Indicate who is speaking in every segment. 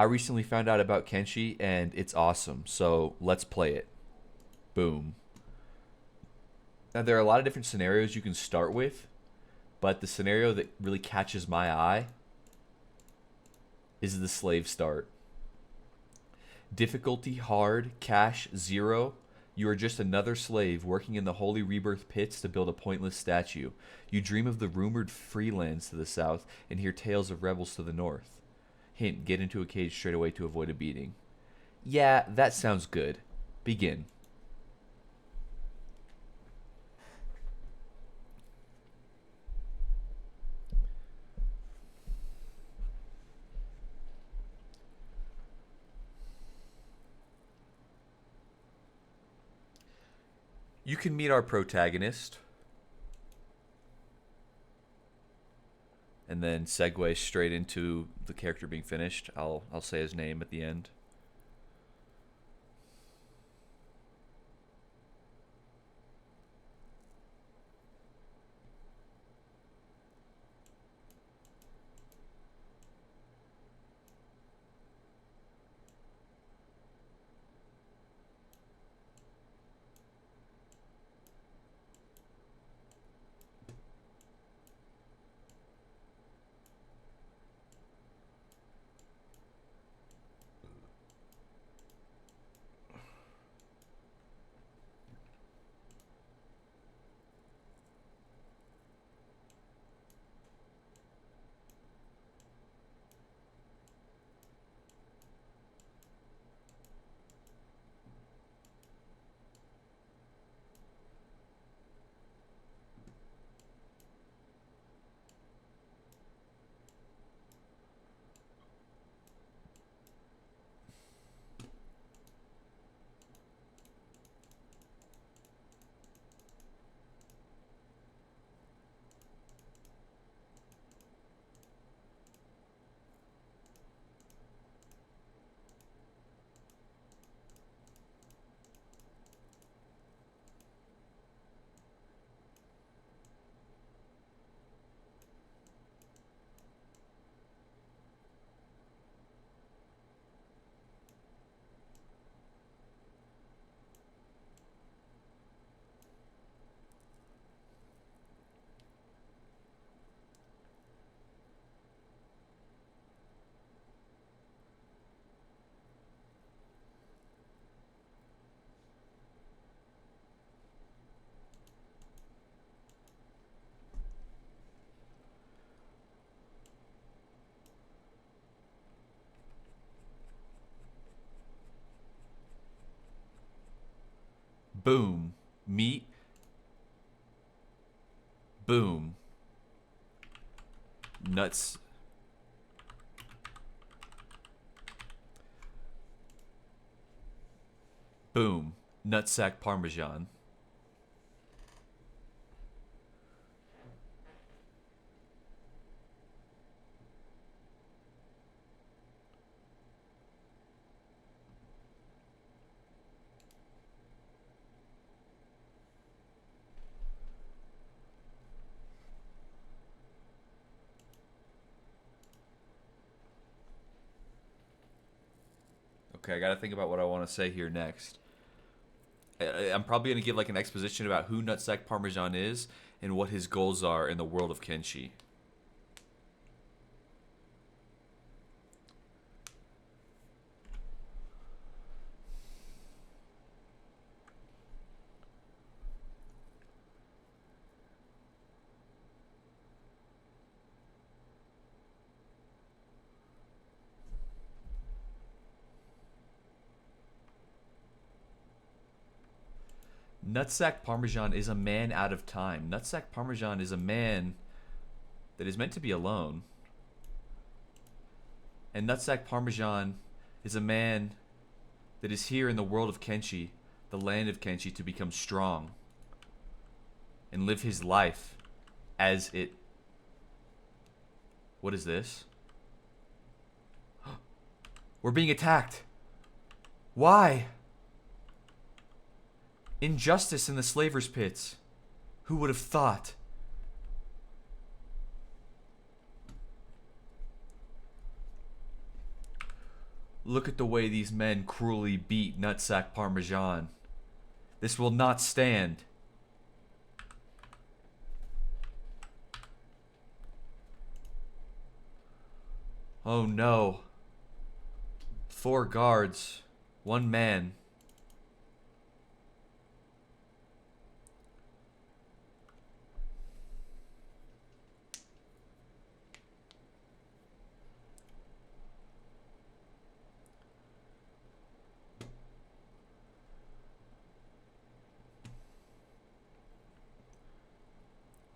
Speaker 1: I recently found out about Kenshi and it's awesome. So let's play it. Boom. Now there are a lot of different scenarios you can start with, but the scenario that really catches my eye is the slave start. Difficulty hard, cash 0. You are just another slave working in the holy rebirth pits to build a pointless statue. You dream of the rumored free lands to the south and hear tales of rebels to the north. Hint, get into a cage straight away to avoid a beating. Yeah, that sounds good. Begin. You can meet our protagonist and then segue straight into the character being finished. I'll say his name at the end. Boom. Meet. Boom. Nuts. Boom. Nutsack Parmesan. Okay, I gotta think about what I want to say here next. I'm probably gonna give like an exposition about who Nutsack Parmesan is and what his goals are in the world of Kenshi. Nutsack Parmesan is a man out of time. Nutsack Parmesan is a man that is meant to be alone. And Nutsack Parmesan is a man that is here in the world of Kenshi, the land of Kenshi, to become strong and live his life as it. What is this? We're being attacked. Why? Injustice in the slavers' pits. Who would have thought? Look at the way these men cruelly beat Nutsack Parmesan. This will not stand. Oh no. 4 guards. 1 man.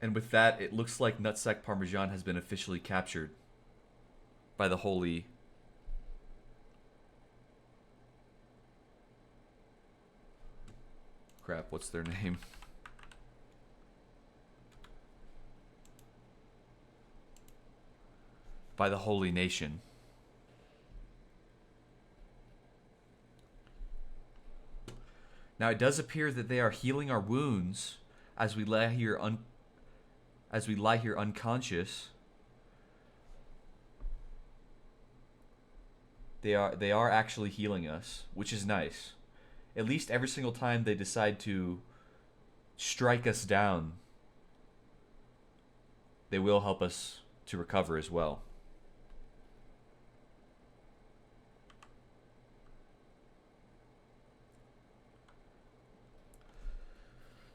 Speaker 1: And with that, it looks like Nutsack Parmesan has been officially captured by the holy... Crap, what's their name? By the holy nation. Now it does appear that they are healing our wounds as we lie here unconscious. They are actually healing us, which is nice. At least every single time they decide to strike us down, they will help us to recover as well.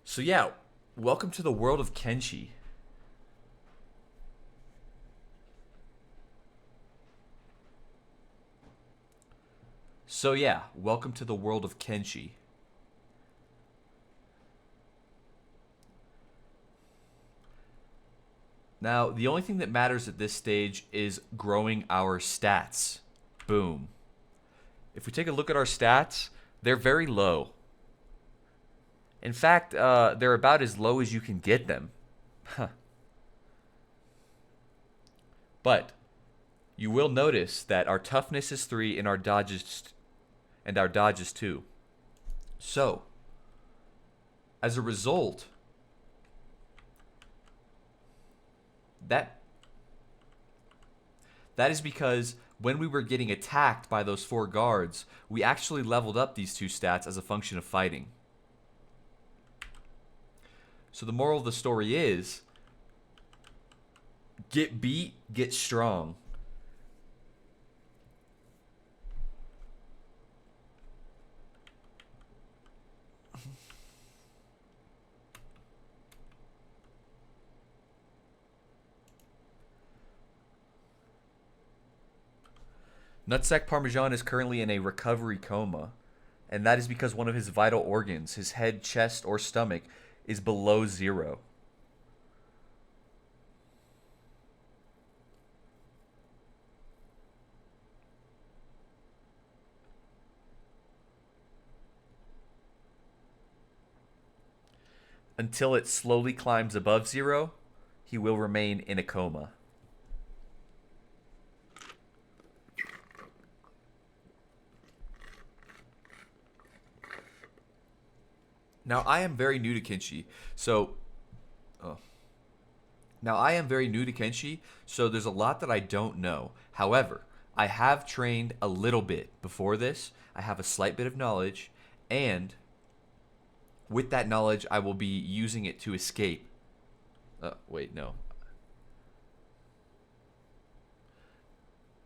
Speaker 1: So yeah, welcome to the world of Kenshi. So yeah, welcome to the world of Kenshi. Now, the only thing that matters at this stage is growing our stats. Boom. If we take a look at our stats, they're very low. In fact, they're about as low as you can get them. But you will notice that our toughness is 3 and our dodge is 2. So, as a result, that is because when we were getting attacked by those 4 guards, we actually leveled up these 2 stats as a function of fighting. So the moral of the story is, get beat, get strong. Nutsack Parmesan is currently in a recovery coma, and that is because one of his vital organs, his head, chest, or stomach, is below 0. Until it slowly climbs above 0, he will remain in a coma. Now, I am very new to Kenshi, so... Now, I am very new to Kenshi, so there's a lot that I don't know. However, I have trained a little bit before this. I have a slight bit of knowledge, and with that knowledge, I will be using it to escape. Wait, no.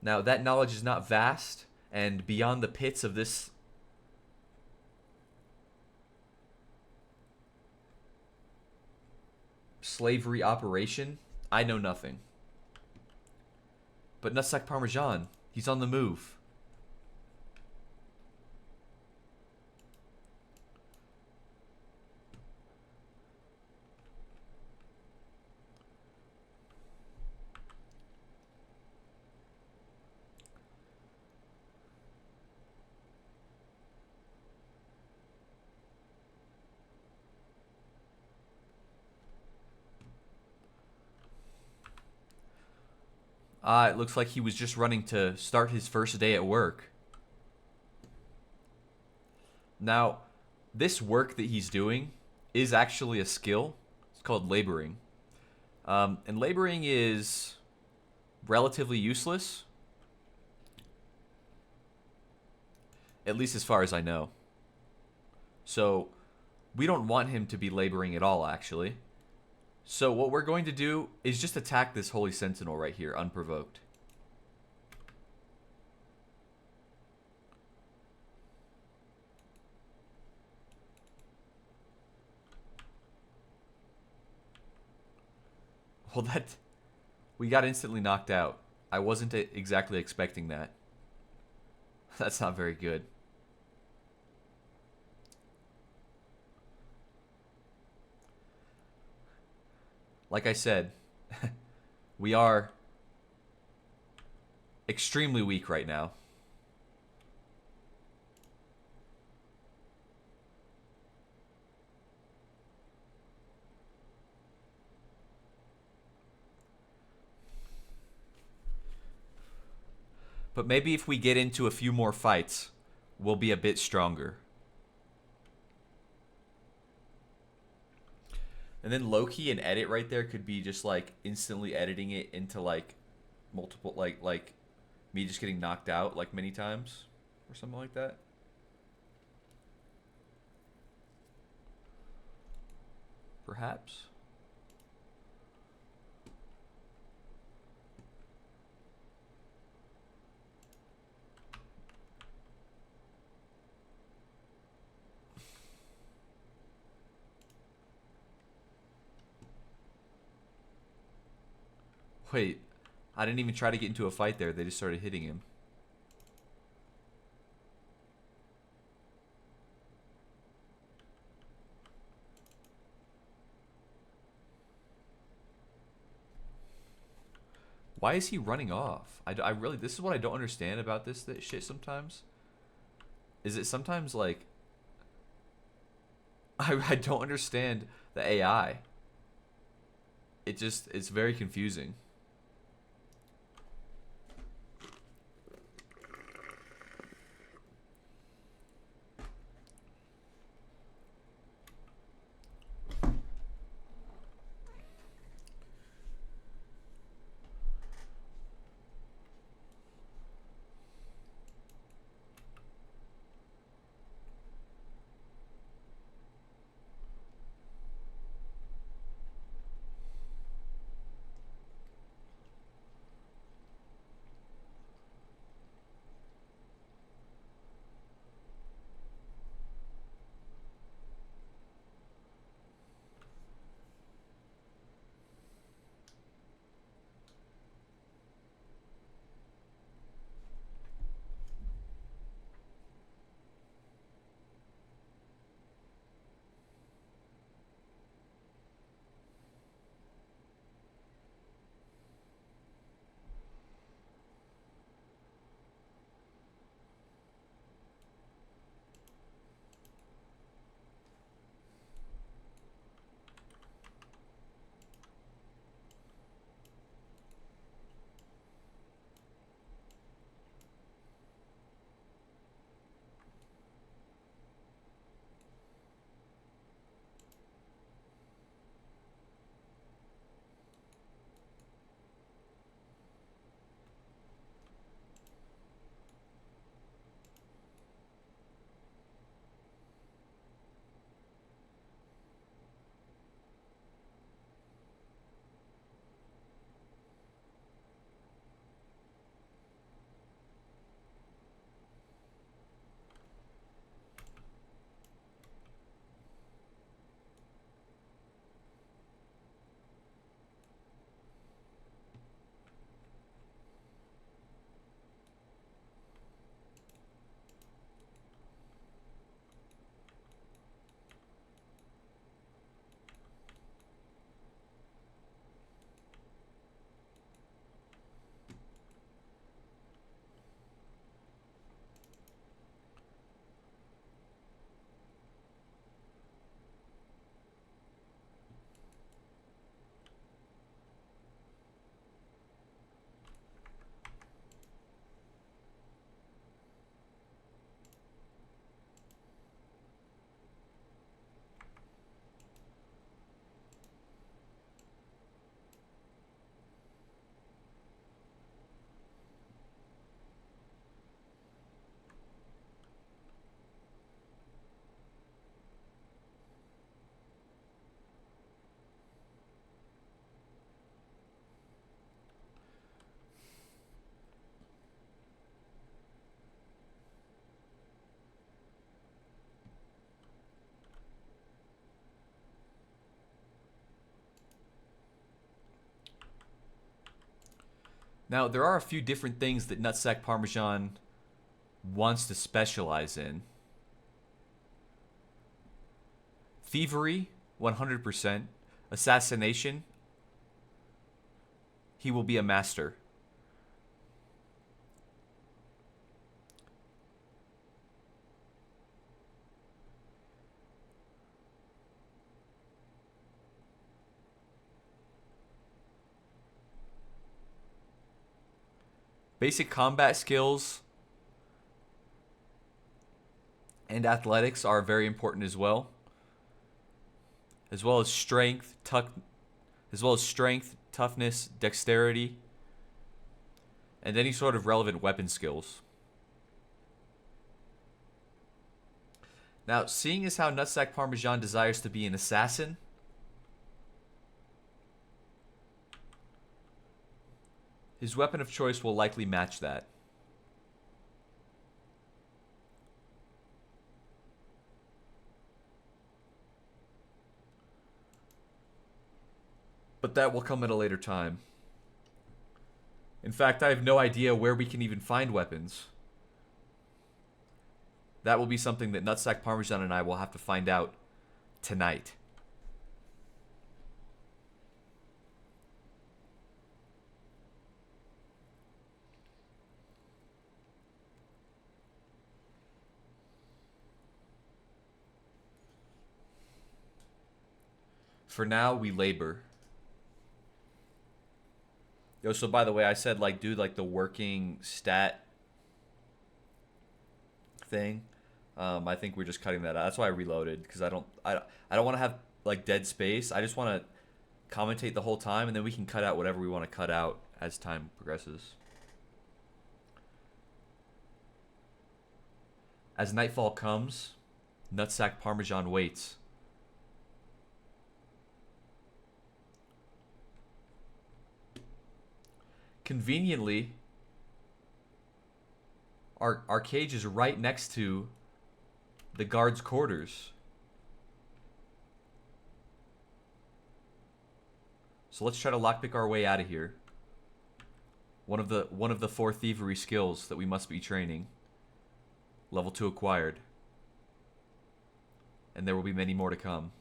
Speaker 1: Now, that knowledge is not vast, and beyond the pits of this slavery operation, I know nothing. But Nutsack Parmesan, he's on the move. It looks like he was just running to start his first day at work. Now, this work that he's doing is actually a skill. It's called laboring. And laboring is relatively useless. at least as far as I know. So we don't want him to be laboring at all, actually. So what we're going to do is just attack this Holy Sentinel right here, unprovoked. Well, that... we got instantly knocked out. I wasn't exactly expecting that. That's not very good. Like I said, we are extremely weak right now. But maybe if we get into a few more fights, we'll be a bit stronger. And then Loki and edit right there could be just like instantly editing it into like multiple like me just getting knocked out like many times or something like that. Perhaps. Wait, I didn't even try to get into a fight there. They just started hitting him. Why is he running off? I really, this is what I don't understand about this shit sometimes. Is it sometimes like, I don't understand the AI. It's very confusing. Now, there are a few different things that Nutsack Parmesan wants to specialize in. Thievery, 100%. Assassination, he will be a master. Basic combat skills and athletics are very important as well as strength, toughness, dexterity, and any sort of relevant weapon skills. Now, seeing as how Nutsack Parmesan desires to be an assassin, his weapon of choice will likely match that. But that will come at a later time. In fact, I have no idea where we can even find weapons. That will be something that Nutsack Parmesan and I will have to find out tonight. For now, we labor. Yo, so by the way, I said like do like the working stat thing. I think we're just cutting that out. That's why I reloaded, because I don't want to have like dead space. I just want to commentate the whole time, and then we can cut out whatever we want to cut out as time progresses. As nightfall comes, Nutsack Parmesan waits. Conveniently, our cage is right next to the guards' quarters. So let's try to lockpick our way out of here. One of the 4 thievery skills that we must be training. Level 2 acquired. And there will be many more to come.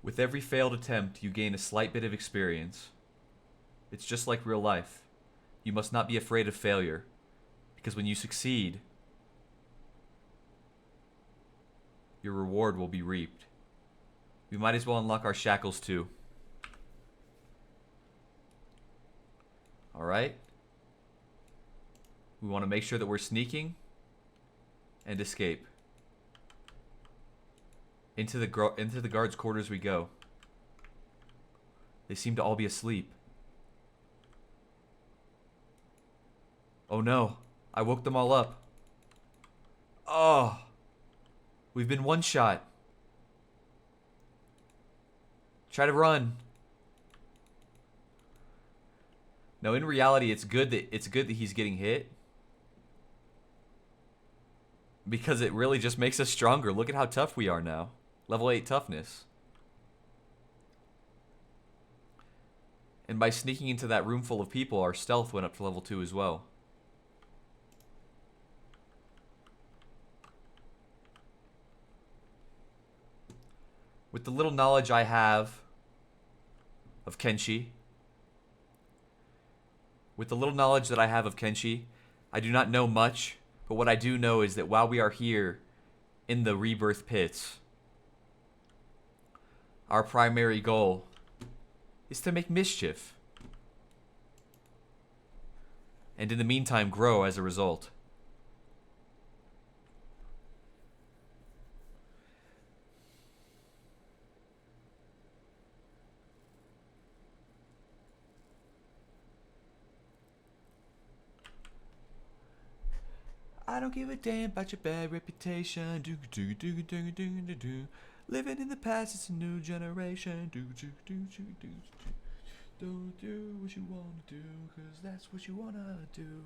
Speaker 1: With every failed attempt, you gain a slight bit of experience. It's just like real life. You must not be afraid of failure, because when you succeed, your reward will be reaped. We might as well unlock our shackles too. Alright? We want to make sure that we're sneaking and escape. Into the guards' quarters we go. They seem to all be asleep. Oh no, I woke them all up. Oh, we've been one-shot. Try to run. No, in reality, it's good that he's getting hit, because it really just makes us stronger. Look at how tough we are now. Level 8 toughness. And by sneaking into that room full of people, our stealth went up to level 2 as well. With the little knowledge I have of Kenshi, I do not know much, but what I do know is that while we are here in the rebirth pits, our primary goal is to make mischief. And in the meantime, grow as a result. I don't give a damn about your bad reputation. Do do do do do do do do. Living in the past, it's a new generation. Do do do do do do. Don't do what you wanna do, 'cause that's what you wanna do.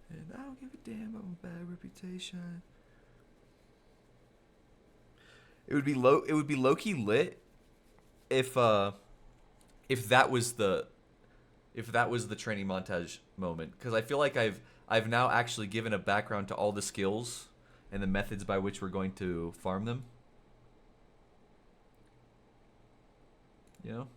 Speaker 1: And I don't give a damn about my bad reputation. It would be low key lit if if that was the training montage moment, because I feel like I've now actually given a background to all the skills and the methods by which we're going to farm them. You know?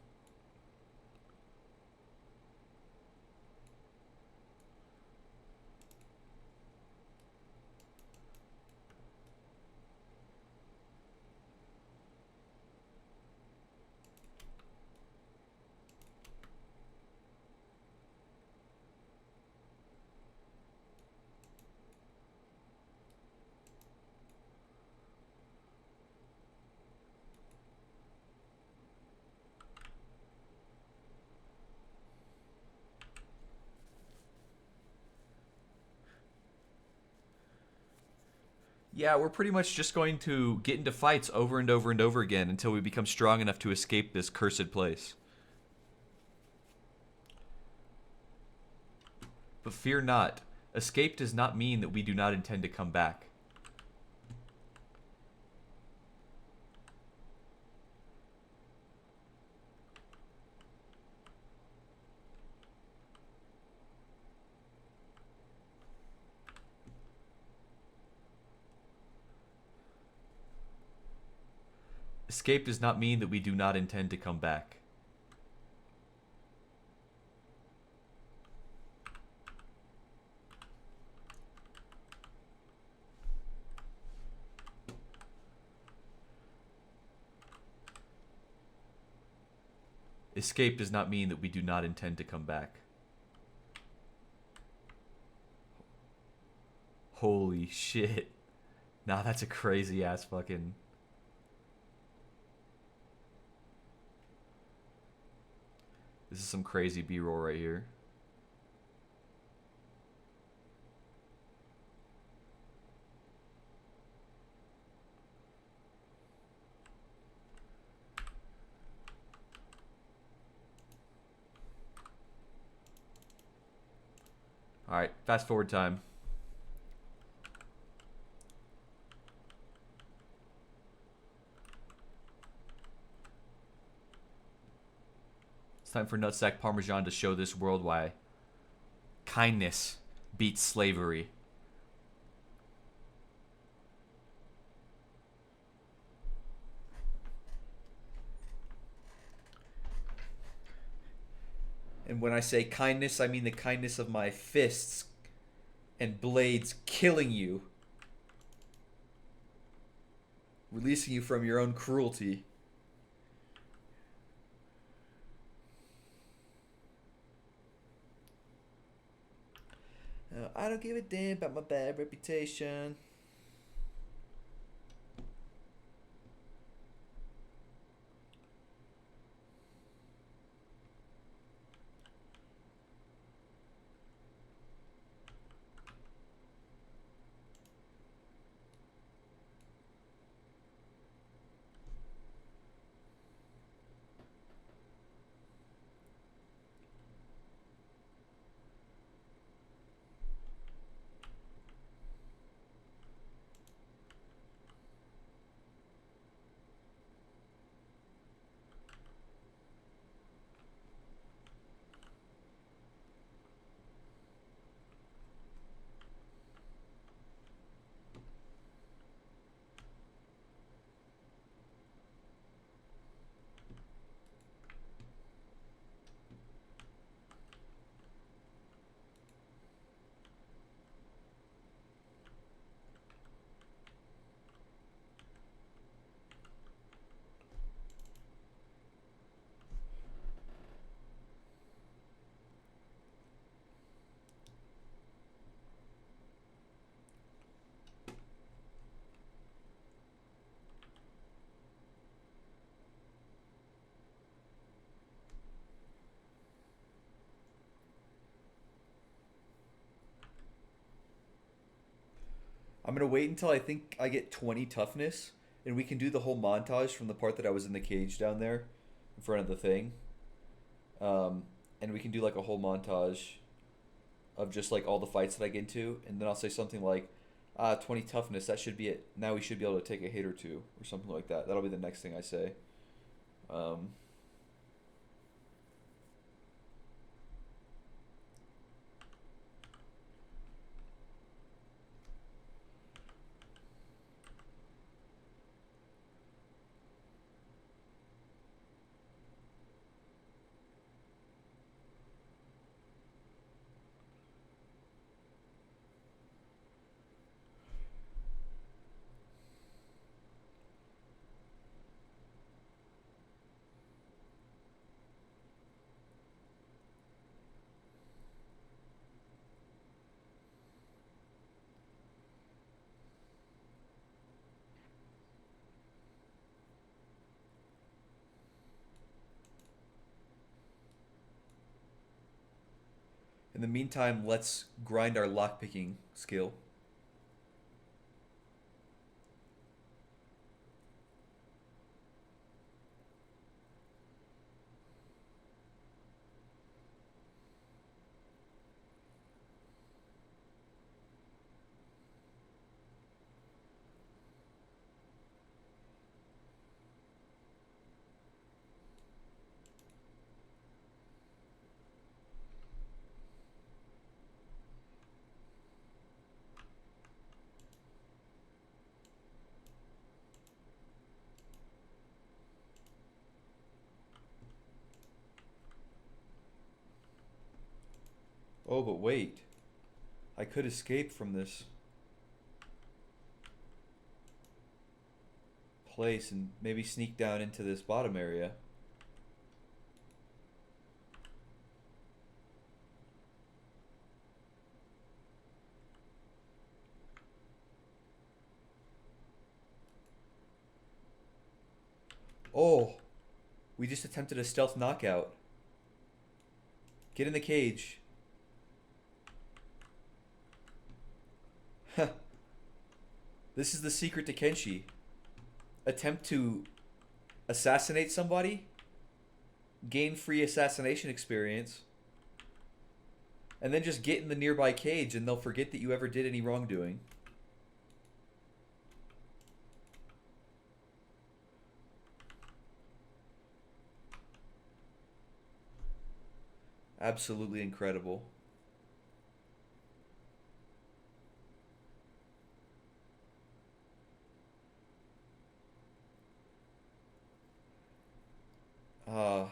Speaker 1: Yeah, we're pretty much just going to get into fights over and over and over again until we become strong enough to escape this cursed place. But fear not. Escape does not mean that we do not intend to come back. Escape does not mean that we do not intend to come back. Escape does not mean that we do not intend to come back. Holy shit. Nah, that's a crazy ass fucking... This is some crazy B-roll right here. Alright, fast forward time. It's time for Nutsack Parmesan to show this world why kindness beats slavery. And when I say kindness, I mean the kindness of my fists and blades killing you, releasing you from your own cruelty. I don't give a damn about my bad reputation. I'm gonna wait until I think I get 20 toughness, and we can do the whole montage from the part that I was in the cage down there, in front of the thing. Um, and we can do like a whole montage of just like all the fights that I get into, and then I'll say something like, 20 toughness. That should be it. Now we should be able to take a hit or two, or something like that. That'll be the next thing I say. Um, in the meantime, let's grind our lockpicking skill. Oh, but wait. I could escape from this place and maybe sneak down into this bottom area. Oh, we just attempted a stealth knockout. Get in the cage. This is the secret to Kenshi. Attempt to assassinate somebody, gain free assassination experience, and then just get in the nearby cage and they'll forget that you ever did any wrongdoing. Absolutely incredible. Uh,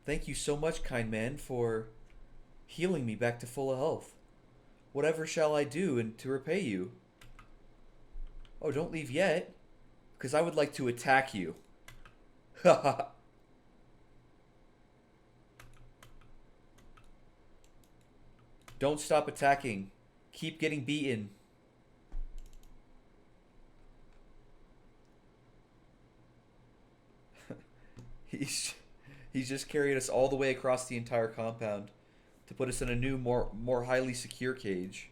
Speaker 1: Thank you so much, kind man, for healing me back to full health. Whatever shall I do and to repay you? Oh, don't leave yet, because I would like to attack you. Don't stop attacking. Keep getting beaten. He's he's just carried us all the way across the entire compound to put us in a new, more highly secure cage.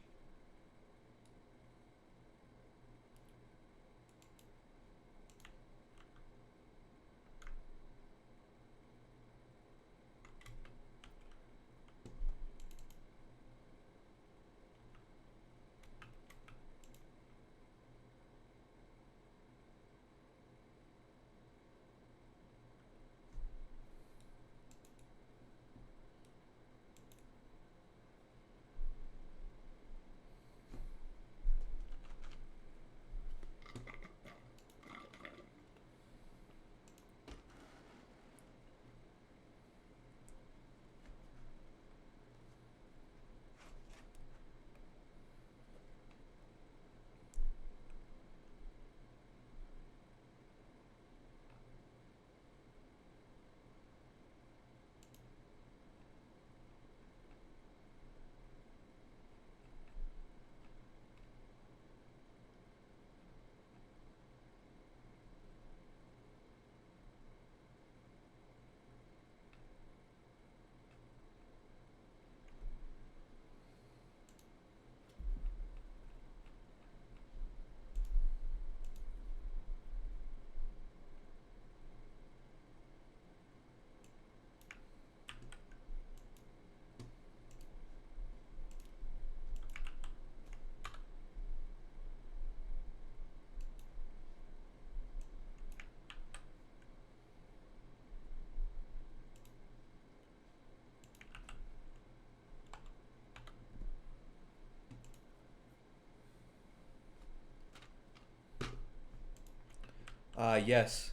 Speaker 1: Ah, yes.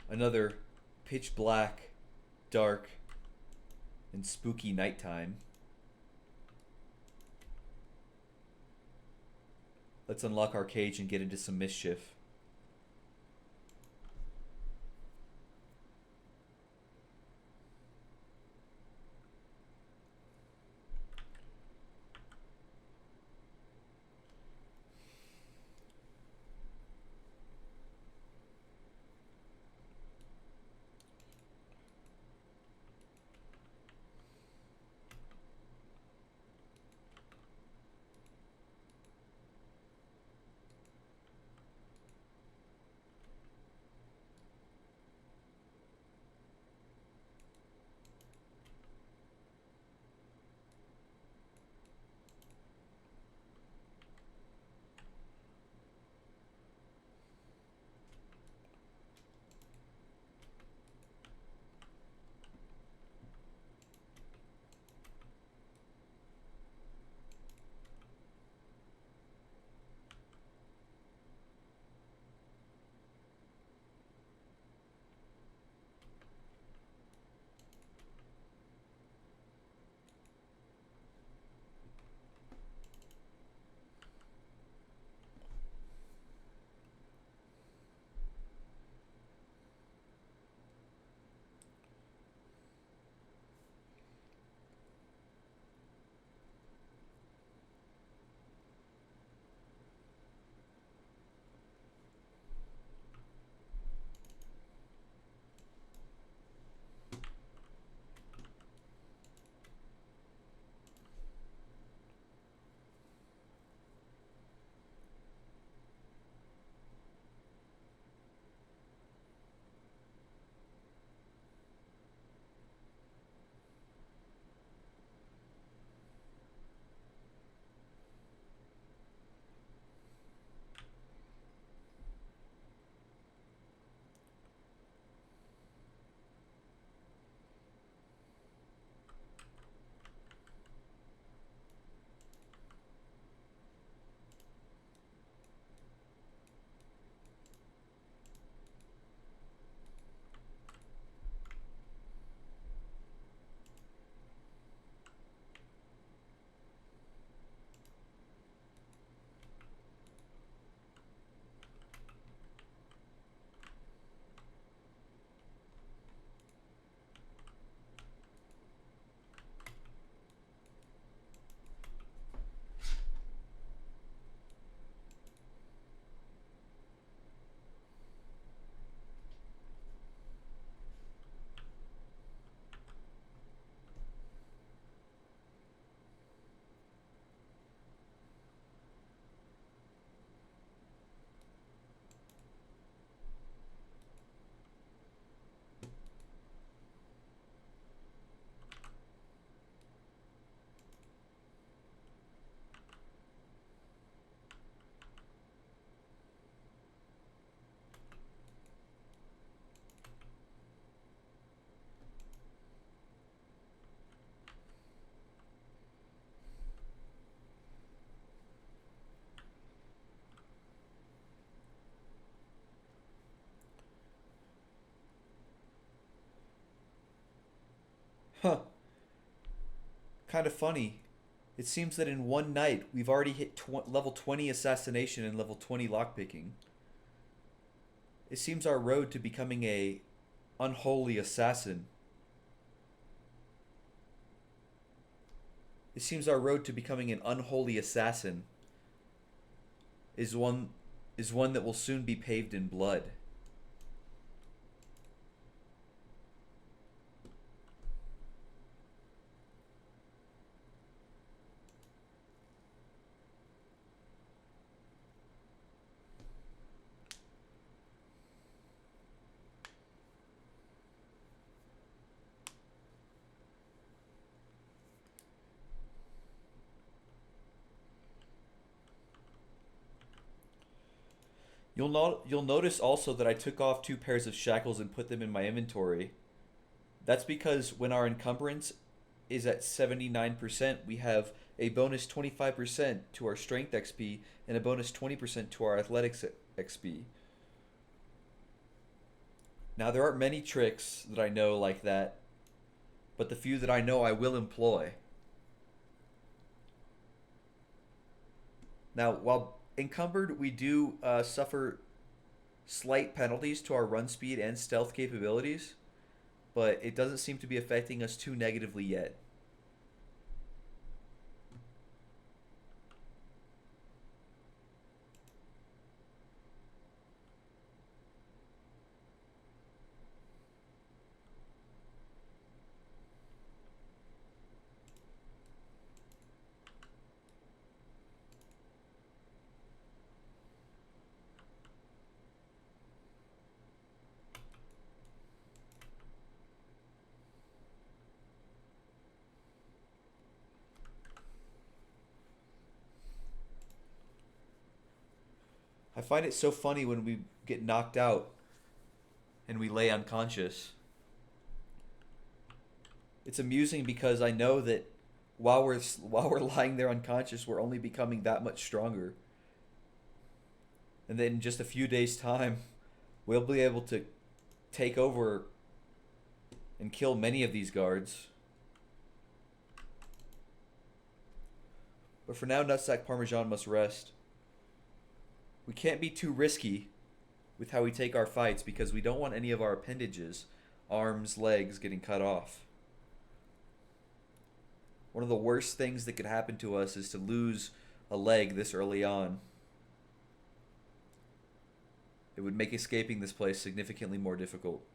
Speaker 1: Another pitch black, dark, and spooky nighttime. Let's unlock our cage and get into some mischief. Huh. Kind of funny. It seems that in one night we've already hit level 20 assassination and level 20 lockpicking. It seems our road to becoming a unholy assassin. It seems our road to becoming an unholy assassin is one is one that will soon be paved in blood. You'll notice also that I took off 2 pairs of shackles and put them in my inventory. That's because when our encumbrance is at 79%, we have a bonus 25% to our strength XP and a bonus 20% to our athletics XP. Now, there aren't many tricks that I know like that, but the few that I know I will employ. Now, while encumbered, we do suffer slight penalties to our run speed and stealth capabilities, but it doesn't seem to be affecting us too negatively yet. I find it so funny when we get knocked out and we lay unconscious. It's amusing because I know that while we're lying there unconscious, we're only becoming that much stronger. And then in just a few days' time, we'll be able to take over and kill many of these guards. But for now, Nutsack Parmesan must rest. We can't be too risky with how we take our fights because we don't want any of our appendages, arms, legs, getting cut off. One of the worst things that could happen to us is to lose a leg this early on. It would make escaping this place significantly more difficult.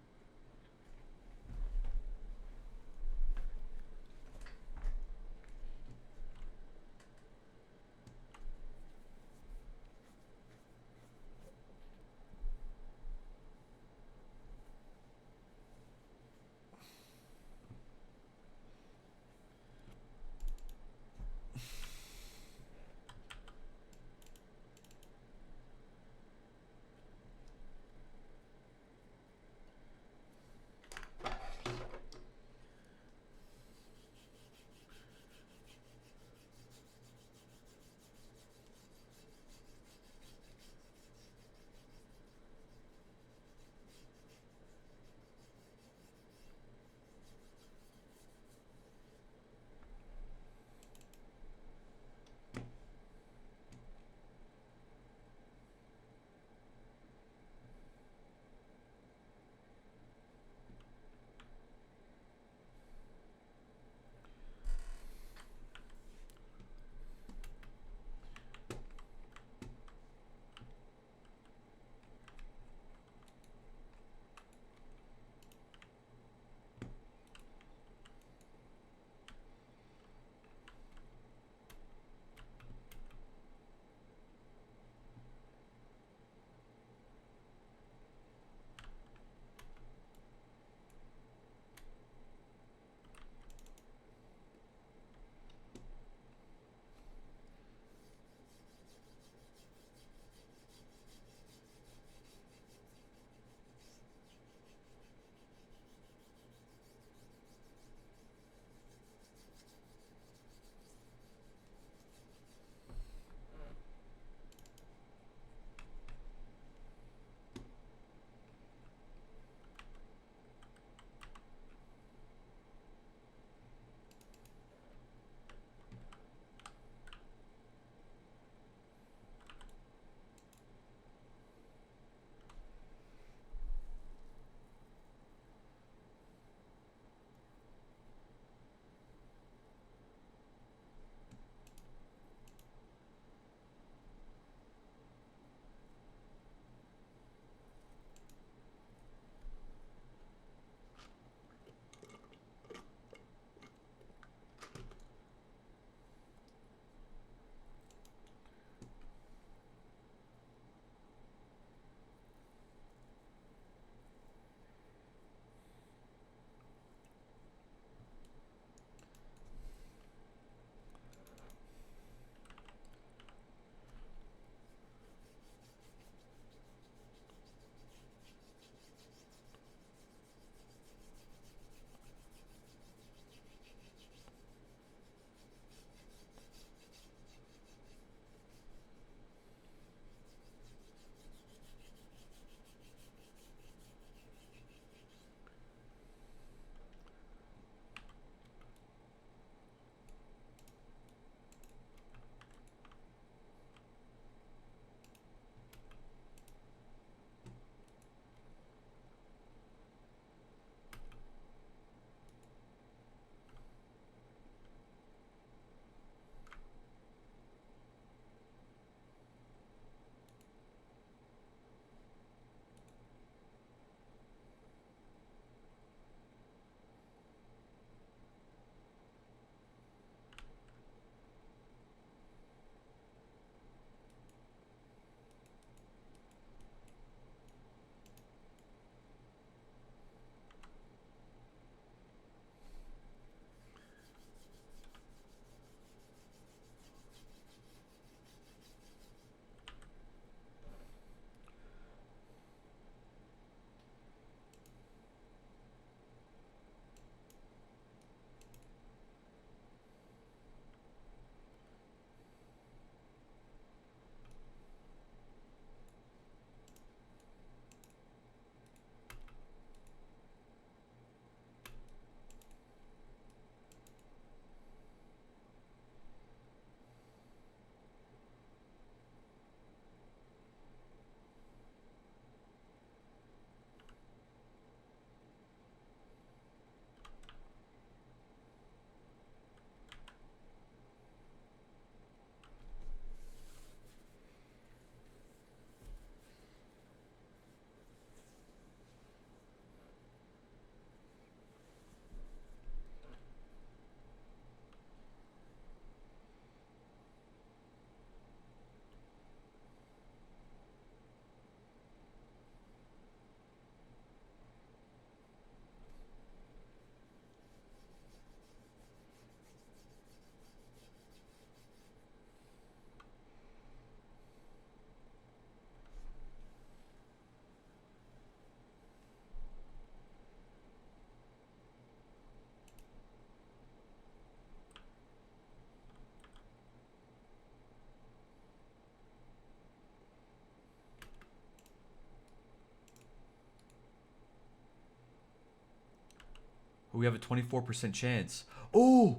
Speaker 1: We have a 24% chance. Oh!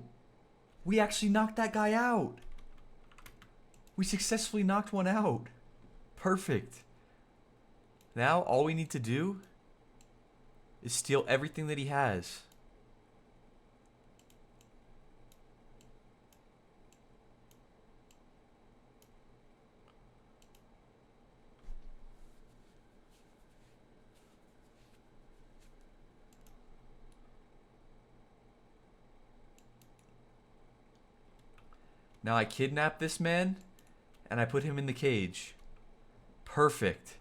Speaker 1: We actually knocked that guy out. We successfully knocked one out. Perfect. Now, all we need to do is steal everything that he has. Now I kidnap this man, and I put him in the cage. Perfect.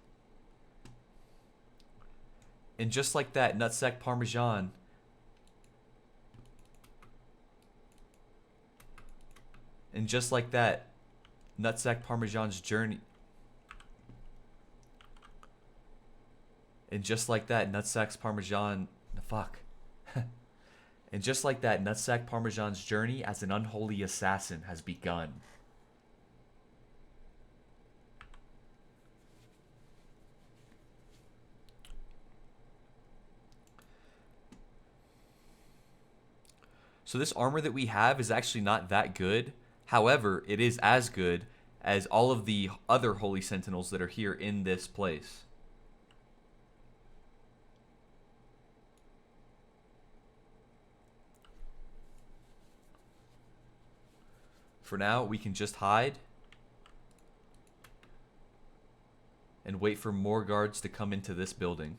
Speaker 1: And just like that, nutsack parmesan. And just like that, nutsack parmesan's journey. And just like that, nutsack's parmesan. Fuck. And just like that, nutsack parmesan's journey as an unholy assassin has begun. So this armor that we have is actually not that good. However, it is as good as all of the other holy sentinels that are here in this place. For now, we can just hide and wait for more guards to come into this building.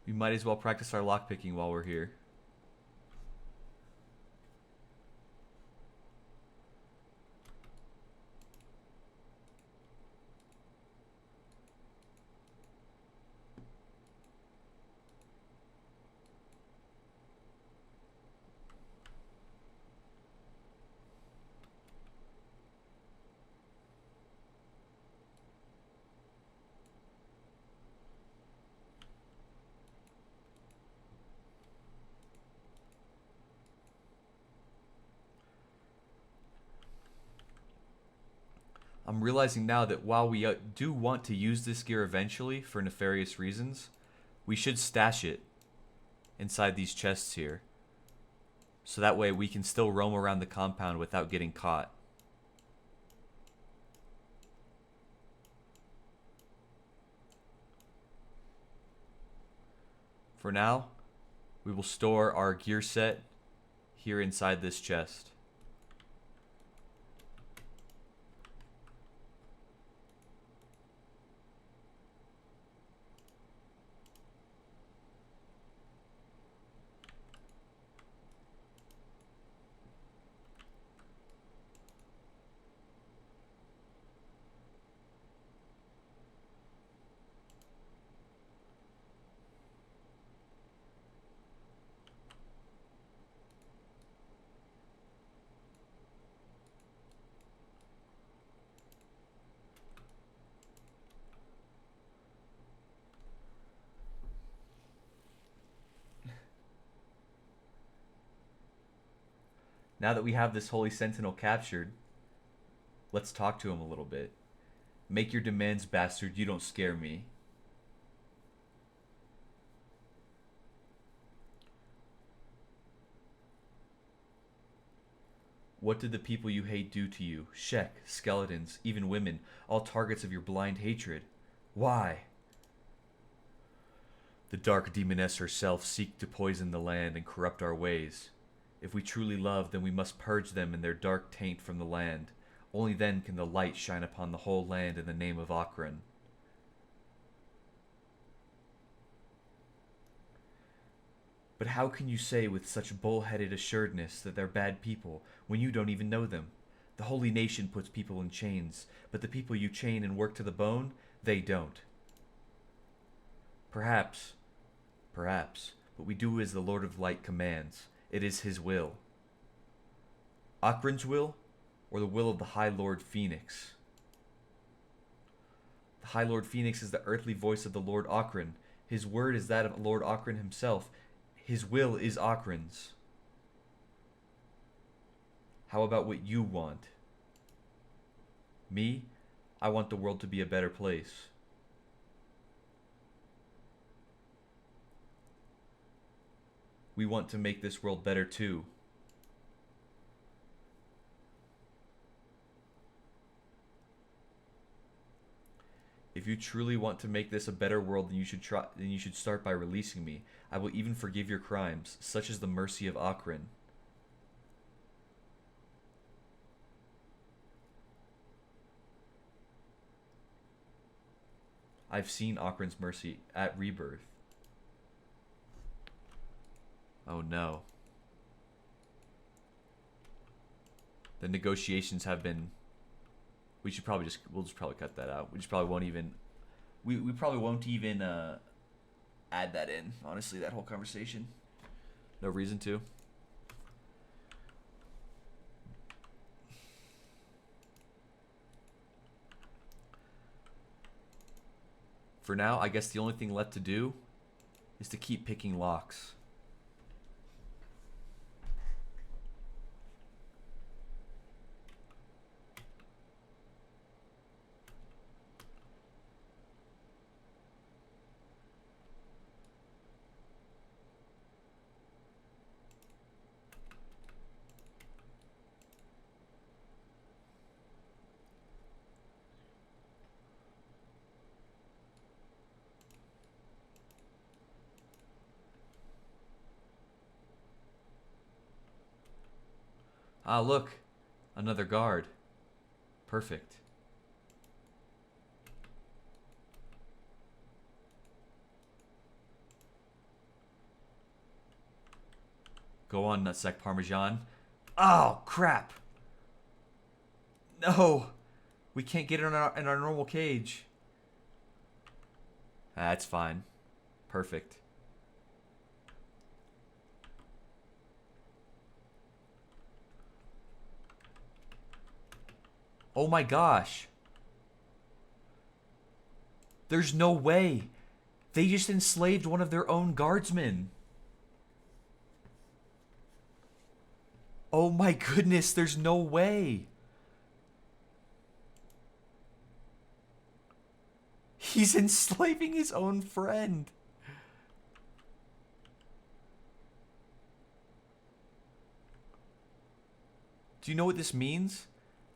Speaker 1: We might as well practice our lockpicking while we're here. I'm realizing now that while we do want to use this gear eventually for nefarious reasons, we should stash it inside these chests here. So that way we can still roam around the compound without getting caught. For now, we will store our gear set here inside this chest. Now that we have this Holy Sentinel captured, let's talk to him a little bit. Make your demands, bastard. You don't scare me. What did the people you hate do to you? Shek, skeletons, even women, all targets of your blind hatred. Why? The dark demoness herself seek to poison the land and corrupt our ways. If we truly love, then we must purge them and their dark taint from the land. Only then can the light shine upon the whole land in the name of Akron. But how can you say with such bull-headed assuredness that they're bad people when you don't even know them? The holy nation puts people in chains, but the people you chain and work to the bone, they don't. Perhaps, but we do as the Lord of Light commands. It is his will. Akron's will, or the will of the High Lord Phoenix? The High Lord Phoenix is the earthly voice of the Lord Akron. His word is that of Lord Akron himself. His will is Akron's. How about what you want? Me? I want the world to be a better place. We want to make this world better too. If you truly want to make this a better world, then you should start by releasing me. I will even forgive your crimes, such as the mercy of Akron. I've seen Akron's mercy at rebirth. Oh no. The negotiations have been... we'll just probably cut that out. We just probably won't even... We probably won't even add that in, honestly, that whole conversation. No reason to. For now, I guess the only thing left to do is to keep picking locks. Ah, look. Another guard. Perfect. Go on, Nutsack Parmesan. Oh, crap. No. We can't get it in our normal cage. That's fine. Perfect. Oh my gosh. There's no way. They just enslaved one of their own guardsmen. Oh my goodness, there's no way. He's enslaving his own friend. Do you know what this means?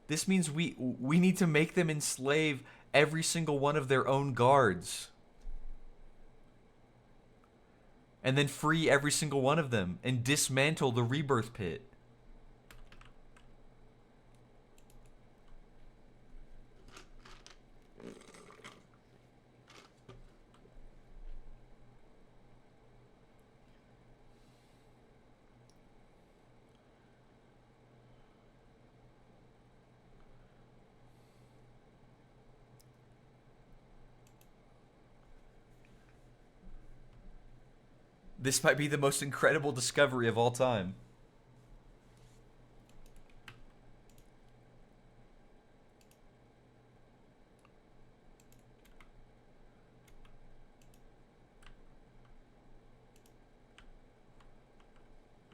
Speaker 1: This means we need to make them enslave every single one of their own guards. And then free every single one of them and dismantle the rebirth pit. This might be the most incredible discovery of all time.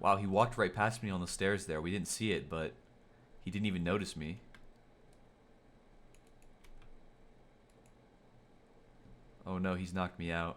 Speaker 1: Wow, he walked right past me on the stairs there. We didn't see it, but he didn't even notice me. Oh no, he's knocked me out.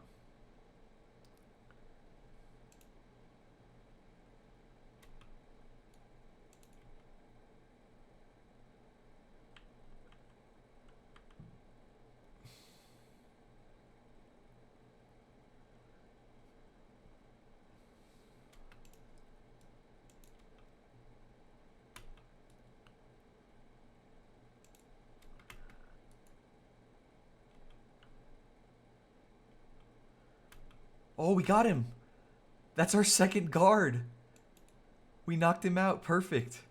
Speaker 1: Oh, we got him. That's our second guard. We knocked him out. Perfect.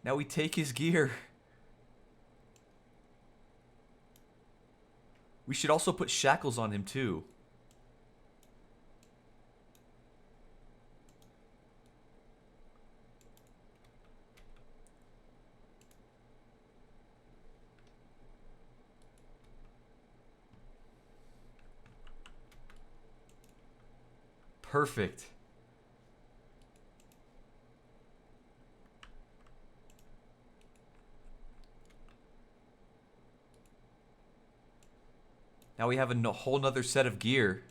Speaker 1: Now we take his gear. We should also put shackles on him too. Perfect. Now we have a whole nother set of gear.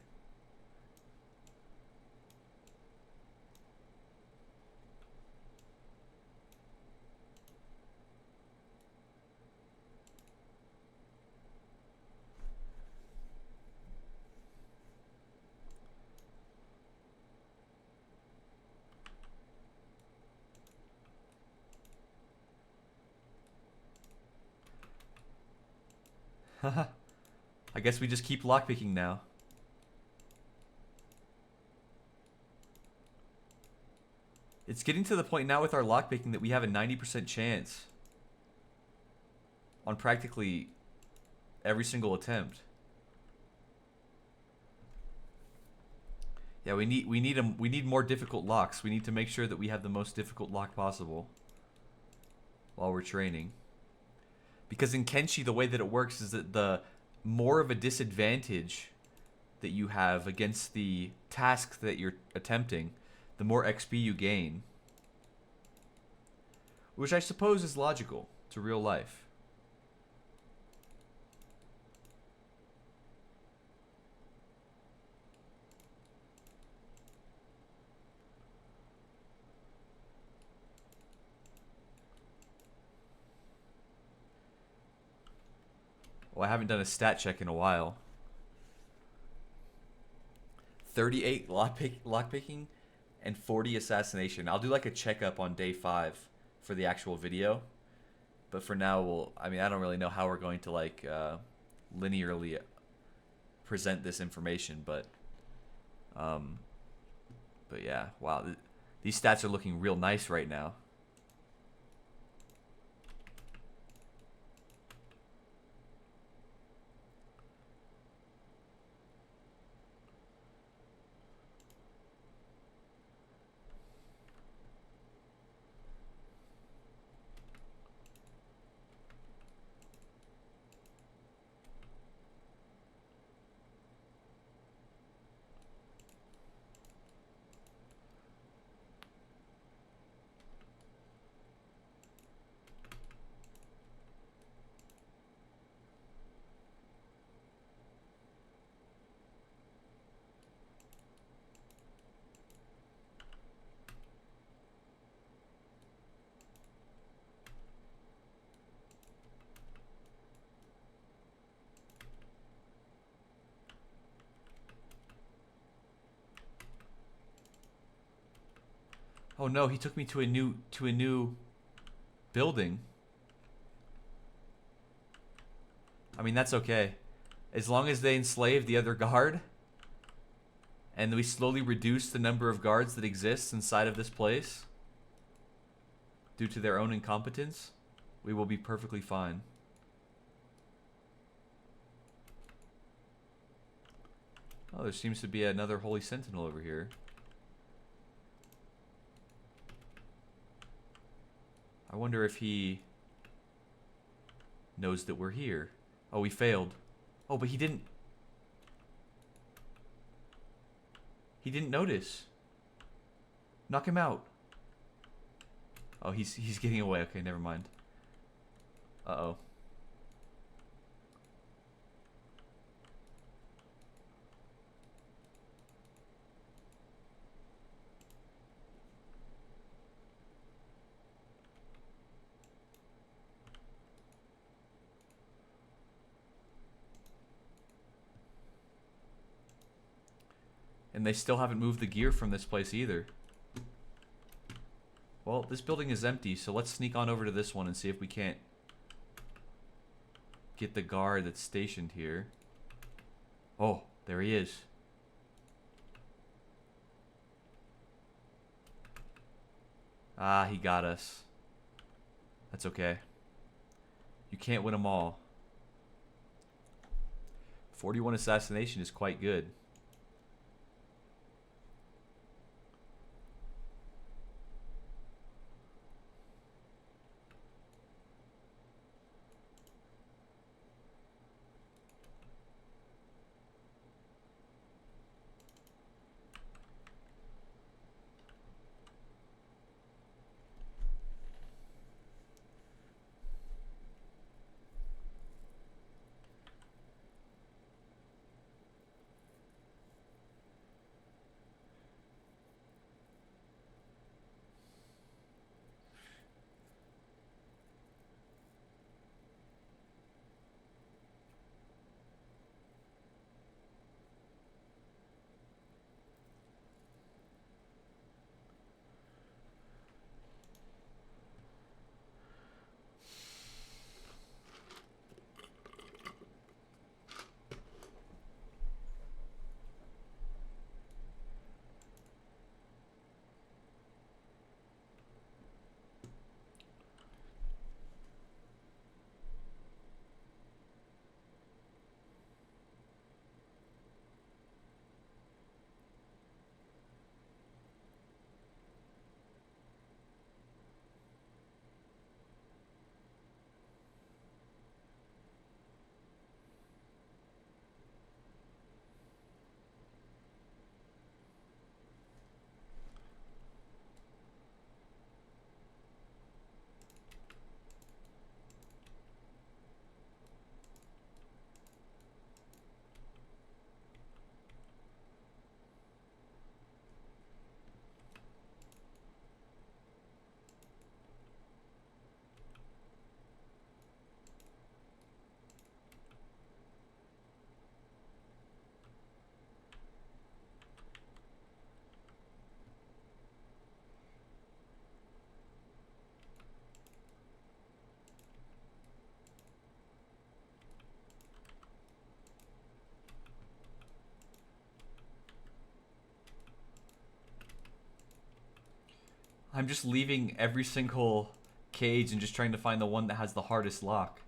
Speaker 1: I guess we just keep lockpicking now. It's getting to the point now with our lockpicking that we have a 90% chance on practically every single attempt. Yeah, we need more difficult locks. We need to make sure that we have the most difficult lock possible while we're training. Because in Kenshi, the way that it works is that the more of a disadvantage that you have against the task that you're attempting, the more XP you gain. Which I suppose is logical to real life. Well, I haven't done a stat check in a while. 38 lockpicking and 40 assassination. I'll do like a checkup on day 5 for the actual video. But for now, I don't really know how we're going to like linearly present this information, but yeah, wow. These stats are looking real nice right now. Oh no, he took me to a new building. I mean, that's okay. As long as they enslave the other guard and we slowly reduce the number of guards that exists inside of this place due to their own incompetence, we will be perfectly fine. Oh, there seems to be another Holy Sentinel over here. I wonder if he knows that we're here. Oh, we failed. Oh, but he didn't notice. Knock him out. Oh, he's getting away. Okay, never mind. Uh-oh. And they still haven't moved the gear from this place either. Well, this building is empty, so let's sneak on over to this one and see if we can't get the guard that's stationed here. Oh, there he is. Ah, he got us. That's okay. You can't win them all. 41 assassination is quite good. I'm just leaving every single cage and just trying to find the one that has the hardest lock.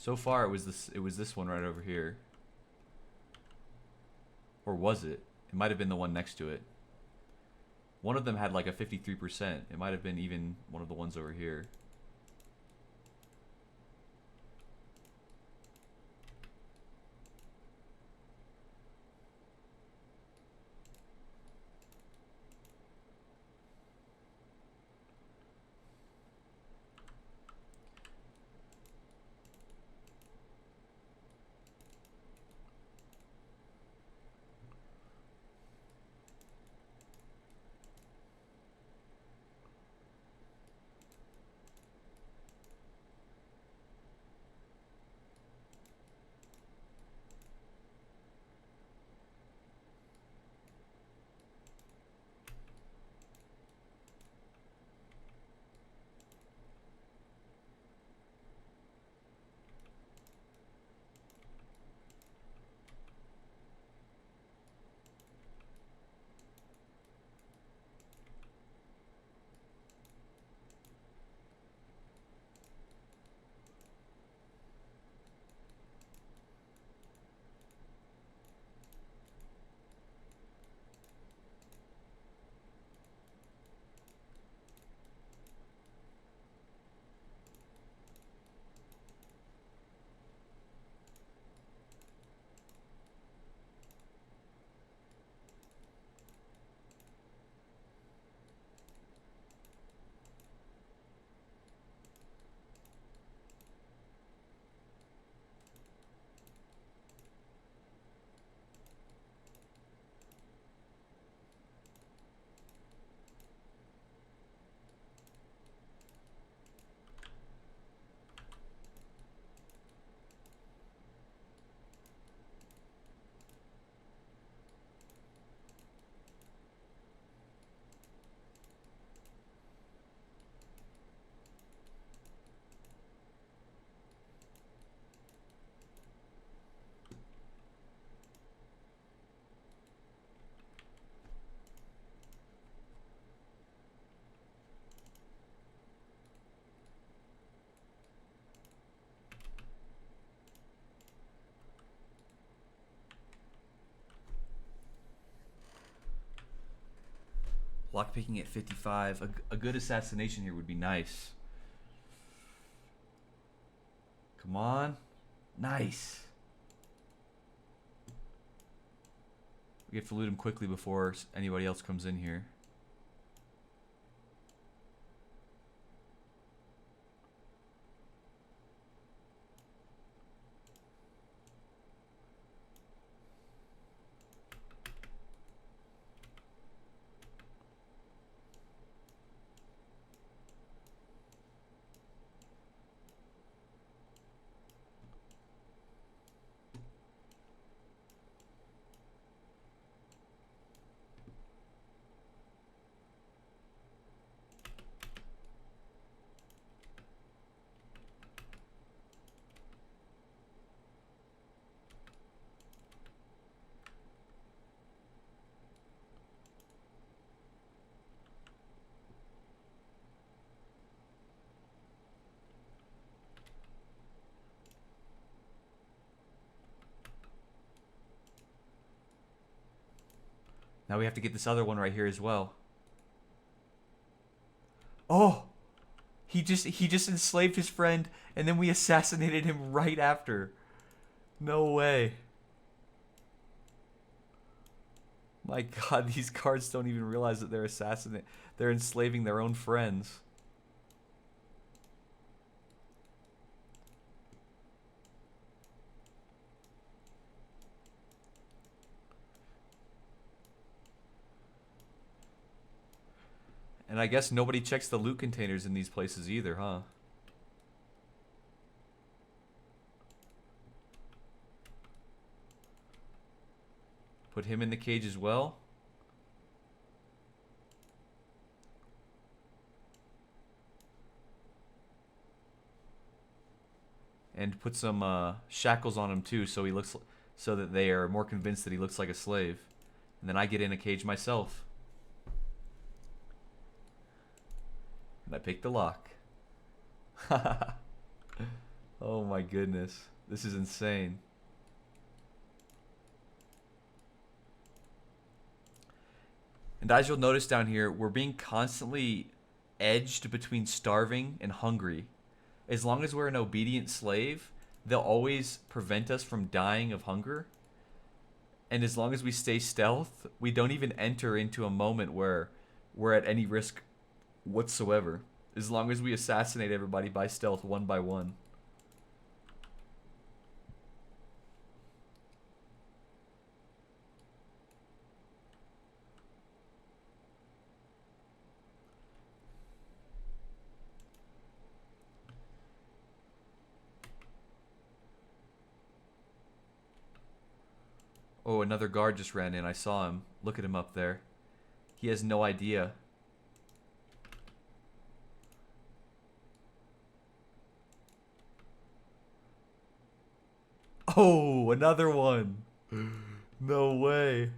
Speaker 1: So far, it was this. It was this one right over here, or was it? It might have been the one next to it. One of them had like a 53%. It might have been even one of the ones over here. Lockpicking at 55. A good assassination here would be nice. Come on. Nice. We have to loot him quickly before anybody else comes in here. Now we have to get this other one right here as well. Oh! He just enslaved his friend, and then we assassinated him right after. No way. My god, these guards don't even realize that they're enslaving their own friends. And I guess nobody checks the loot containers in these places either, huh? Put him in the cage as well. And put some shackles on him too, so that they are more convinced that he looks like a slave. And then I get in a cage myself. And I pick the lock. Oh my goodness. This is insane. And as you'll notice down here, we're being constantly edged between starving and hungry. As long as we're an obedient slave, they'll always prevent us from dying of hunger. And as long as we stay stealth, we don't even enter into a moment where we're at any risk whatsoever, as long as we assassinate everybody by stealth one by one. Oh, another guard just ran in. I saw him. Look at him up there. He has no idea. Oh, another one. No way.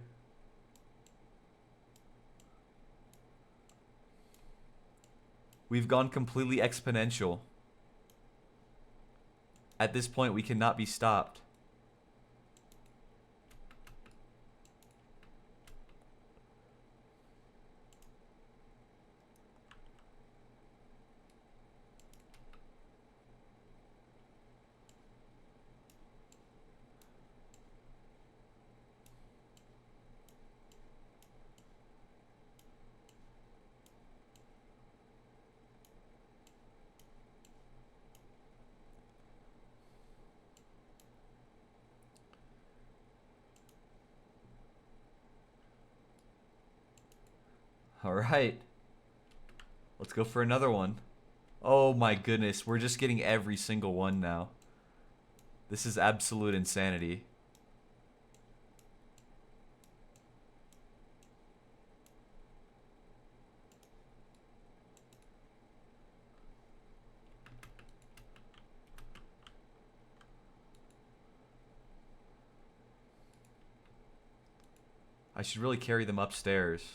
Speaker 1: We've gone completely exponential. At this point, we cannot be stopped. All right. Let's go for another one. Oh my goodness, we're just getting every single one now. This is absolute insanity. I should really carry them upstairs.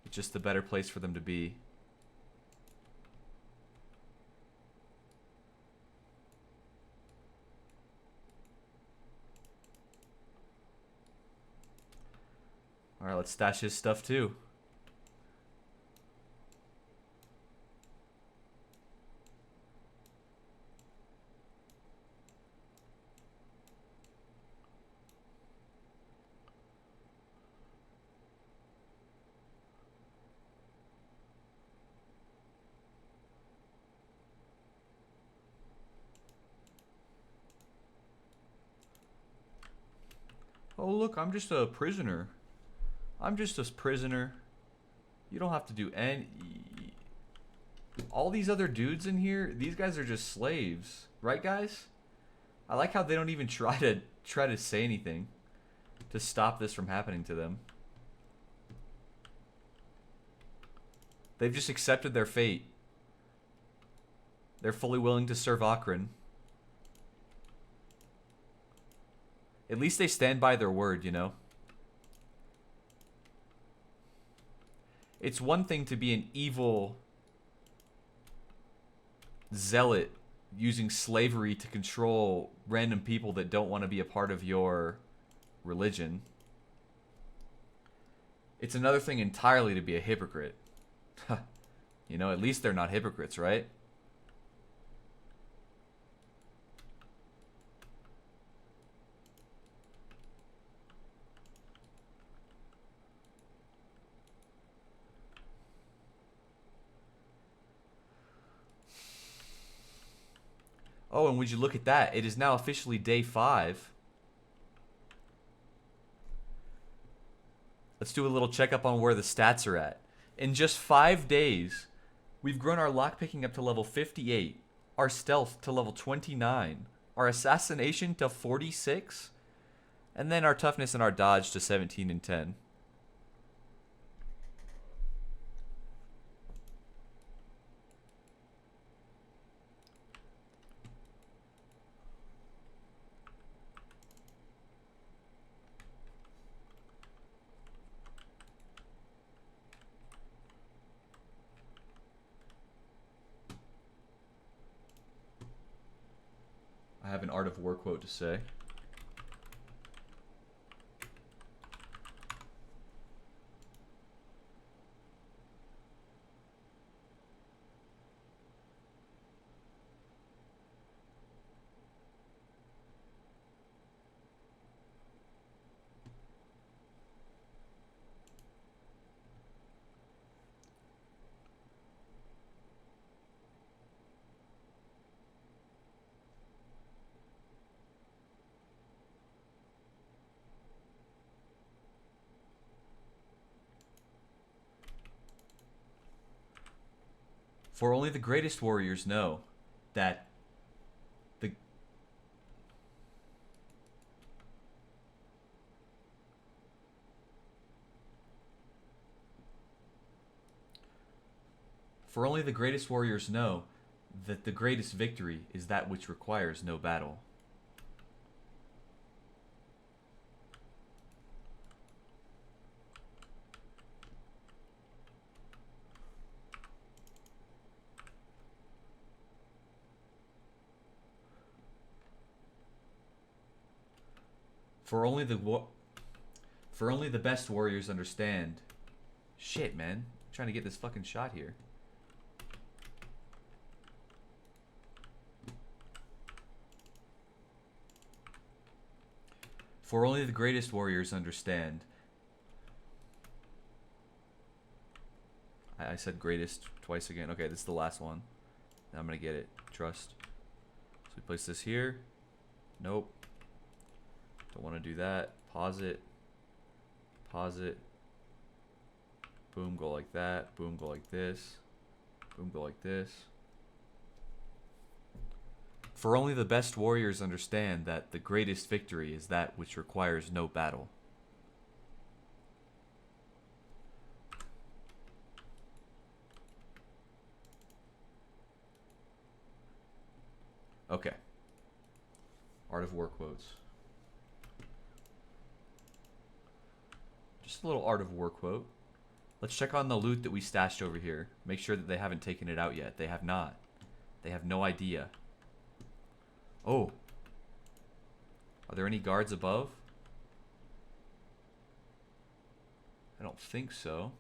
Speaker 1: It's just the better place for them to be. Alright, let's stash his stuff too. Oh, look, I'm just a prisoner. I'm just a prisoner. You don't have to do any... All these other dudes in here, these guys are just slaves. Right, guys? I like how they don't even try to say anything to stop this from happening to them. They've just accepted their fate. They're fully willing to serve Akron. At least they stand by their word, you know? It's one thing to be an evil zealot using slavery to control random people that don't want to be a part of your religion. It's another thing entirely to be a hypocrite. You know, at least they're not hypocrites, right? Oh, and would you look at that? It is now officially day 5. Let's do a little checkup on where the stats are at. In just 5 days, we've grown our lockpicking up to level 58, our stealth to level 29, our assassination to 46, and then our toughness and our dodge to 17 and 10. I have an Art of War quote to say. For only the greatest warriors know that the For only the greatest warriors know that the greatest victory is that which requires no battle. For only the best warriors understand. Shit, man. I'm trying to get this fucking shot here. For only the greatest warriors understand. I said greatest twice again. Okay, this is the last one. Now I'm gonna get it. Trust. So we place this here. Nope. Don't want to do that. Pause it. Pause it. Boom, go like that. Boom, go like this. Boom, go like this. For only the best warriors understand that the greatest victory is that which requires no battle. Okay. Art of War quotes. Just a little Art of War quote. Let's check on the loot that we stashed over here. Make sure that they haven't taken it out yet. They have not. They have no idea. Oh. Are there any guards above? I don't think so.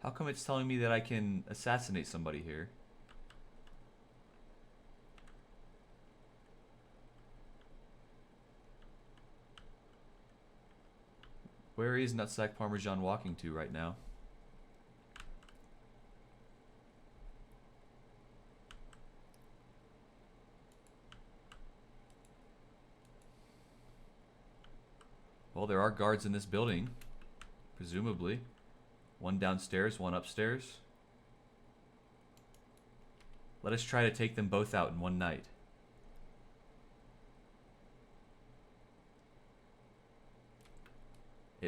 Speaker 1: How come it's telling me that I can assassinate somebody here? Where is Nutsack Parmesan walking to right now? Well, there are guards in this building, presumably. One downstairs, one upstairs. Let us try to take them both out in one night.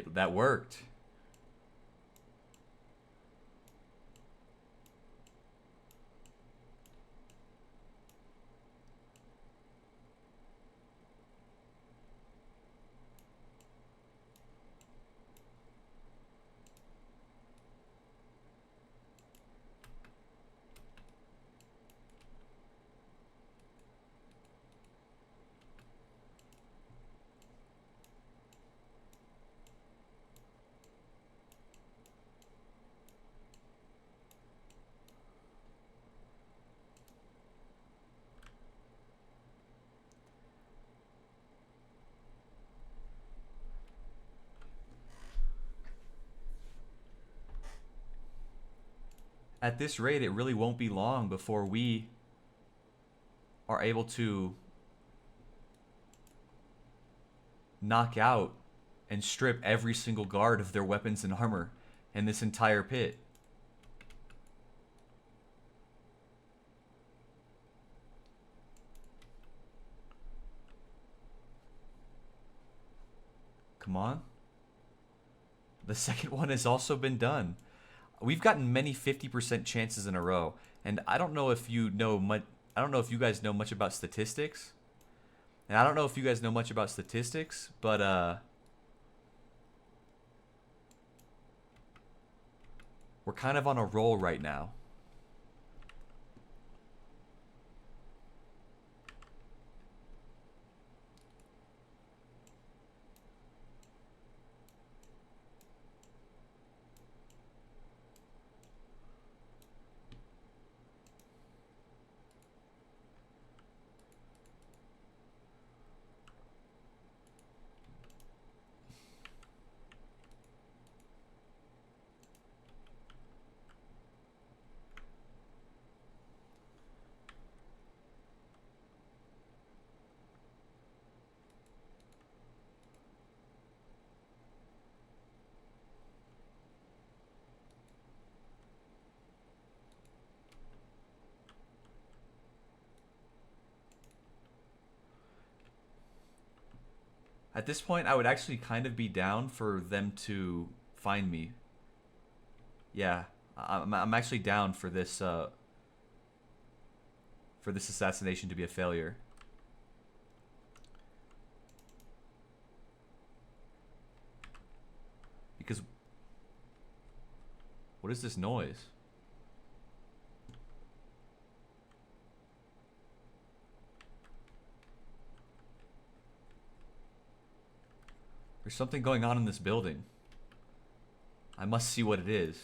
Speaker 1: That worked. At this rate, it really won't be long before we are able to knock out and strip every single guard of their weapons and armor in this entire pit. Come on. The second one has also been done. We've gotten many 50% chances in a row, and I don't know if you know much. I don't know if you guys know much about statistics, and I don't know if you guys know much about statistics, but we're kind of on a roll right now. At this point, I would actually kind of be down for them to find me. Yeah, I'm actually down for this assassination to be a failure. Because what is this noise? There's something going on in this building. I must see what it is.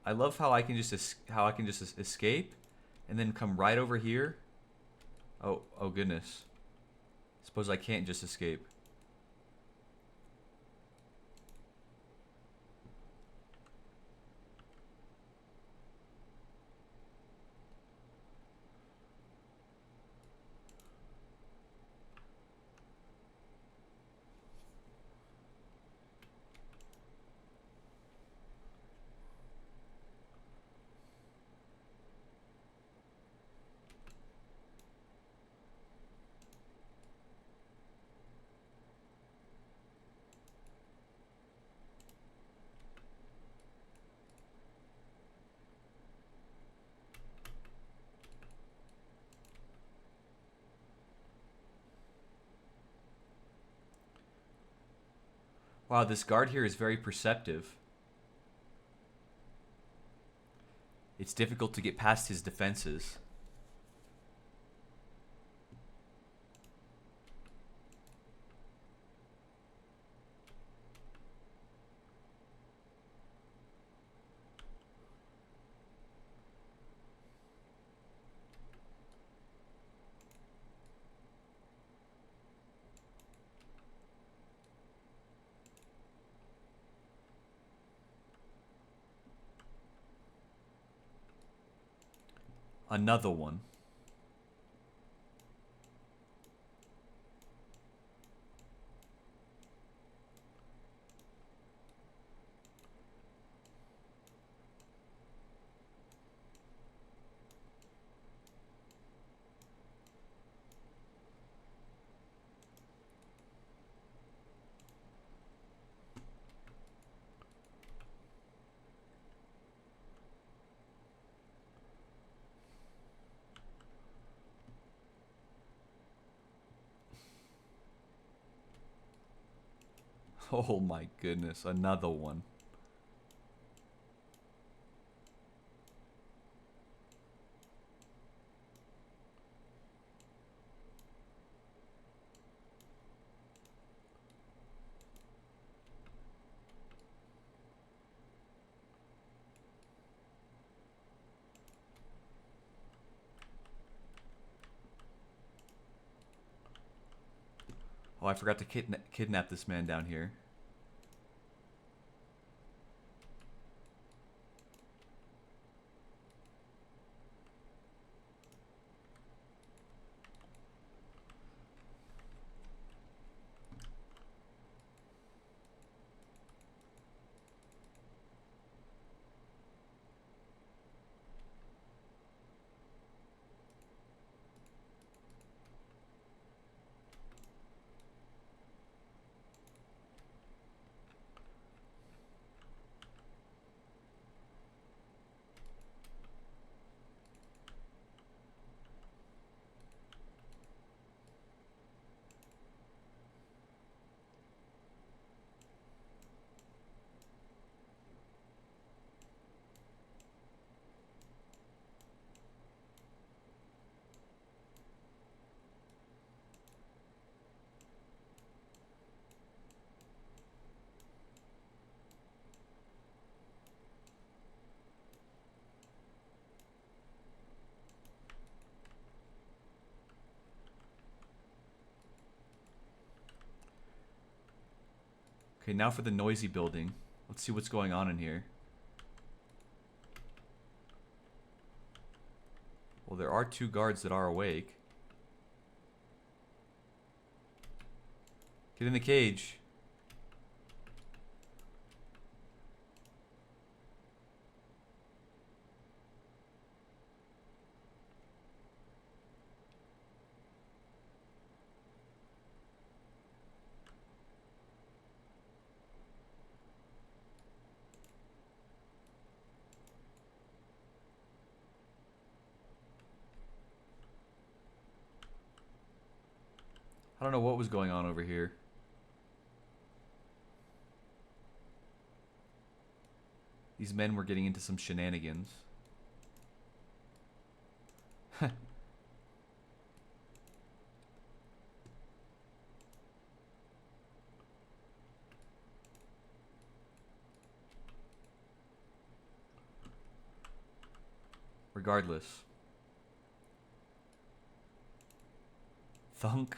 Speaker 1: I love how I can just escape and then come right over here. Oh goodness. Suppose I can't just escape. Wow, this guard here is very perceptive. It's difficult to get past his defenses. Another one. Oh my goodness, another one. Oh, I forgot to kidnap this man down here. Okay, now for the noisy building. Let's see what's going on in here. Well, there are 2 guards that are awake. Get in the cage. I don't know what was going on over here. These men were getting into some shenanigans. Regardless. Thunk.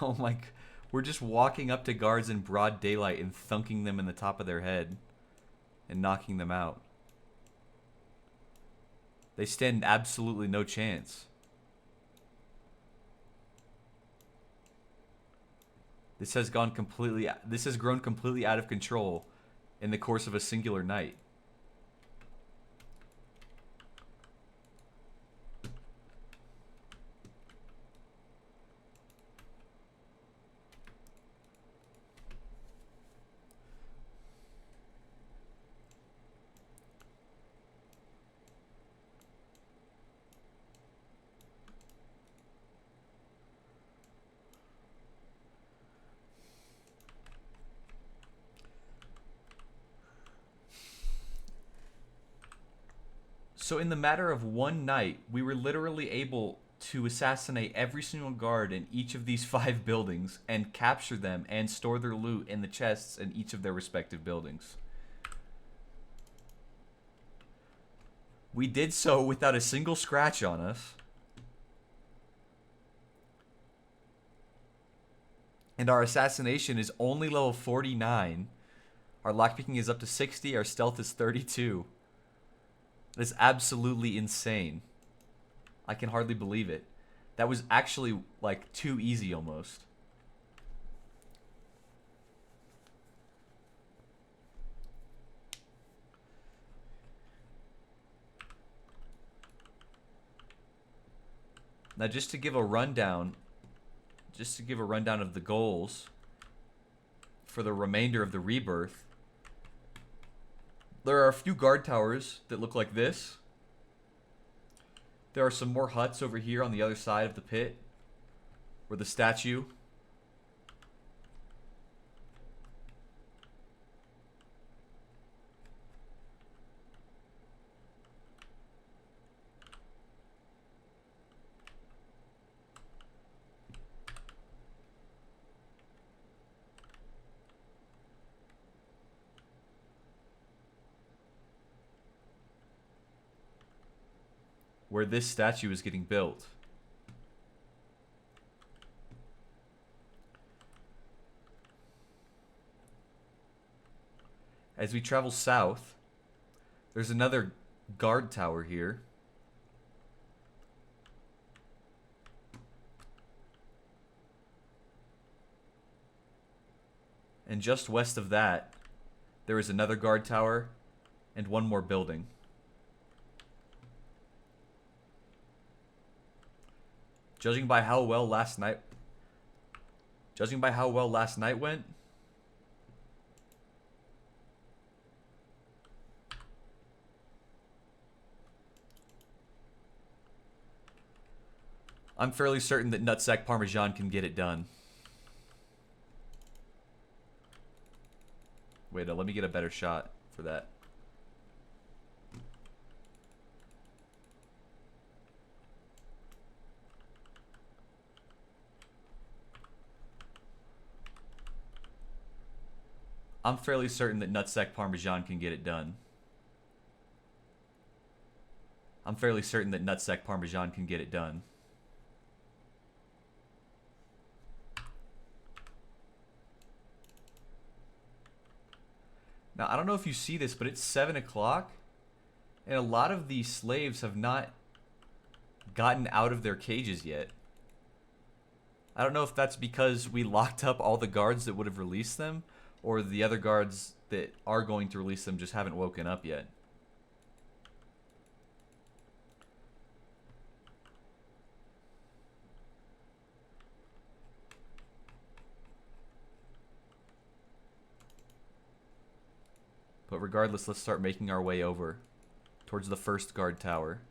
Speaker 1: Oh my... We're just walking up to guards in broad daylight and thunking them in the top of their head. And knocking them out. They stand absolutely no chance. This has grown completely out of control in the course of a singular night. So in the matter of one night, we were literally able to assassinate every single guard in each of these 5 buildings and capture them and store their loot in the chests in each of their respective buildings. We did so without a single scratch on us. And our assassination is only level 49. Our lockpicking is up to 60. Our stealth is 32. That is absolutely insane. I can hardly believe it. That was actually, like, too easy almost. Now, just to give a rundown of the goals for the remainder of the rebirth, there are a few guard towers that look like this. There are some more huts over here on the other side of the pit where the statue. Where this statue is getting built. As we travel south, there's another guard tower here. And just west of that, there is another guard tower and one more building. Judging by how well last night went, I'm fairly certain that Nutsack Parmesan can get it done. Wait, let me get a better shot for that. I'm fairly certain that Nutsack Parmesan can get it done. I'm fairly certain that Nutsack Parmesan can get it done. Now, I don't know if you see this, but it's 7 o'clock, and a lot of these slaves have not gotten out of their cages yet. I don't know if that's because we locked up all the guards that would have released them, or the other guards that are going to release them just haven't woken up yet. But regardless, let's start making our way over towards the first guard tower.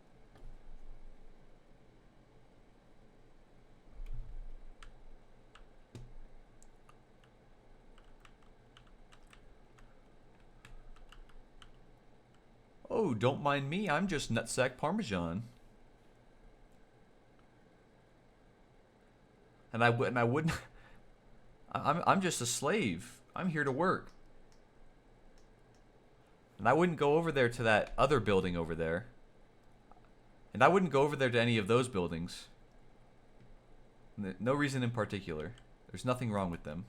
Speaker 1: Oh, don't mind me. I'm just Nutsack Parmesan. And I wouldn't. I'm just a slave. I'm here to work. And I wouldn't go over there to that other building over there. And I wouldn't go over there to any of those buildings. No reason in particular. There's nothing wrong with them.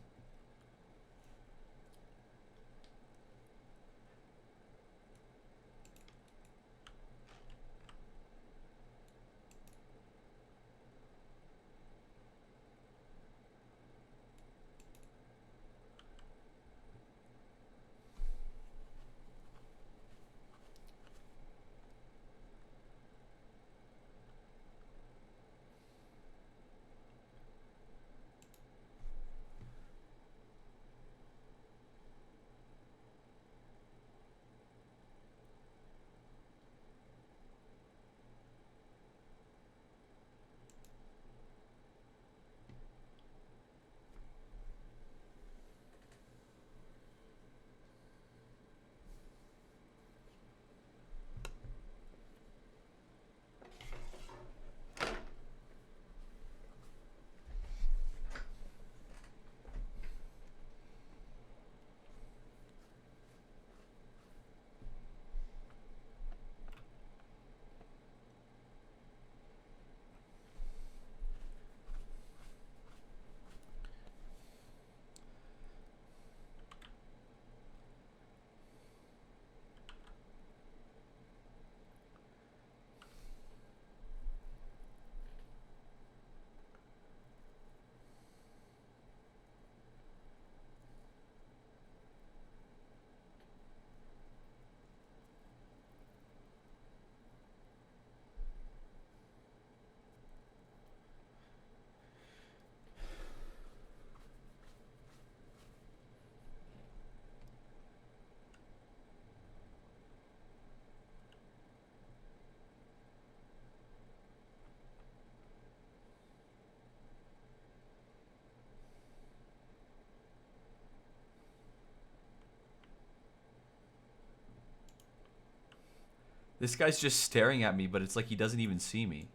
Speaker 1: This guy's just staring at me, but it's like he doesn't even see me.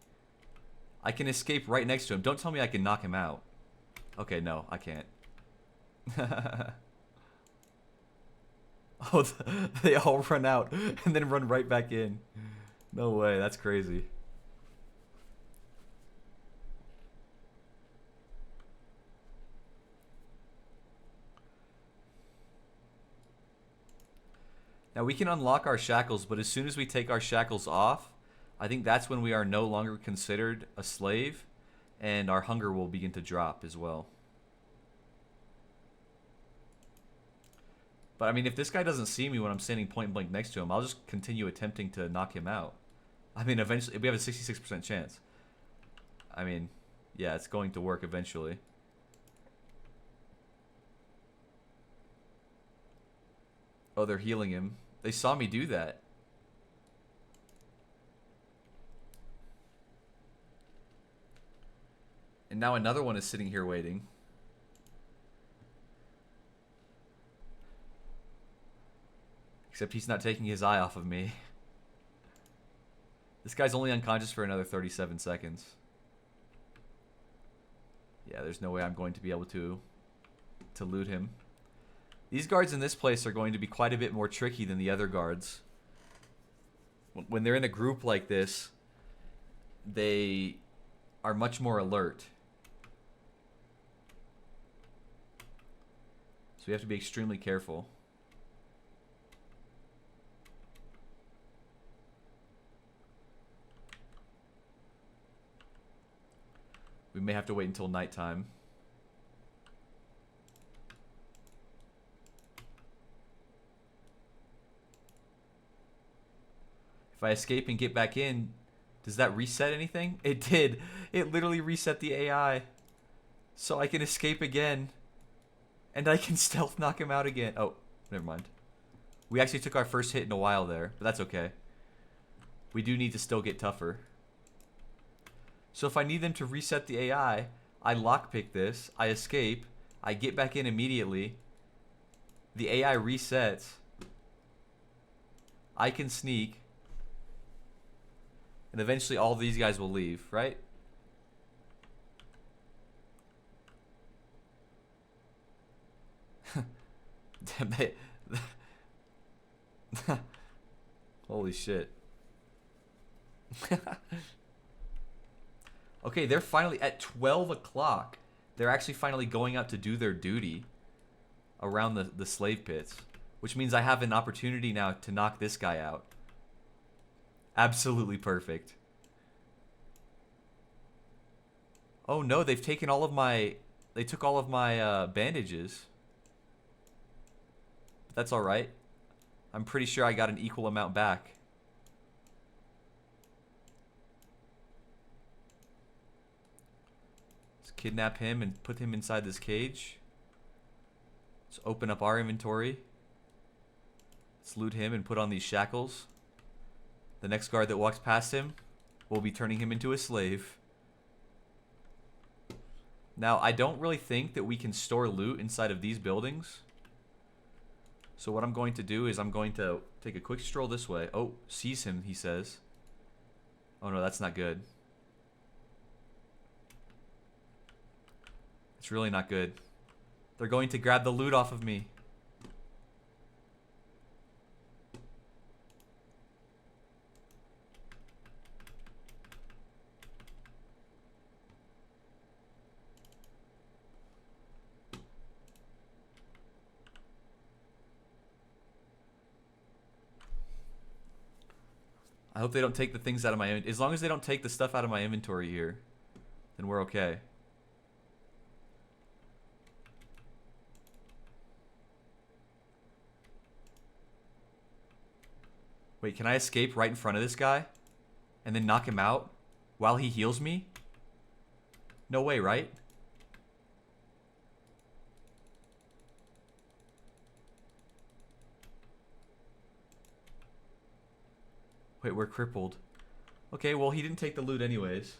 Speaker 1: I can escape right next to him. Don't tell me I can knock him out. Okay, no, I can't. Oh, they all run out and then run right back in. No way, that's crazy. Now we can unlock our shackles, but as soon as we take our shackles off, I think that's when we are no longer considered a slave, and our hunger will begin to drop as well. But I mean, if this guy doesn't see me when I'm standing point blank next to him, I'll just continue attempting to knock him out. I mean, eventually, we have a 66% chance. I mean, yeah, it's going to work eventually. Oh, they're healing him. They saw me do that. And now another one is sitting here waiting. Except he's not taking his eye off of me. This guy's only unconscious for another 37 seconds. Yeah, there's no way I'm going to be able to loot him. These guards in this place are going to be quite a bit more tricky than the other guards. When they're in a group like this, they are much more alert. So we have to be extremely careful. We may have to wait until nighttime. If I escape and get back in, does that reset anything? It did. It literally reset the AI. So I can escape again. And I can stealth knock him out again. Oh, never mind. We actually took our first hit in a while there, but that's okay. We do need to still get tougher. So if I need them to reset the AI, I lockpick this, I escape, I get back in immediately, the AI resets, I can sneak, and eventually all these guys will leave, right? Damn, they... Holy shit. Okay, they're finally at 12 o'clock. They're actually finally going out to do their duty around the slave pits, which means I have an opportunity now to knock this guy out. Absolutely perfect. Oh no, they've taken all of my... They took all of my bandages. But that's alright. I'm pretty sure I got an equal amount back. Let's kidnap him and put him inside this cage. Let's open up our inventory. Let's loot him and put on these shackles. The next guard that walks past him, we'll be turning him into a slave. Now, I don't really think that we can store loot inside of these buildings. So what I'm going to do is I'm going to take a quick stroll this way. Oh, sees him, he says. Oh no, that's not good. It's really not good. They're going to grab the loot off of me. I hope they don't take the things out of my... As long as they don't take the stuff out of my inventory here, then we're okay. Wait, can I escape right in front of this guy? And then knock him out while he heals me? No way, right? Wait, we're crippled. Okay, well, he didn't take the loot anyways.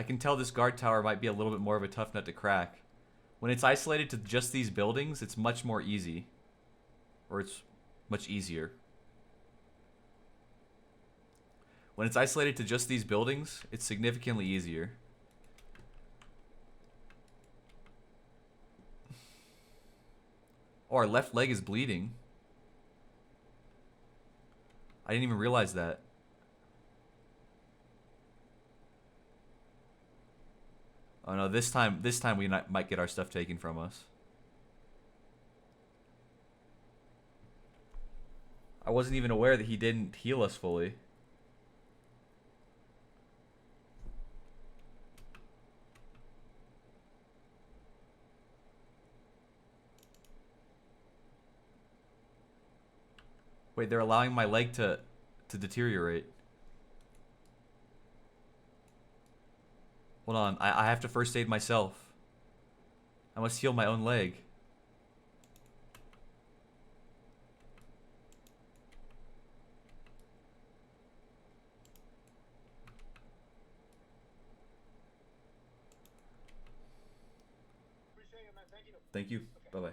Speaker 1: I can tell this guard tower might be a little bit more of a tough nut to crack. When it's isolated to just these buildings, it's much more easy. Or it's much easier. When it's isolated to just these buildings, it's significantly easier. Oh, our left leg is bleeding. I didn't even realize that. Oh no, this time we might get our stuff taken from us. I wasn't even aware that he didn't heal us fully. Wait, they're allowing my leg to deteriorate. Hold on, I have to first aid myself. I must heal my own leg. Thank you. Bye-bye.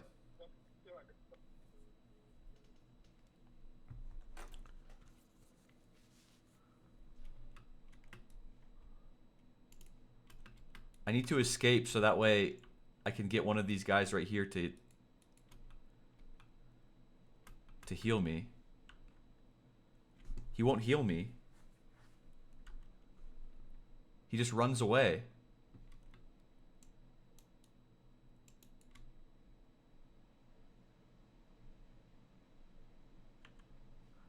Speaker 1: I need to escape so that way I can get one of these guys right here to heal me. He won't heal me. He just runs away.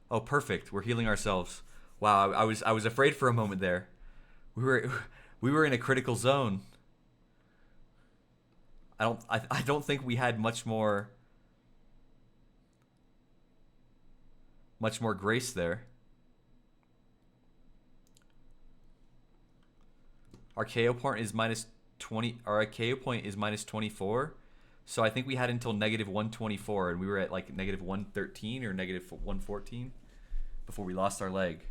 Speaker 1: Oh, perfect. We're healing ourselves. Wow, I was afraid for a moment there. We were in a critical zone. I don't think we had much more grace there. Our KO point is minus 20. Our KO point is minus 24. So I think we had until negative 124, and we were at like negative 113 or negative 114 before we lost our leg.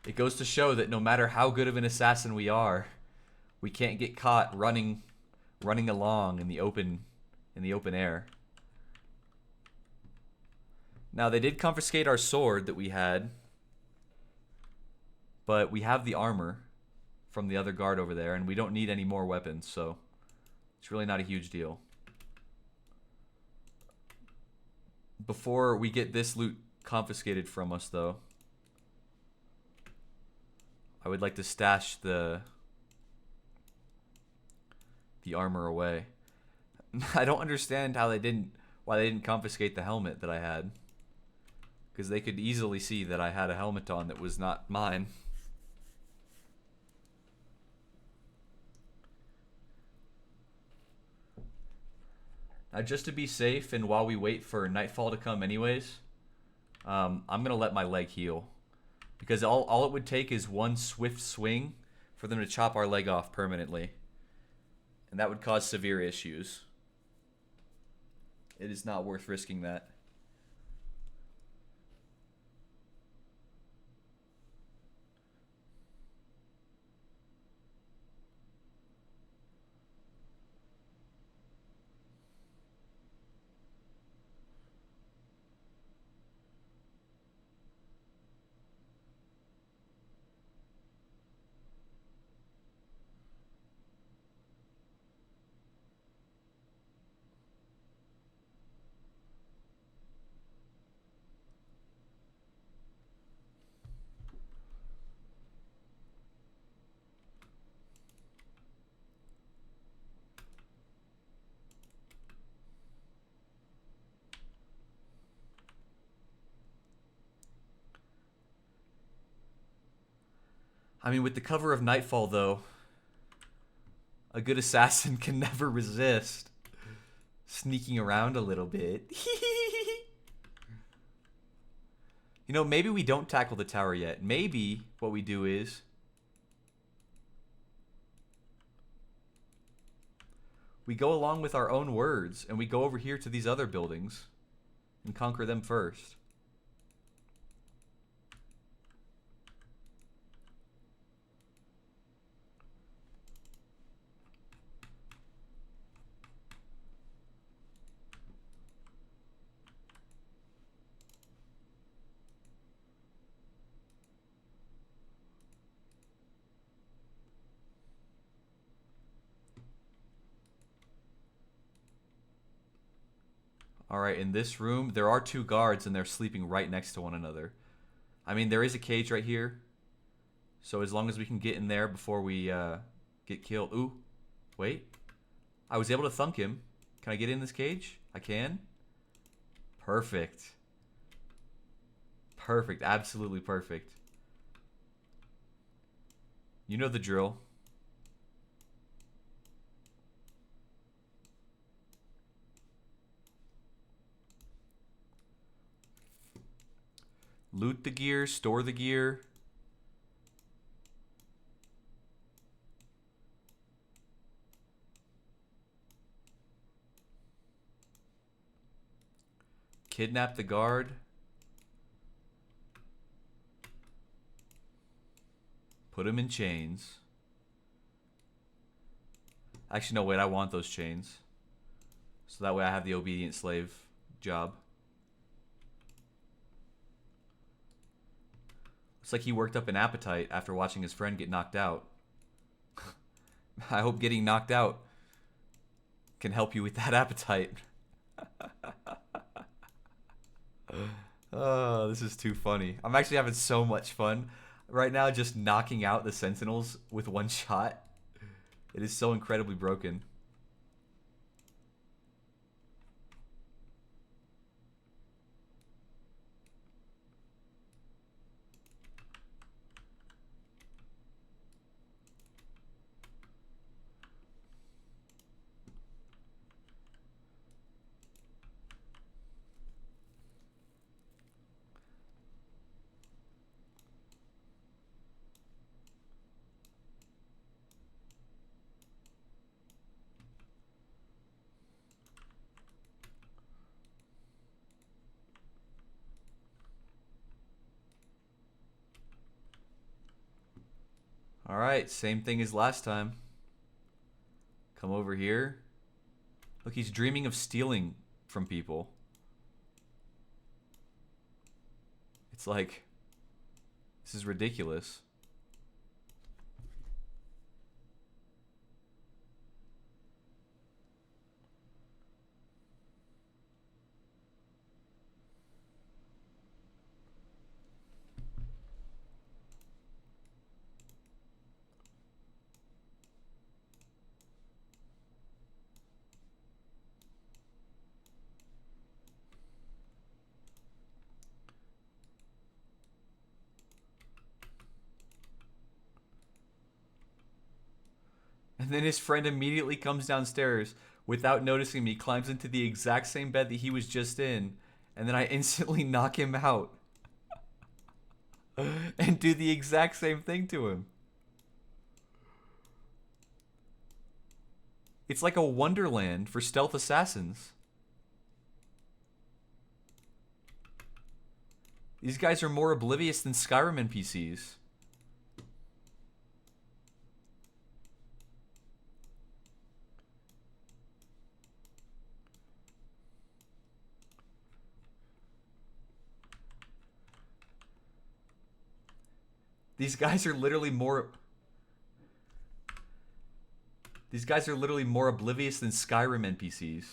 Speaker 1: It goes to show that no matter how good of an assassin we are, we can't get caught running along in the open air. Now they did confiscate our sword that we had, but we have the armor from the other guard over there, and we don't need any more weapons, so it's really not a huge deal. Before we get this loot confiscated from us, though, I would like to stash the armor away. I don't understand why they didn't confiscate the helmet that I had, because they could easily see that I had a helmet on that was not mine. Now, just to be safe, and while we wait for nightfall to come anyways, I'm gonna let my leg heal. Because all it would take is one swift swing for them to chop our leg off permanently. And that would cause severe issues. It is not worth risking that. I mean, with the cover of Nightfall, though, a good assassin can never resist sneaking around a little bit. You know, maybe we don't tackle the tower yet. Maybe what we do is we go along with our own words and we go over here to these other buildings and conquer them first. All right, in this room, there are two guards and they're sleeping right next to one another. I mean, there is a cage right here. So as long as we can get in there before we get killed. Ooh, wait. I was able to thunk him. Can I get in this cage? I can. Perfect. Perfect. Absolutely perfect. You know the drill. Loot the gear, store the gear. Kidnap the guard. Put him in chains. Actually, no, wait, I want those chains. So that way I have the obedient slave job. Looks like he worked up an appetite after watching his friend get knocked out. I hope getting knocked out can help you with that appetite. Oh, this is too funny. I'm actually having so much fun right now just knocking out the sentinels with one shot. It is so incredibly broken. Alright, same thing as last time. Come over here. Look, he's dreaming of stealing from people. It's like, this is ridiculous. And then his friend immediately comes downstairs without noticing me, climbs into the exact same bed that he was just in, and then I instantly knock him out. And do the exact same thing to him. It's like a wonderland for stealth assassins. These guys are more oblivious than Skyrim NPCs. These guys are literally more... These guys are literally more oblivious than Skyrim NPCs.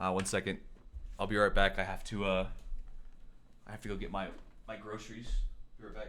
Speaker 1: One second. I'll be right back. I have to go get my groceries. Be right back.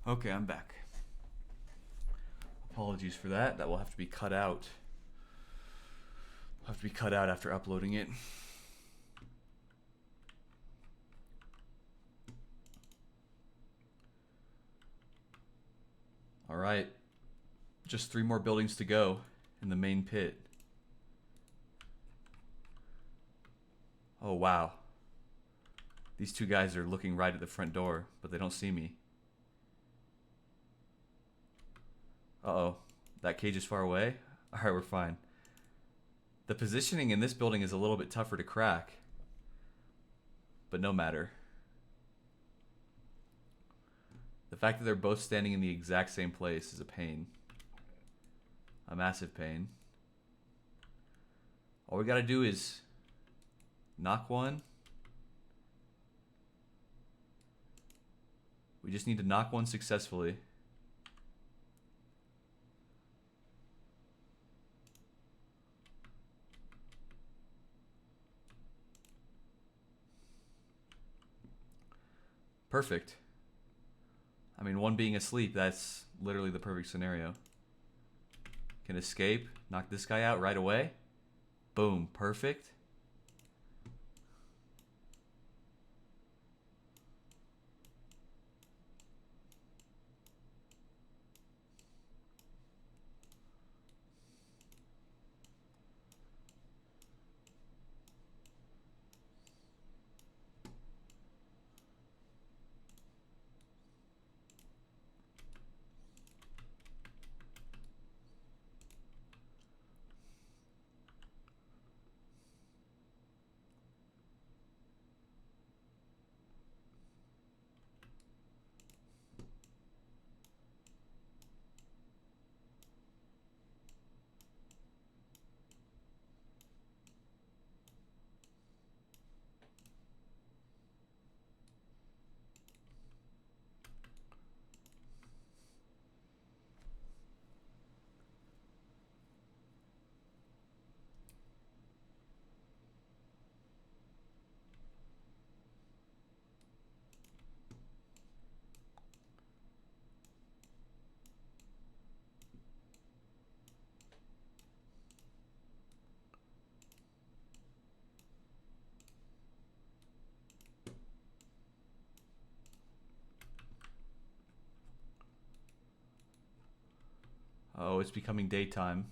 Speaker 1: Okay, I'm back. Apologies for that. That will have to be cut out. Will have to be cut out after uploading it. All right. Just 3 more buildings to go in the main pit. Oh, wow. These 2 guys are looking right at the front door, but they don't see me. Uh-oh. That cage is far away? Alright, we're fine. The positioning in this building is a little bit tougher to crack. But no matter. The fact that they're both standing in the exact same place is a pain. A massive pain. All we gotta do is knock one. We just need to knock one successfully. Perfect. I mean, one being asleep, that's literally the perfect scenario. Can escape, knock this guy out right away. Boom, perfect. Oh, it's becoming daytime.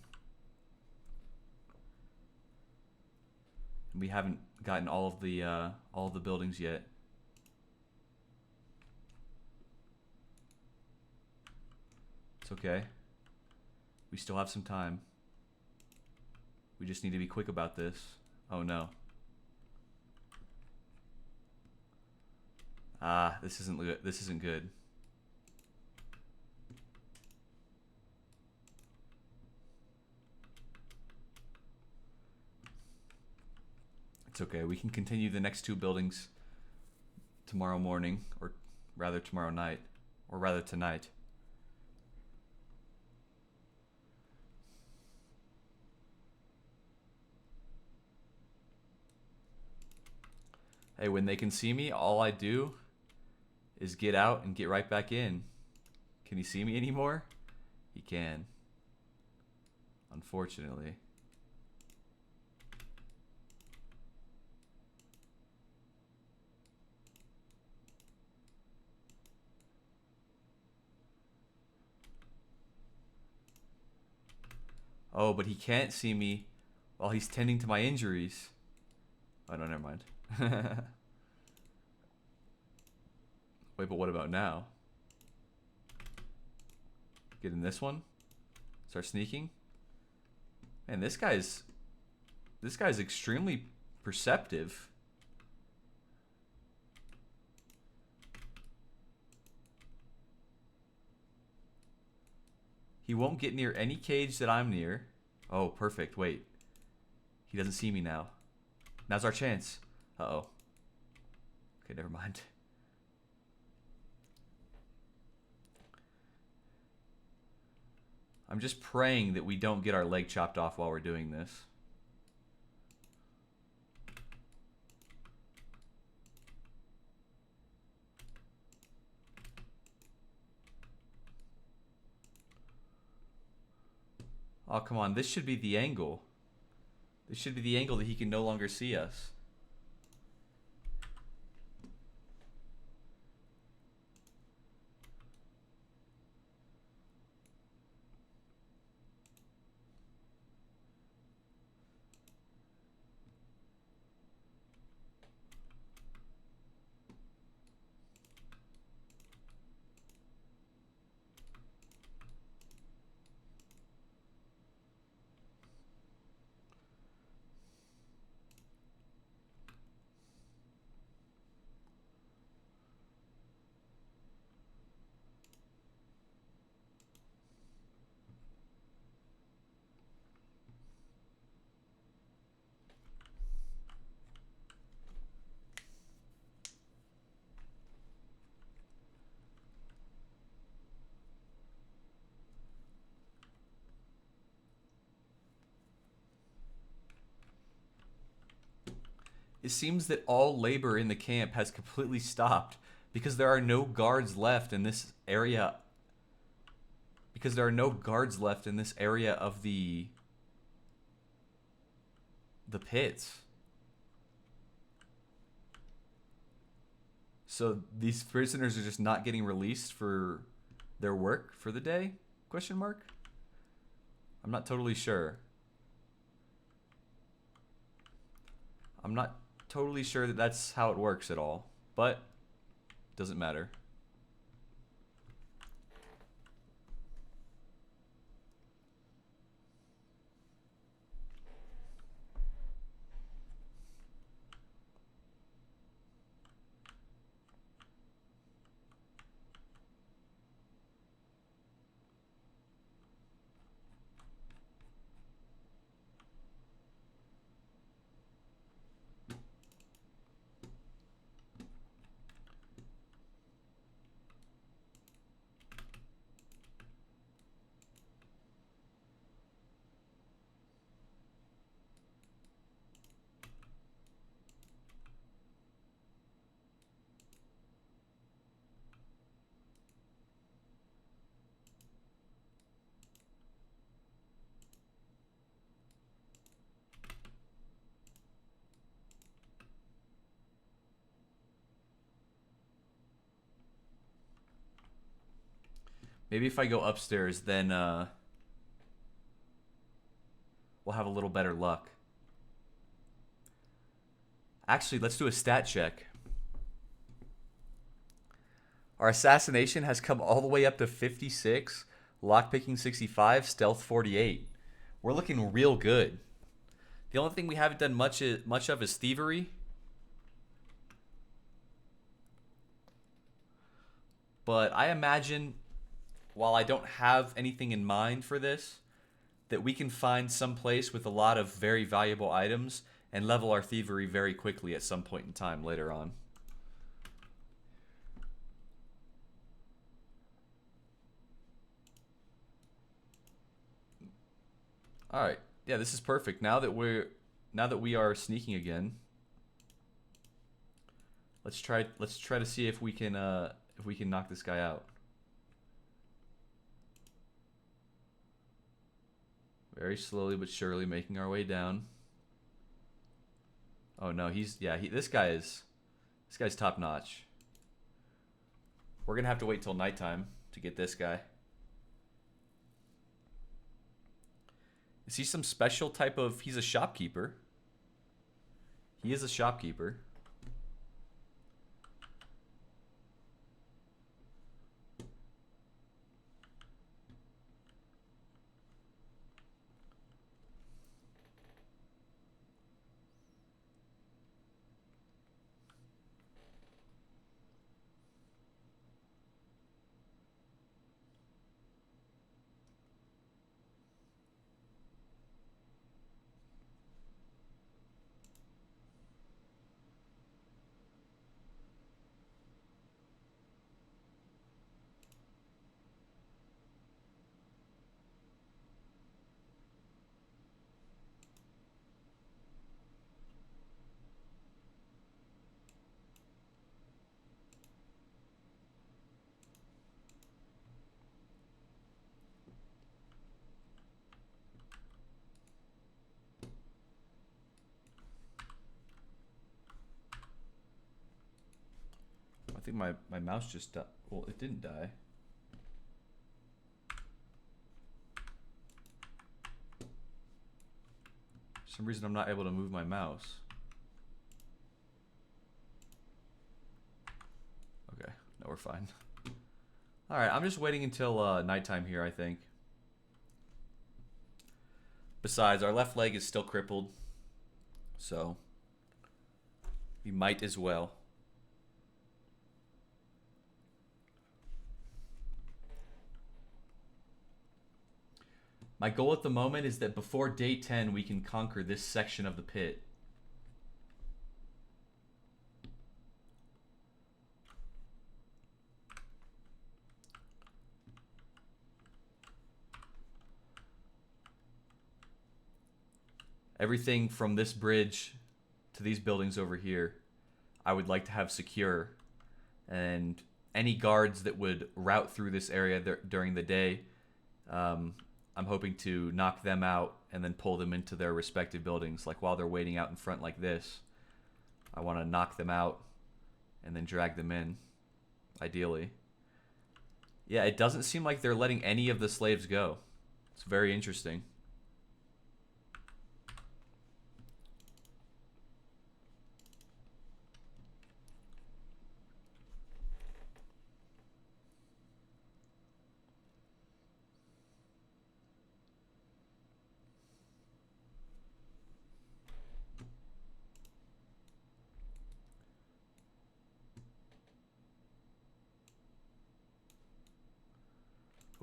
Speaker 1: We haven't gotten all of the buildings yet. It's okay. We still have some time. We just need to be quick about this. Oh no. Ah, this isn't good. This isn't good. It's okay. We can continue the next 2 buildings tomorrow morning, or rather tomorrow night, or rather tonight. Hey, when they can see me, all I do is get out and get right back in. Can he see me anymore? He can. Unfortunately. Oh, but he can't see me while he's tending to my injuries. Oh, no, never mind. Wait, but what about now? Get in this one? Start sneaking? Man, this guy's extremely perceptive. He won't get near any cage that I'm near. Oh, perfect. Wait. He doesn't see me now. Now's our chance. Uh-oh. Okay, never mind. I'm just praying that we don't get our leg chopped off while we're doing this. Oh, come on. This should be the angle. This should be the angle that he can no longer see us. It seems that all labor in the camp has completely stopped because there are no guards left in this area. Because there are no guards left in this area of the pits. So these prisoners are just not getting released for their work for the day? Question mark? I'm not totally sure. I'm not totally sure that that's how it works at all, but doesn't matter. Maybe if I go upstairs, then we'll have a little better luck. Actually, let's do a stat check. Our assassination has come all the way up to 56, lockpicking 65, stealth 48. We're looking real good. The only thing we haven't done much of is thievery. But I imagine, while I don't have anything in mind for this, that we can find some place with a lot of very valuable items and level our thievery very quickly at some point in time later on. All right. Yeah, this is perfect. Now that we are sneaking again, let's try to see if we can knock this guy out. Very slowly but surely making our way down. Oh no, this guy's top notch. We're gonna have to wait till nighttime to get this guy. Is he some special type of... He's a shopkeeper. He is a shopkeeper. think my mouse just died. Well, it didn't die. For some reason I'm not able to move my mouse. Okay, no, we're fine. Alright, I'm just waiting until nighttime here, I think. Besides, our left leg is still crippled. So, we might as well. My goal at the moment is that before day 10, we can conquer this section of the pit. Everything from this bridge to these buildings over here, I would like to have secure. And any guards that would route through this area during the day, I'm hoping to knock them out and then pull them into their respective buildings. Like while they're waiting out in front like this, I want to knock them out and then drag them in, ideally. Yeah, it doesn't seem like they're letting any of the slaves go. It's very interesting.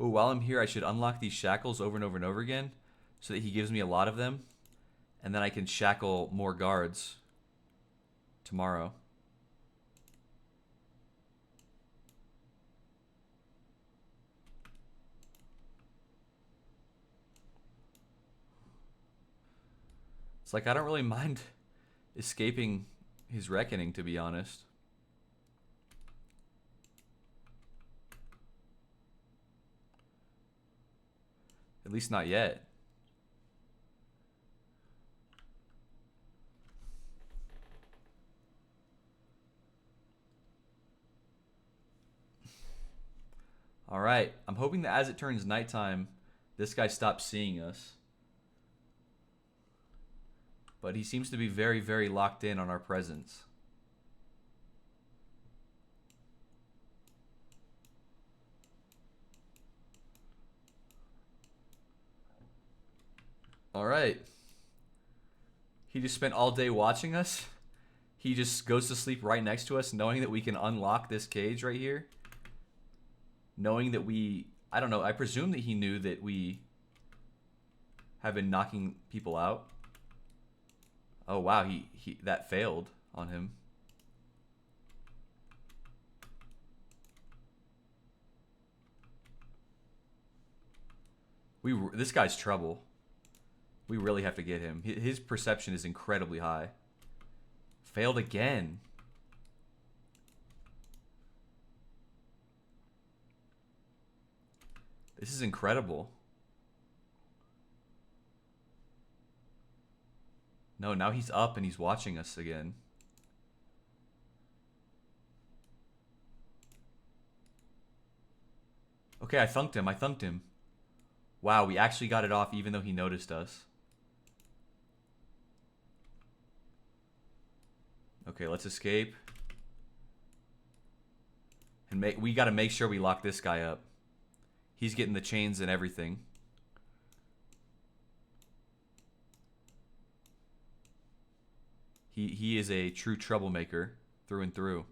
Speaker 1: Oh, while I'm here, I should unlock these shackles over and over and over again so that he gives me a lot of them. And then I can shackle more guards tomorrow. It's like I don't really mind escaping his reckoning, to be honest. At least not yet. All right. I'm hoping that as it turns nighttime, this guy stops seeing us. But he seems to be very, very locked in on our presence. All right. He just spent all day watching us. He just goes to sleep right next to us, knowing that we can unlock this cage right here. Knowing that I don't know, I presume that he knew that we have been knocking people out. Oh wow, that failed on him. This guy's trouble. We really have to get him. His perception is incredibly high. Failed again. This is incredible. No, now he's up and he's watching us again. Okay, I thunked him. Wow, we actually got it off even though he noticed us. Okay, let's escape. And we gotta make sure we lock this guy up. He's getting the chains and everything. He is a true troublemaker through and through.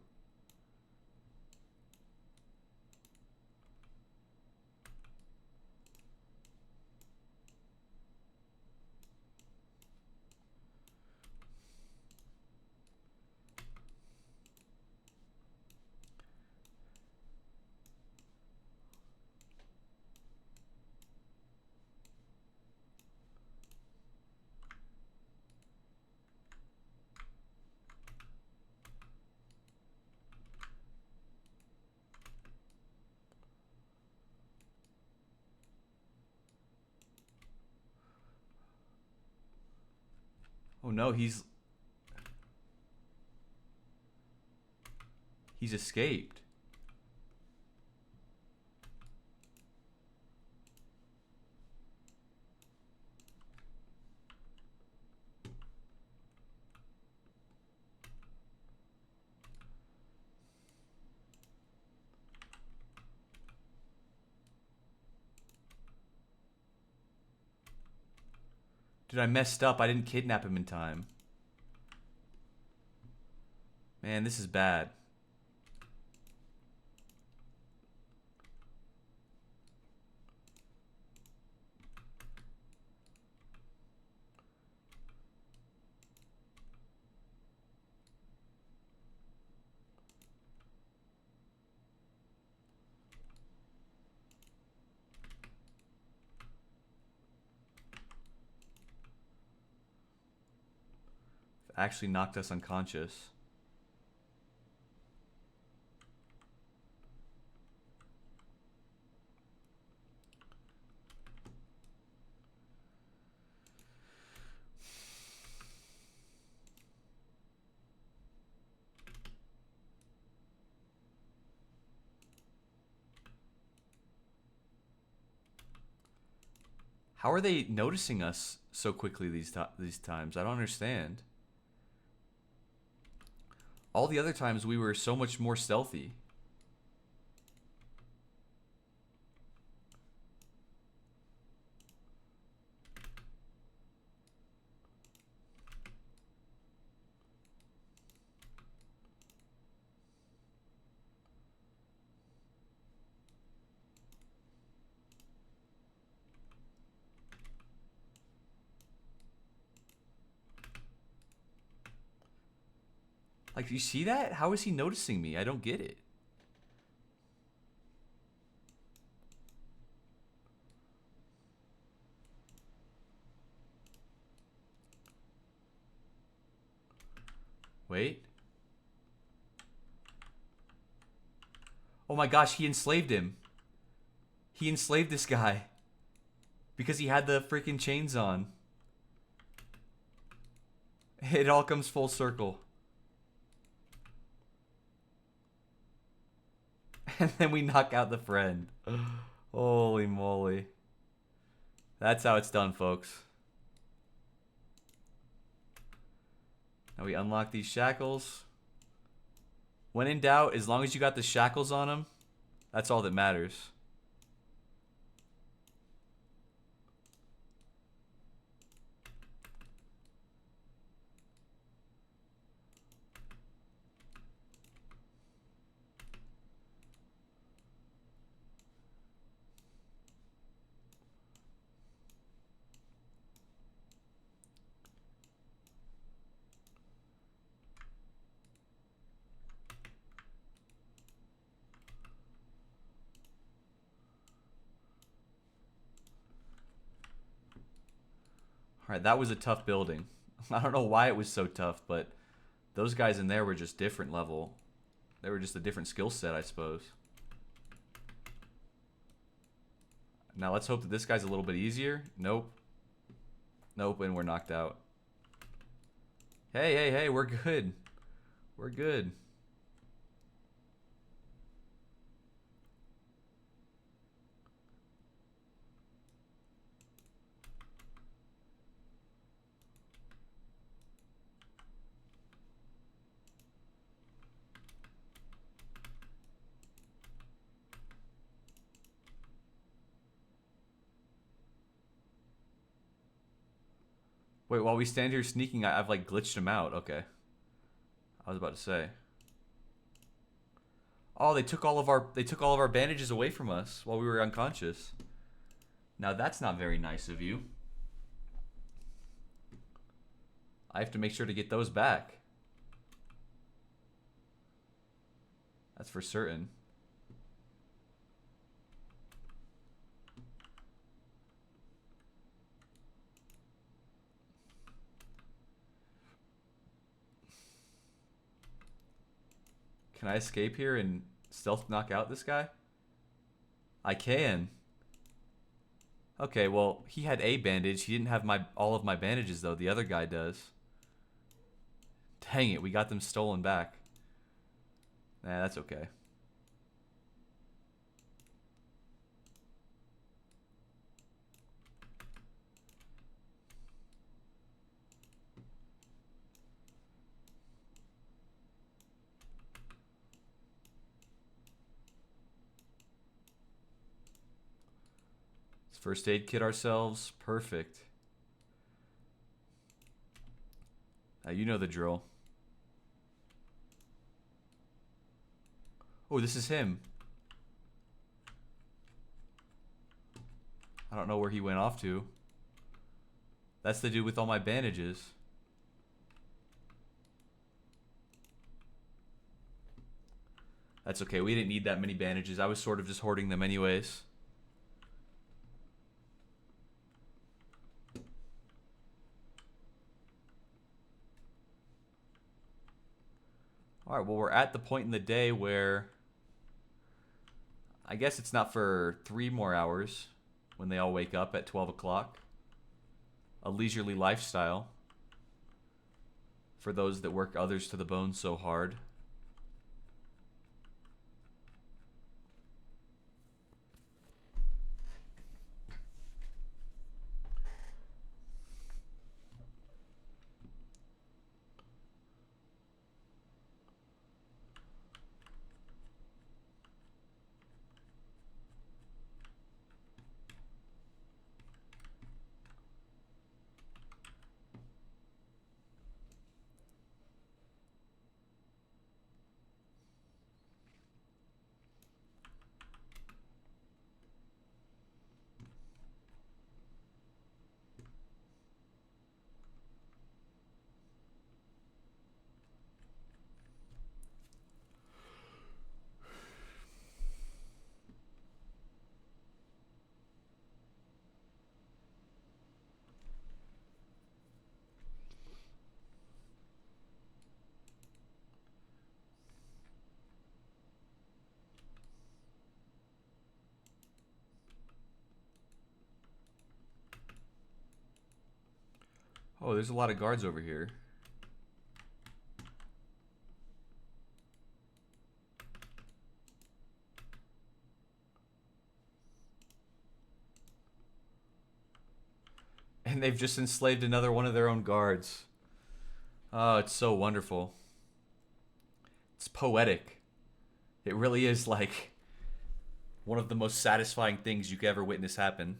Speaker 1: Oh no, he's He's escaped. Dude, I messed up. I didn't kidnap him in time. Man, this is bad. Actually knocked us unconscious. How are they noticing us so quickly these times? I don't understand. All the other times we were so much more stealthy. Like, you see that? How is he noticing me? I don't get it. Wait. Oh my gosh, he enslaved him. He enslaved this guy. Because he had the freaking chains on. It all comes full circle. And then we knock out the friend. Holy moly. That's how it's done, folks. Now we unlock these shackles. When in doubt, as long as you got the shackles on them, that's all that matters. Alright, that was a tough building. I don't know why it was so tough, but those guys in there were just different level. They were just a different skill set, I suppose. Now let's hope that this guy's a little bit easier. Nope. Nope, and we're knocked out. Hey, hey, hey, we're good. We're good. Wait, while we stand here sneaking, I've like glitched him out. Okay. I was about to say. Oh, they took all of our bandages away from us while we were unconscious. Now that's not very nice of you. I have to make sure to get those back. That's for certain. Can I escape here and stealth knock out this guy? I can. Okay, well, he had a bandage. He didn't have all of my bandages, though. The other guy does. Dang it, we got them stolen back. Nah, that's okay. Let's first aid kit ourselves. Perfect. Now you know the drill. Oh, this is him. I don't know where he went off to. That's the dude with all my bandages. That's okay. We didn't need that many bandages. I was sort of just hoarding them anyways. Alright, well, we're at the point in the day where I guess it's not for 3 more hours when they all wake up at 12 o'clock. A leisurely lifestyle for those that work others to the bone so hard. Oh, there's a lot of guards over here. And they've just enslaved another one of their own guards. Oh, it's so wonderful. It's poetic. It really is like one of the most satisfying things you could ever witness happen.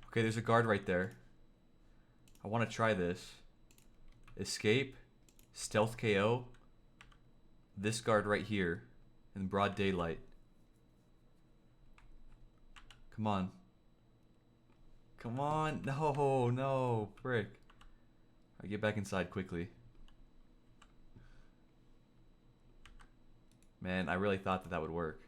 Speaker 1: Okay, there's a guard right there. I want to try this. Escape. Stealth KO. This guard right here. In broad daylight. Come on. Come on. No, no. Frick. I get back inside quickly. Man, I really thought that that would work.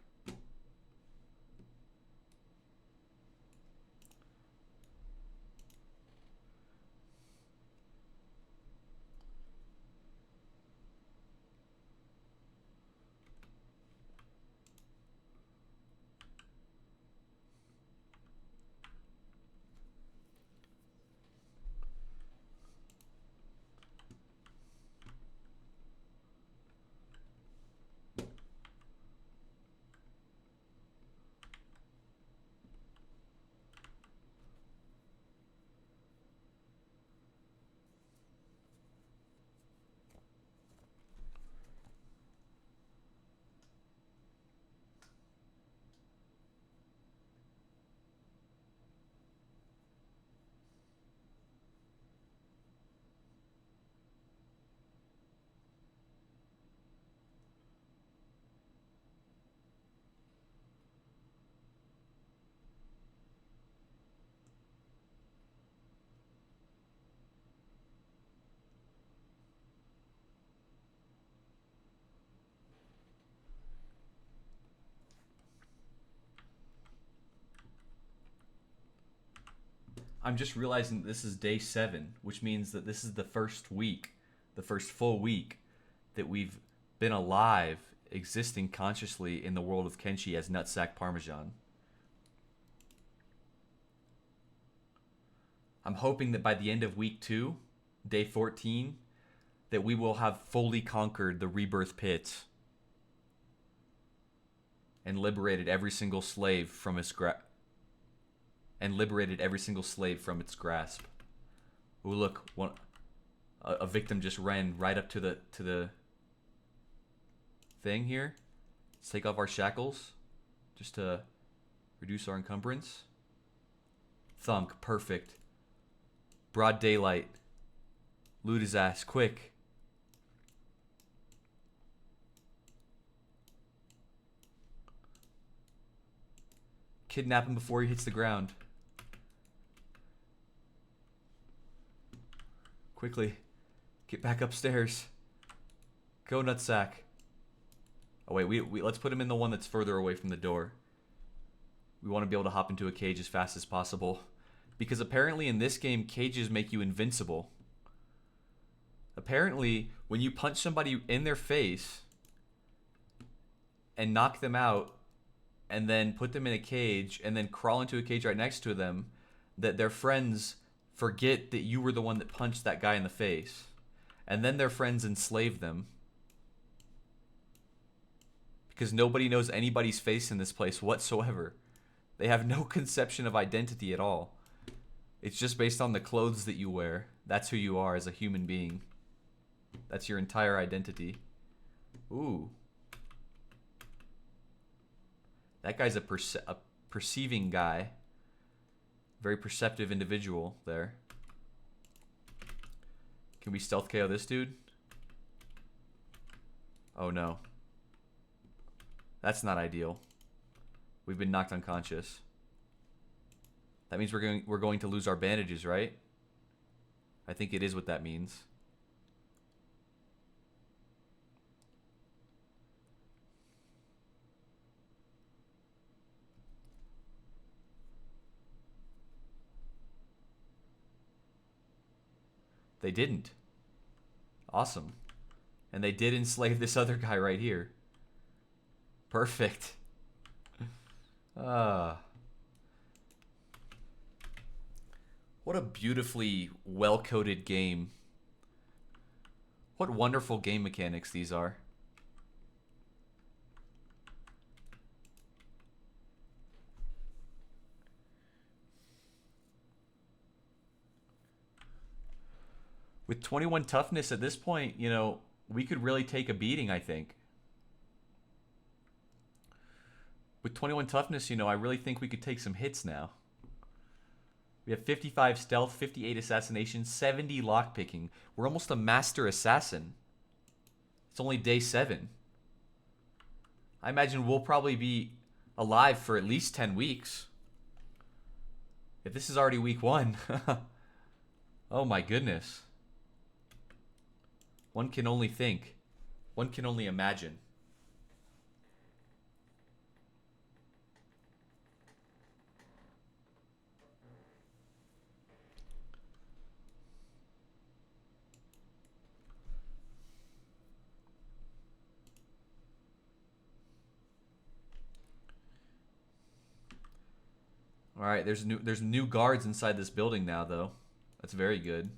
Speaker 1: I'm just realizing that this is day 7, which means that this is the first week, the first full week that we've been alive, existing consciously in the world of Kenshi as Nutsack Parmesan. I'm hoping that by the end of week 2, day 14, that we will have fully conquered the rebirth pits and liberated every single slave from its grasp. Ooh, look, a victim just ran right up to the thing here. Let's take off our shackles just to reduce our encumbrance. Thunk, perfect. Broad daylight. Loot his ass, quick. Kidnap him before he hits the ground. Quickly. Get back upstairs. Go, Nutsack. Oh, wait, we let's put him in the one that's further away from the door. We want to be able to hop into a cage as fast as possible. Because apparently in this game, cages make you invincible. Apparently, when you punch somebody in their face and knock them out, and then put them in a cage, and then crawl into a cage right next to them, that their friends forget that you were the one that punched that guy in the face. And then their friends enslave them. Because nobody knows anybody's face in this place whatsoever. They have no conception of identity at all. It's just based on the clothes that you wear. That's who you are as a human being. That's your entire identity. Ooh. That guy's a perceiving guy. Very perceptive individual there. Can we stealth KO this dude? Oh no. That's not ideal. We've been knocked unconscious. That means we're going to lose our bandages, right? I think it is what that means. They didn't. Awesome. And they did enslave this other guy right here. Perfect. What a beautifully well-coded game. What wonderful game mechanics these are. With 21 toughness at this point, you know, we could really take a beating, I think. With 21 toughness, you know, I really think we could take some hits now. We have 55 stealth, 58 assassination, 70 lockpicking. We're almost a master assassin. It's only day 7. I imagine we'll probably be alive for at least 10 weeks. If this is already week 1. Oh my goodness. One can only think. One can only imagine. All right, there's new guards inside this building now, though. That's very good.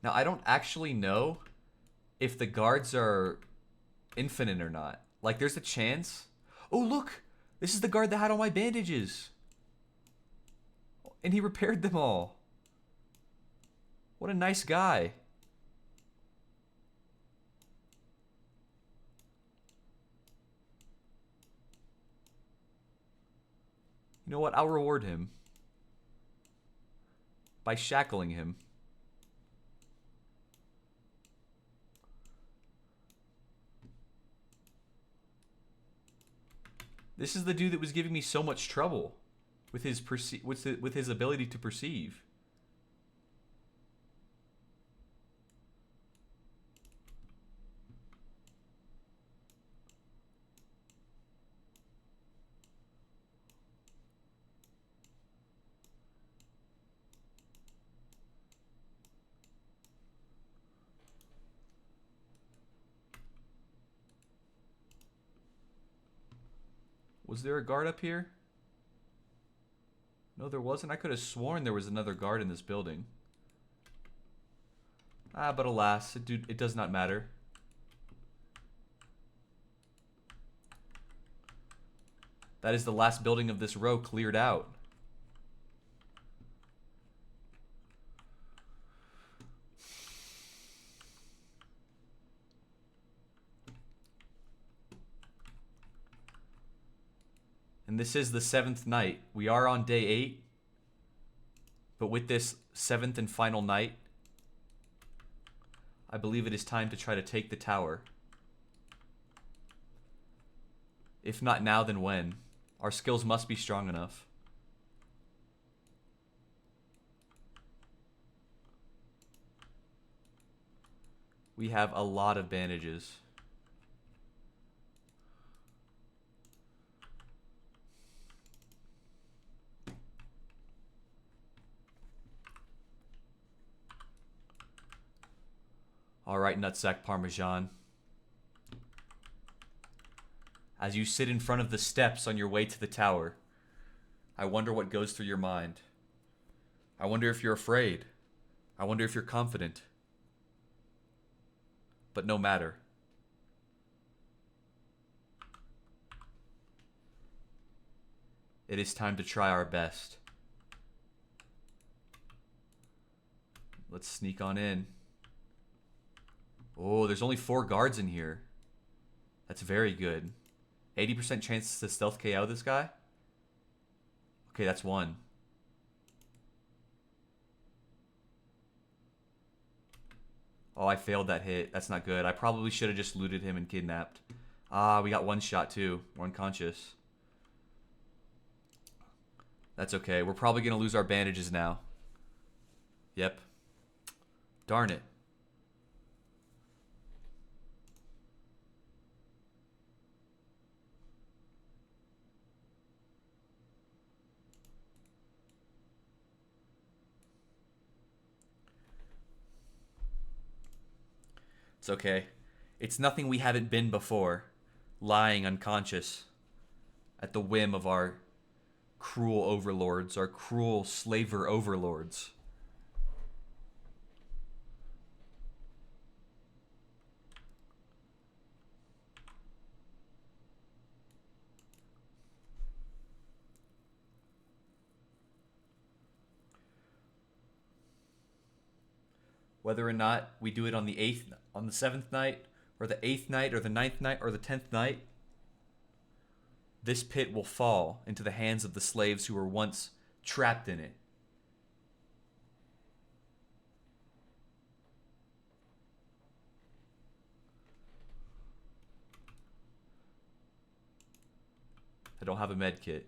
Speaker 1: Now, I don't actually know if the guards are infinite or not. Like, there's a chance. Oh, look! This is the guard that had all my bandages. And he repaired them all. What a nice guy. You know what? I'll reward him by shackling him. This is the dude that was giving me so much trouble with his with his ability to perceive. Was there a guard up here? No, there wasn't. I could have sworn there was another guard in this building. Ah, but alas, it does not matter. That is the last building of this row cleared out. And this is the 7th night. We are on day 8. But with this 7th and final night, I believe it is time to try to take the tower. If not now, then when? Our skills must be strong enough. We have a lot of bandages. Alright, Nutsack Parmesan. As you sit in front of the steps on your way to the tower, I wonder what goes through your mind. I wonder if you're afraid. I wonder if you're confident. But no matter. It is time to try our best. Let's sneak on in. Oh, there's only 4 guards in here. That's very good. 80% chance to stealth KO this guy? Okay, that's 1. Oh, I failed that hit. That's not good. I probably should have just looted him and kidnapped. Ah, we got 1 shot too. We're unconscious. That's okay. We're probably going to lose our bandages now. Yep. Darn it. It's okay. It's nothing we haven't been before. Lying unconscious at the whim of our cruel overlords, our cruel slaver overlords. Whether or not we do it on the 7th night, or the 8th night, or the 9th night, or the 10th night, this pit will fall into the hands of the slaves who were once trapped in it. I don't have a med kit.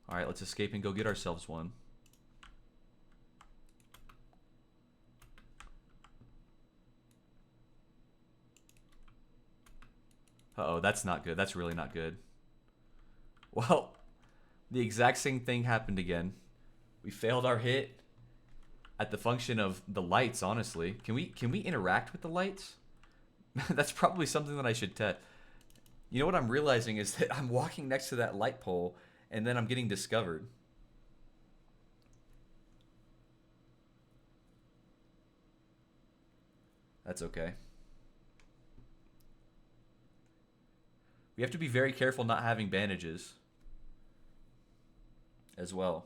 Speaker 1: Alright, let's escape and go get ourselves one. Uh-oh, that's not good. That's really not good. Well, the exact same thing happened again. We failed our hit at the function of the lights, honestly. Can we interact with the lights? That's probably something that I should test. You know what I'm realizing is that I'm walking next to that light pole and then I'm getting discovered. That's okay. We have to be very careful not having bandages as well.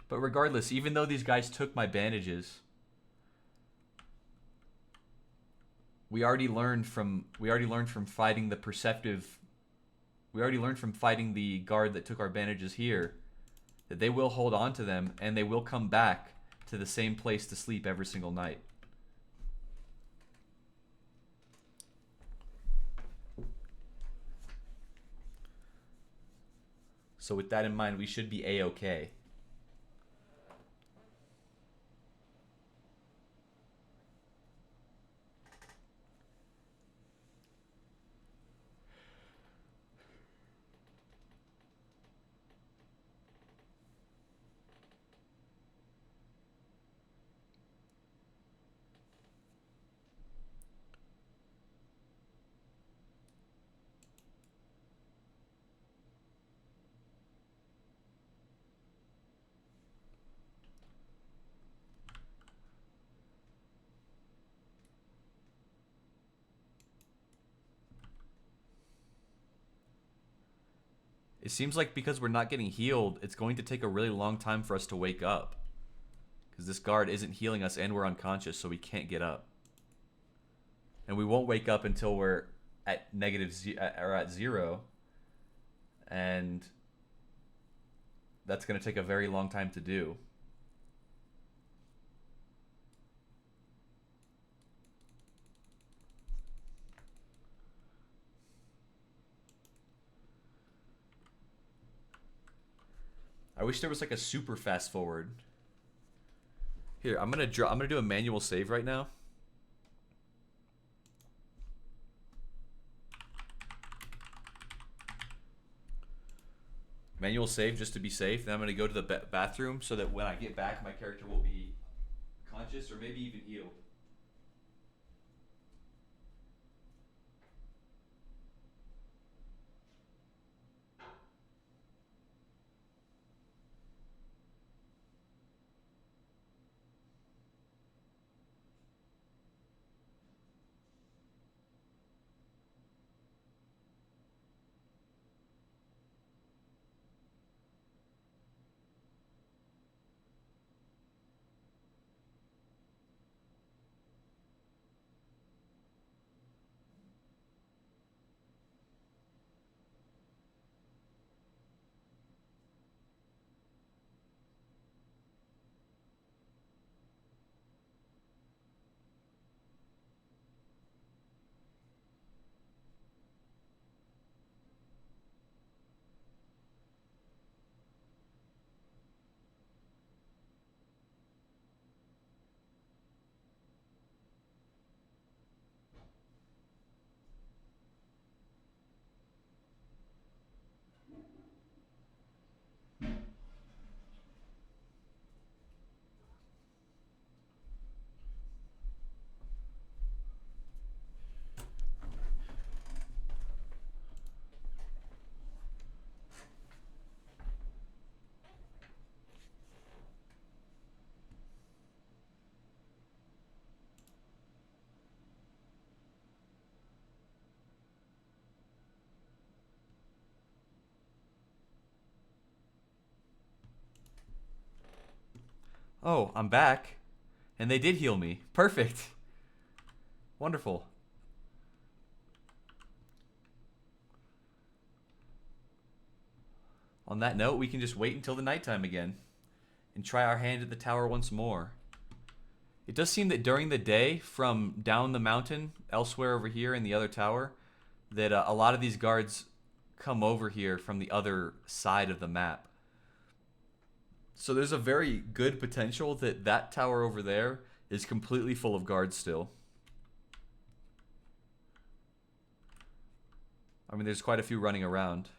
Speaker 1: But regardless, even though these guys took my bandages, we already learned from fighting the perceptive. We already learned from fighting the guard that took our bandages here that they will hold on to them and they will come back to the same place to sleep every single night. So with that in mind, we should be A-okay. It seems like because we're not getting healed, it's going to take a really long time for us to wake up. Because this guard isn't healing us and we're unconscious, so we can't get up. And we won't wake up until we're at or at 0. And that's going to take a very long time to do. I wish there was like a super fast forward. Here, I'm gonna do a manual save right now. Manual save just to be safe. Then I'm gonna go to the bathroom so that when I get back, my character will be conscious or maybe even healed. Oh, I'm back. And they did heal me. Perfect. Wonderful. On that note, we can just wait until the nighttime again and try our hand at the tower once more. It does seem that during the day, from down the mountain, elsewhere over here in the other tower, that a lot of these guards come over here from the other side of the map. So there's a very good potential that that tower over there is completely full of guards still. I mean, there's quite a few running around.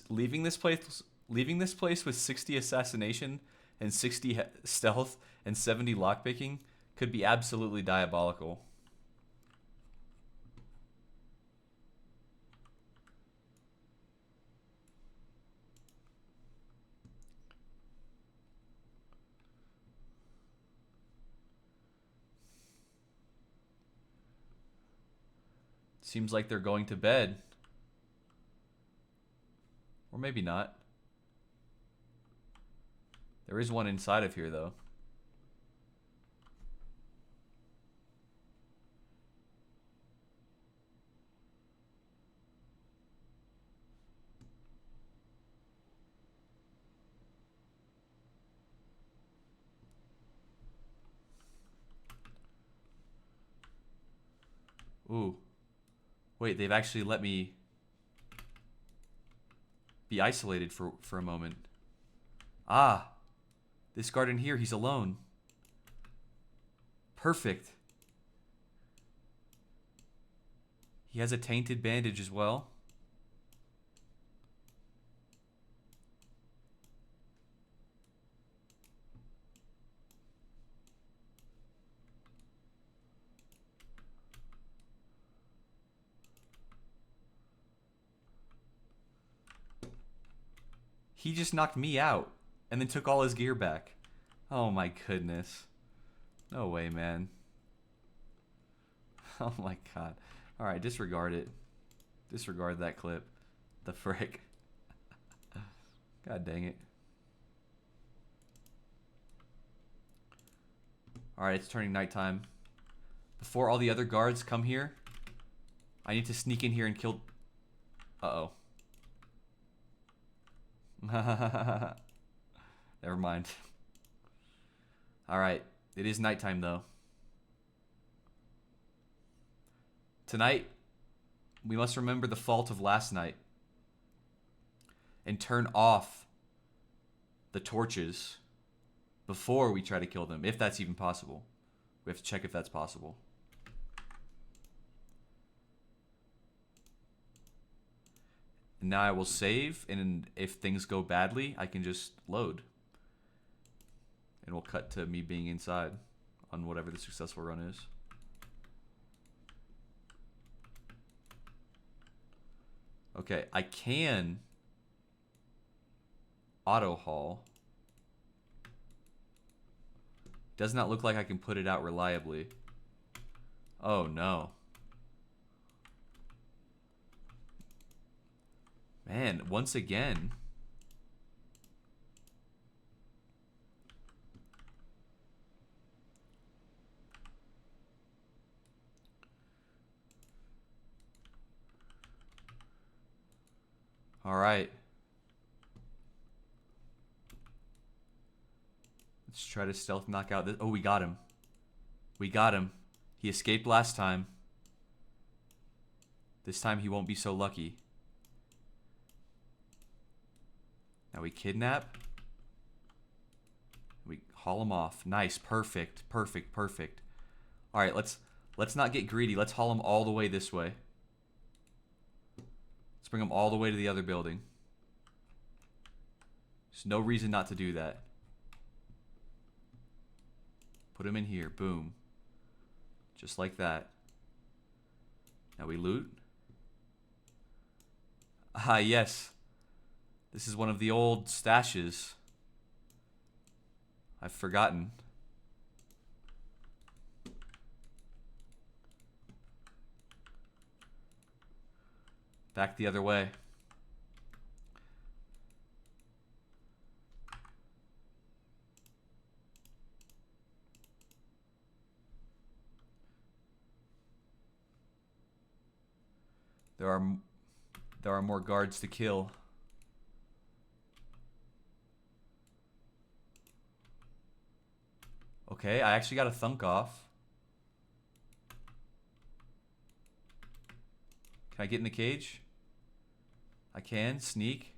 Speaker 1: Leaving this place with 60 assassination and 60 stealth and 70 lockpicking could be absolutely diabolical. Seems like they're going to bed. Or maybe not. There is one inside of here, though. Ooh. Wait, they've actually let me be isolated for a moment. Ah. This guard in here, he's alone. Perfect. He has a tainted bandage as well. He just knocked me out and then took all his gear back. Oh my goodness. No way, man. Oh my god. Alright, disregard it. Disregard that clip. The frick. God dang it. Alright, it's turning nighttime. Before all the other guards come here, I need to sneak in here and kill... Uh-oh. Never mind. Alright, it is nighttime though. Tonight, we must remember the fault of last night and turn off the torches before we try to kill them, if that's even possible. We have to check if that's possible. And now I will save, and if things go badly, I can just load. And we'll cut to me being inside on whatever the successful run is. Okay, I can auto haul. Does not look like I can put it out reliably. Oh no. Man, once again. All right. Let's try to stealth knock out this. Oh, we got him. We got him. He escaped last time. This time he won't be so lucky. Now we kidnap. We haul him off. Nice. Perfect. Perfect. Perfect. All right, let's not get greedy. Let's haul him all the way this way. Let's bring him all the way to the other building. There's no reason not to do that. Put him in here. Boom. Just like that. Now we loot. Ah, yes. This is one of the old stashes. I've forgotten. Back the other way. There are more guards to kill. Okay, I actually got a thunk off. Can I get in the cage? I can. Sneak.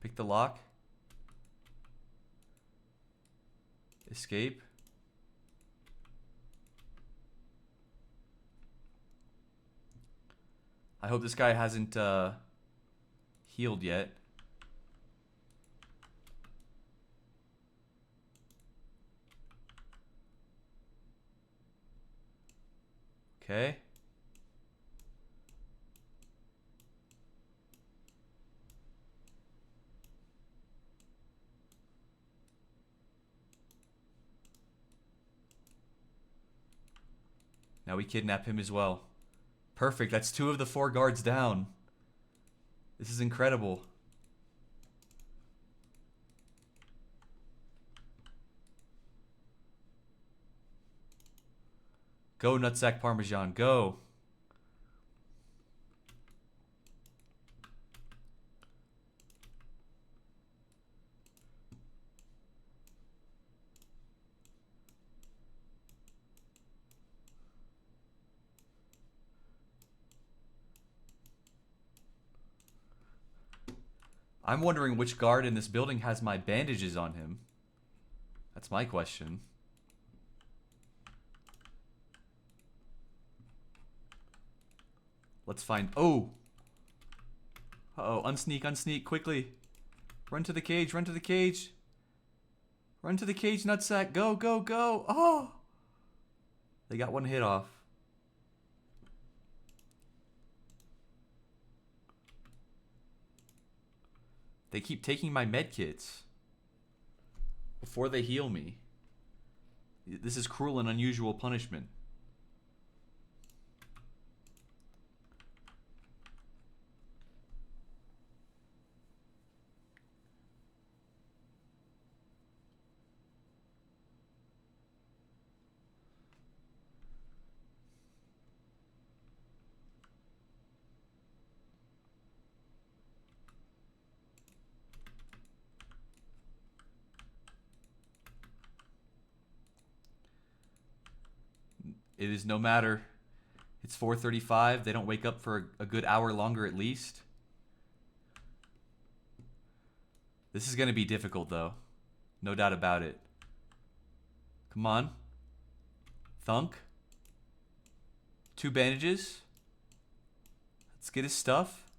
Speaker 1: Pick the lock. Escape. I hope this guy hasn't healed yet. Okay. Now we kidnap him as well. Perfect. That's 2 of the 4 guards down. This is incredible. Go, Nutsack Parmesan. Go. I'm wondering which guard in this building has my bandages on him. That's my question. Let's find... Oh! Uh-oh, unsneak, unsneak, quickly. Run to the cage, run to the cage. Run to the cage, nutsack. Go, go, go. Oh! They got one hit off. They keep taking my medkits before they heal me. This is cruel and unusual punishment. It is no matter. It's 4:35. They don't wake up for a good hour longer at least. This is going to be difficult, though. No doubt about it. Come on. Thunk. 2 bandages. Let's get his stuff.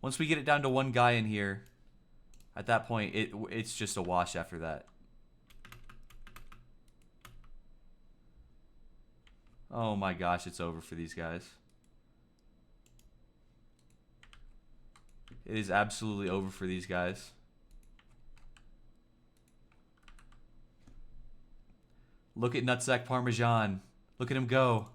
Speaker 1: Once we get it down to 1 guy in here, at that point, it's just a wash after that. Oh my gosh, it's over for these guys. It is absolutely over for these guys. Look at Nutsack Parmesan. Look at him go.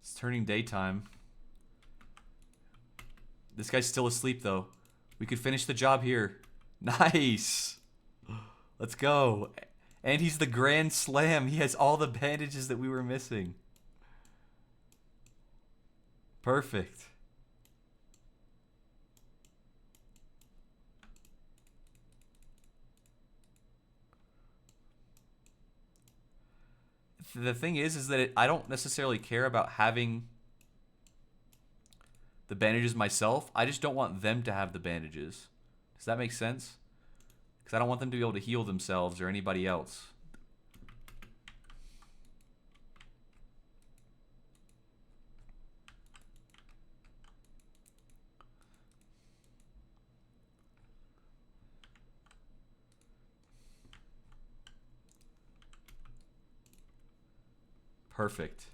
Speaker 1: It's turning daytime. This guy's still asleep, though. We could finish the job here. Nice. Let's go. And he's the Grand Slam. He has all the bandages that we were missing. Perfect. The thing is that I don't necessarily care about having the bandages myself. I just don't want them to have the bandages. Does that make sense? Because I don't want them to be able to heal themselves or anybody else. Perfect.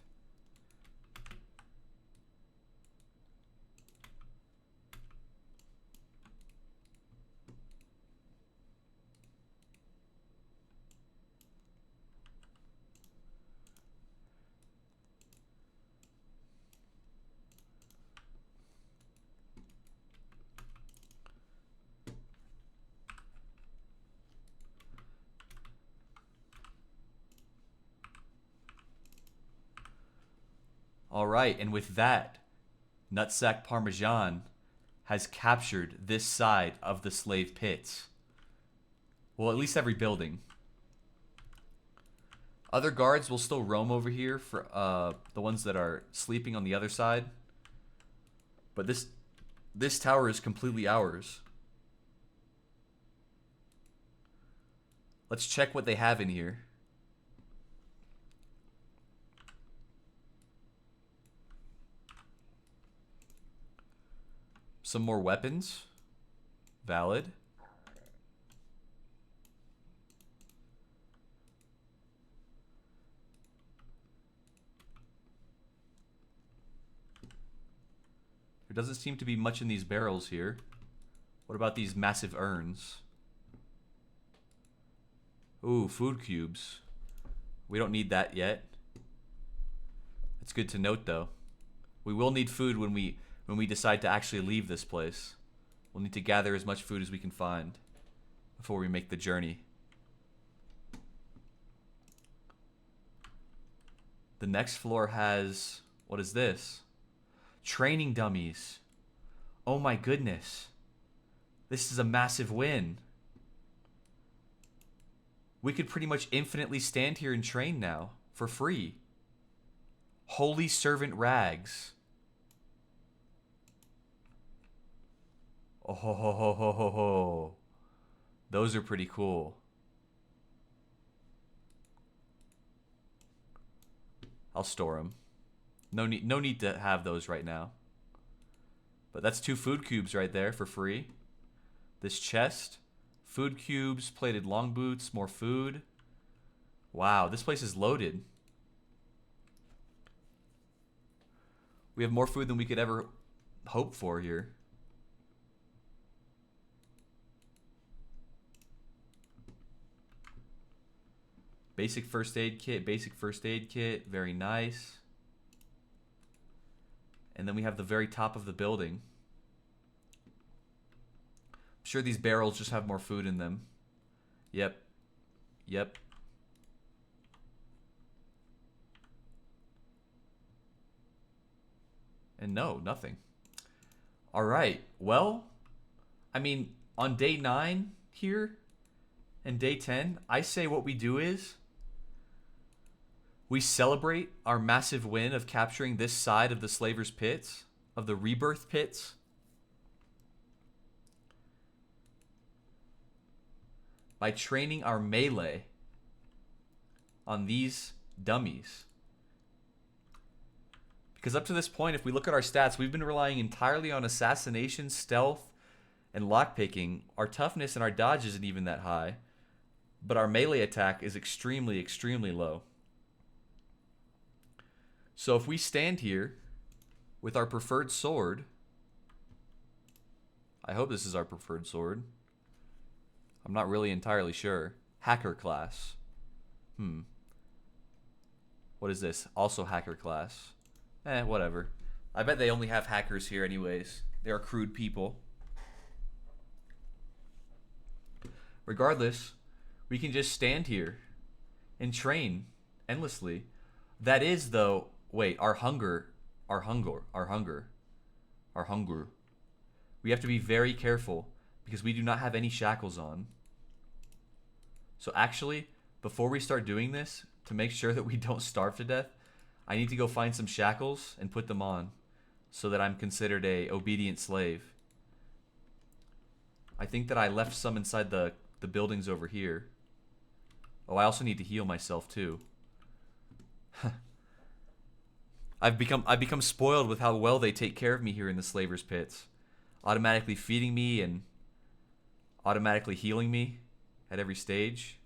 Speaker 1: All right, and with that, Nutsack Parmesan has captured this side of the slave pits. Well, at least every building. Other guards will still roam over here for the ones that are sleeping on the other side. But this tower is completely ours. Let's check what they have in here. Some more weapons. Valid. doesn't seem to be much in these barrels here. What about these massive urns? Ooh, food cubes. We don't need that yet. It's good to note, though. We will need food when we decide to actually leave this place. We'll need to gather as much food as we can find before we make the journey. The next floor has... what is this? Training dummies. Oh my goodness. This is a massive win. We could pretty much infinitely stand here and train now for free. Holy servant rags. Oh ho ho ho ho ho ho. Those are pretty cool. I'll store them. No need to have those right now. But that's 2 food cubes right there for free. This chest, food cubes, plated long boots, more food. Wow, this place is loaded. We have more food than we could ever hope for here. Basic first aid kit, very nice. And then we have the very top of the building. I'm sure these barrels just have more food in them. Yep. Yep. And no, nothing. All right. Well, I mean, on day 9 here and day 10, I say what we do is we celebrate our massive win of capturing this side of the Slaver's Pits, of the Rebirth Pits. By training our melee on these dummies. Because up to this point, if we look at our stats, we've been relying entirely on assassination, stealth, and lockpicking. Our toughness and our dodge isn't even that high. But our melee attack is extremely, extremely low. So if we stand here with our preferred sword, I hope this is our preferred sword. I'm not really entirely sure. Hacker class. What is this? Also hacker class. Whatever. I bet they only have hackers here anyways. They are crude people. Regardless, we can just stand here and train endlessly. That is, though... Wait, our hunger. We have to be very careful because we do not have any shackles on. So actually, before we start doing this, to make sure that we don't starve to death, I need to go find some shackles and put them on so that I'm considered a obedient slave. I think that I left some inside the buildings over here. Oh, I also need to heal myself too. I've become spoiled with how well they take care of me here in the Slaver's Pits. Automatically feeding me and automatically healing me at every stage.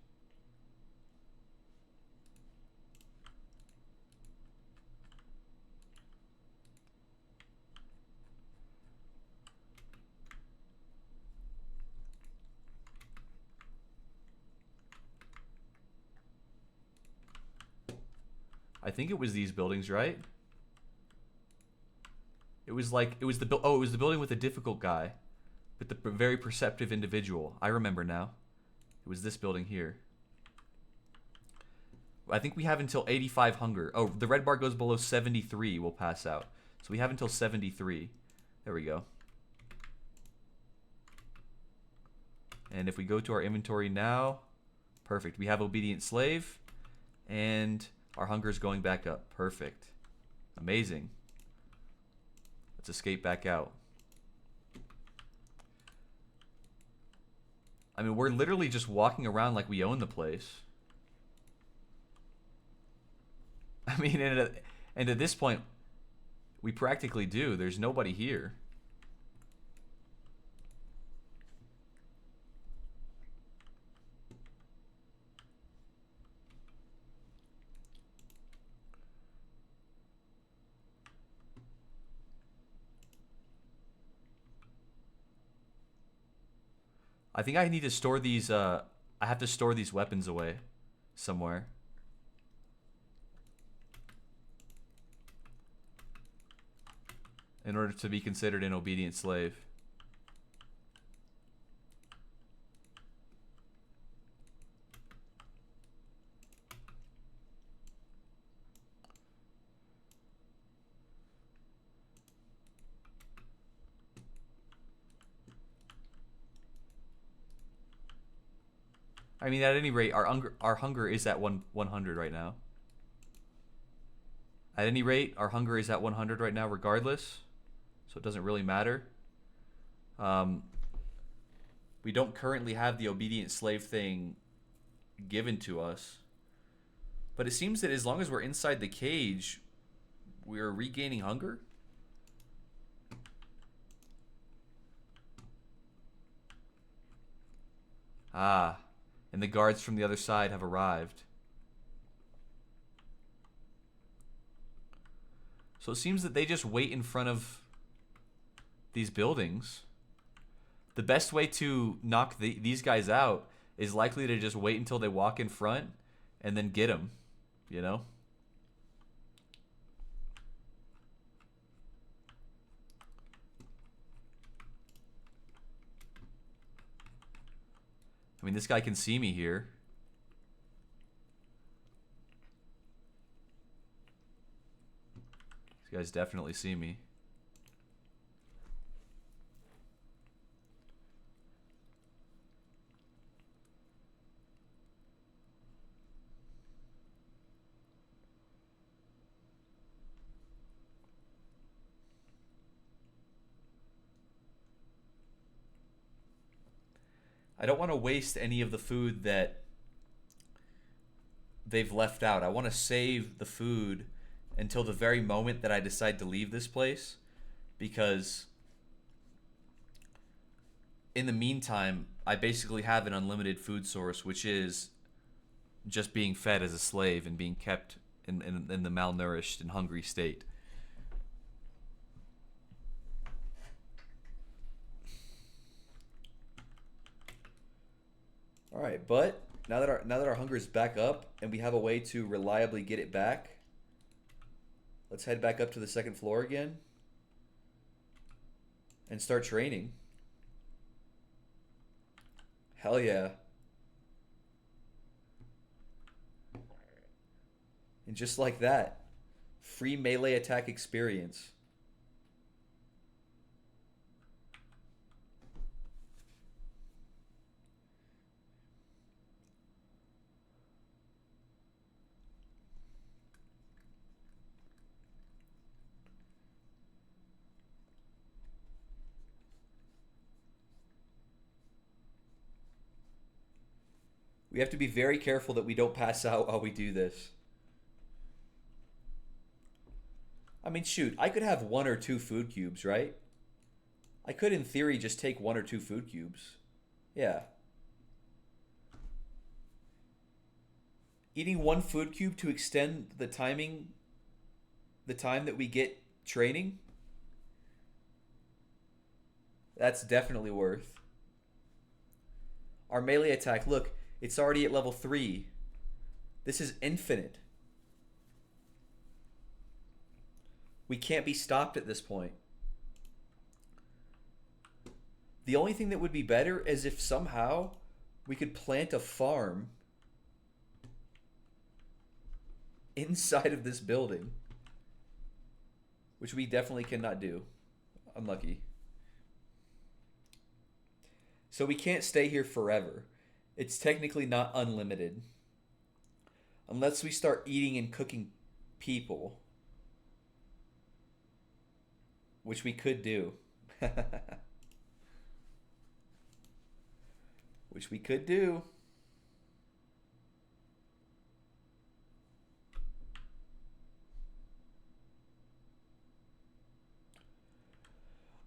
Speaker 1: I think it was these buildings, right? It was the building with the difficult guy, with the very perceptive individual. I remember now. It was this building here. I think we have until 85 hunger. Oh, the red bar goes below 73, we'll pass out. So we have until 73. There we go. And if we go to our inventory now, perfect. We have obedient slave, and our hunger is going back up. Perfect. Amazing. Let's escape back out. I mean, we're literally just walking around like we own the place. I mean, and at this point, we practically do. There's nobody here. I think I need to store these. I have to store these weapons away somewhere. In order to be considered an obedient slave. I mean, at any rate, our hunger is at 100 right now. At any rate, our hunger is at 100 right now, regardless. So it doesn't really matter. Um, we don't currently have the obedient slave thing given to us. But it seems that as long as we're inside the cage, we're regaining hunger. Ah, and the guards from the other side have arrived. So it seems that they just wait in front of these buildings. The best way to knock these guys out is likely to just wait until they walk in front and then get them, you know? I mean, this guy can see me here. These guys definitely see me. I don't want to waste any of the food that they've left out. I want to save the food until the very moment that I decide to leave this place, because in the meantime, I basically have an unlimited food source, which is just being fed as a slave and being kept in the malnourished and hungry state. All right, but now that our hunger is back up and we have a way to reliably get it back, let's head back up to the second floor again and start training. Hell yeah. And just like that, free melee attack experience. We have to be very careful that we don't pass out while we do this. I mean, shoot, I could have 1 or 2 food cubes, right? I could, in theory, just take 1 or 2 food cubes. Yeah. Eating 1 food cube to extend the time that we get training, that's definitely worth. Our melee attack, look, it's already at level 3. This is infinite. We can't be stopped at this point. The only thing that would be better is if somehow we could plant a farm inside of this building, which we definitely cannot do. Unlucky. So we can't stay here forever. It's technically not unlimited. Unless we start eating and cooking people. Which we could do. Which we could do.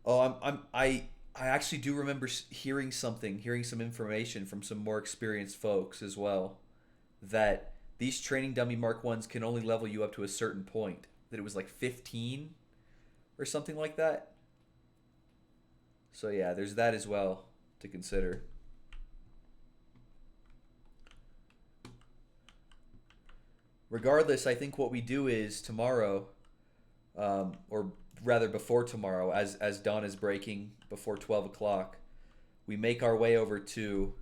Speaker 1: Oh, I actually do remember hearing some information from some more experienced folks as well, that these training dummy Mark 1s can only level you up to a certain point. That it was like 15 or something like that. So yeah, there's that as well to consider. Regardless, I think what we do is tomorrow, or rather before tomorrow, as dawn is breaking before 12 o'clock, we make our way over to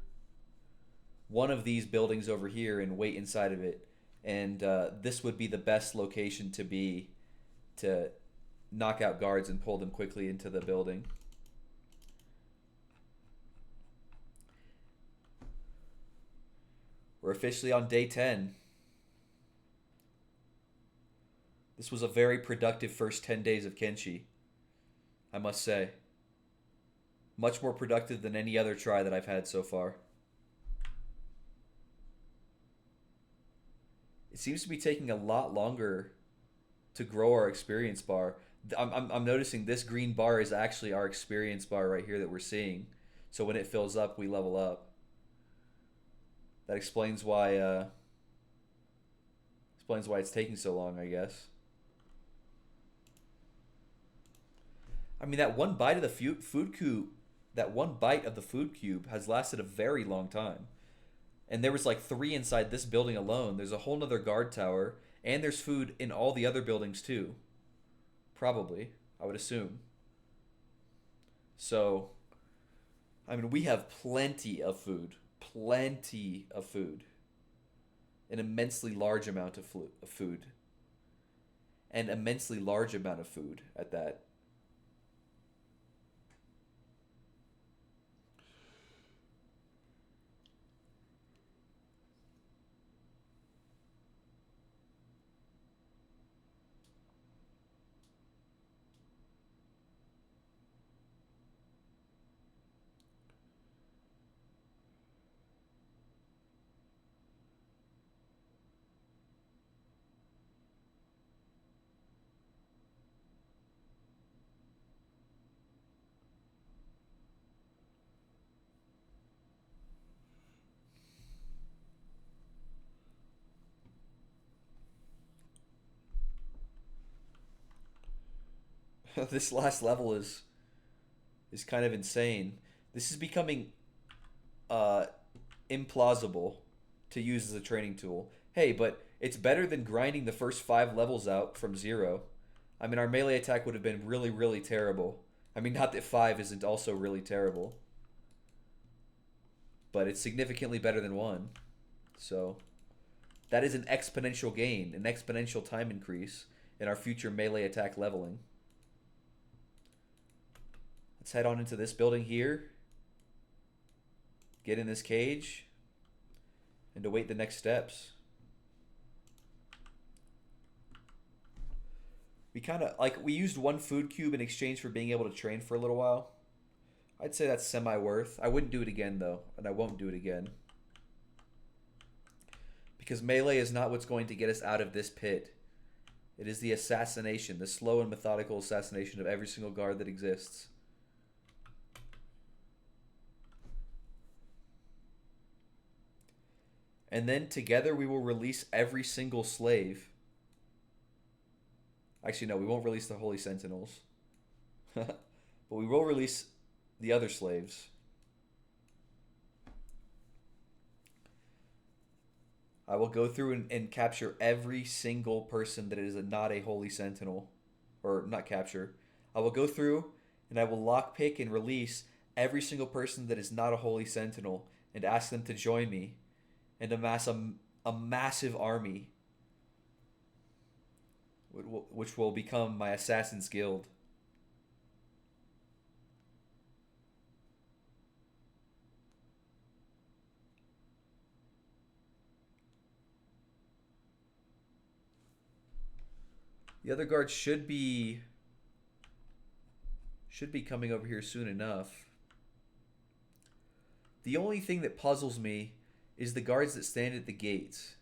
Speaker 1: one of these buildings over here and wait inside of it. And this would be the best location to be to knock out guards and pull them quickly into the building. We're officially on day 10. This was a very productive first 10 days of Kenshi, I must say. Much more productive than any other try that I've had so far. It seems to be taking a lot longer to grow our experience bar. I'm noticing this green bar is actually our experience bar right here that we're seeing. So when it fills up, we level up. That explains why it's taking so long, I guess. I mean, that one bite of the food cube, that one bite of the food cube has lasted a very long time. And there was like 3 inside this building alone. There's a whole nother guard tower, and there's food in all the other buildings too. Probably, I would assume. So, I mean, we have plenty of food. Plenty of food. An immensely large amount of food. An immensely large amount of food at that. This last level is kind of insane. This is becoming uh, implausible to use as a training tool. Hey, but it's better than grinding the first 5 levels out from 0. I mean, our melee attack would have been really, really terrible. I mean, not that 5 isn't also really terrible, but it's significantly better than 1. So that is an exponential gain, an exponential time increase in our future melee attack leveling. Let's head on into this building here. Get in this cage. And await the next steps. We used 1 food cube in exchange for being able to train for a little while. I'd say that's semi-worth. I wouldn't do it again though, and I won't do it again. Because melee is not what's going to get us out of this pit. It is the assassination, the slow and methodical assassination of every single guard that exists. And then together we will release every single slave. Actually, no, we won't release the Holy Sentinels. But we will release the other slaves. I will go through and capture every single person that is not a Holy Sentinel. Or not capture. I will go through and I will lockpick and release every single person that is not a Holy Sentinel and ask them to join me and amass a massive army, which will become my Assassin's Guild. The other guards should be coming over here soon enough. The only thing that puzzles me is the guards that stand at the gates.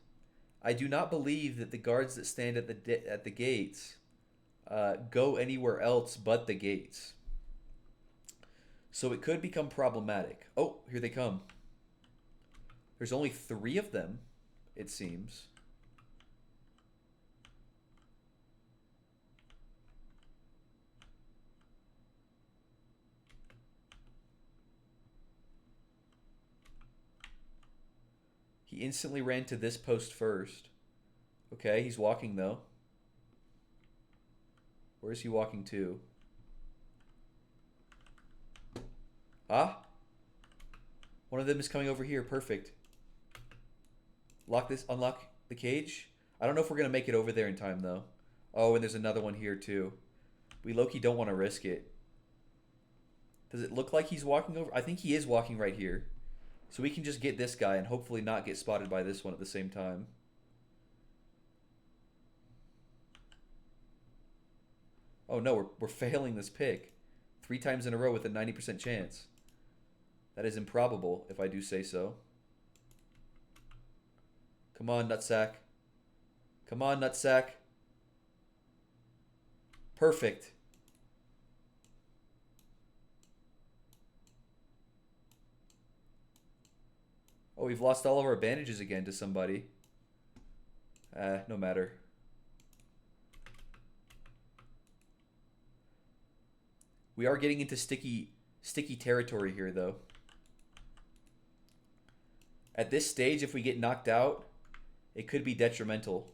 Speaker 1: I do not believe that the guards that stand at the gates go anywhere else but the gates. So it could become problematic. Oh, here they come. There's only 3 of them, it seems. He instantly ran to this post first. Okay, he's walking though. Where is he walking to? Ah? One of them is coming over here. Perfect. Lock this. Unlock the cage. I don't know if we're going to make it over there in time, though. Oh, and there's another one here, too. We low-key don't want to risk it. Does it look like he's walking over? I think he is walking right here. So we can just get this guy and hopefully not get spotted by this one at the same time. Oh, no. We're failing this pick. 3 times in a row with a 90% chance. That is improbable, if I do say so. Come on, nutsack. Come on, nutsack. Perfect. Oh, we've lost all of our bandages again to somebody. No matter. We are getting into sticky territory here, though. At this stage, if we get knocked out, it could be detrimental.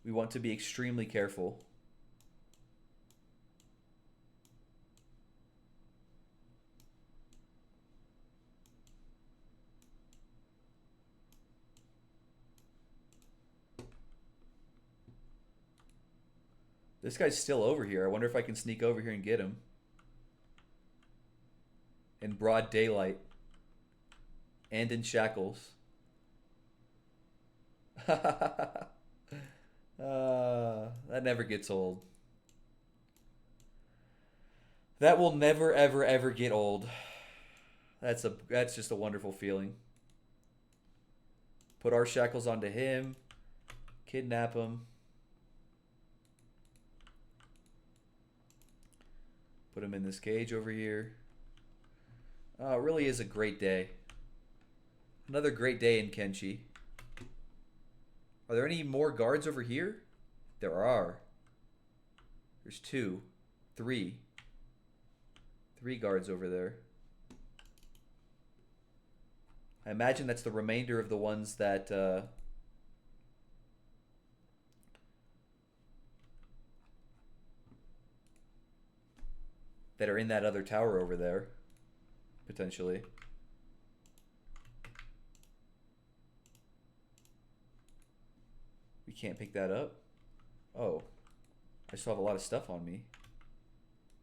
Speaker 1: We want to be extremely careful. This guy's still over here. I wonder if I can sneak over here and get him. In broad daylight. And in shackles. That never gets old. That will never, ever, ever get old. That's just a wonderful feeling. Put our shackles onto him. Kidnap him. Put him in this cage over here. Oh, it really is a great day. Another great day in Kenshi. Are there any more guards over here? There are. There's 2. 3. 3 guards over there. I imagine that's the remainder of the ones that that are in that other tower over there, potentially. We can't pick that up. Oh, I still have a lot of stuff on me.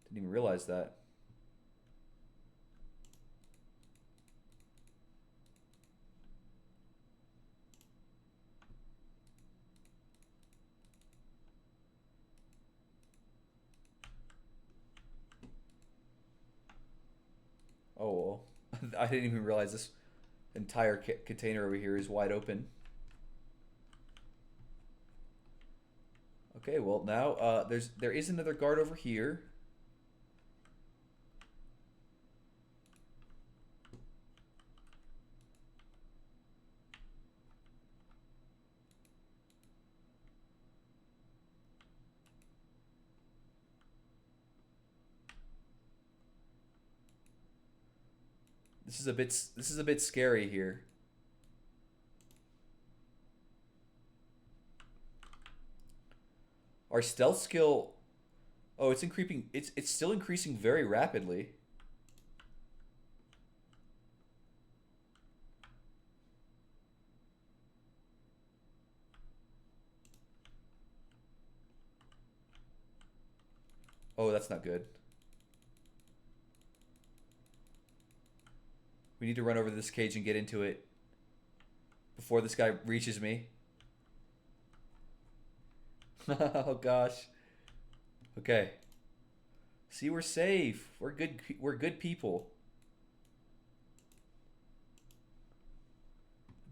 Speaker 1: Didn't even realize that. Oh, well. I didn't even realize this entire container over here is wide open. Okay, well now there is another guard over here. This is a bit scary here. Our stealth skill, oh, it's increasing. It's still increasing very rapidly. Oh, that's not good. We need to run over this cage and get into it before this guy reaches me. Oh gosh. Okay. See, we're safe. We're good. We're good people.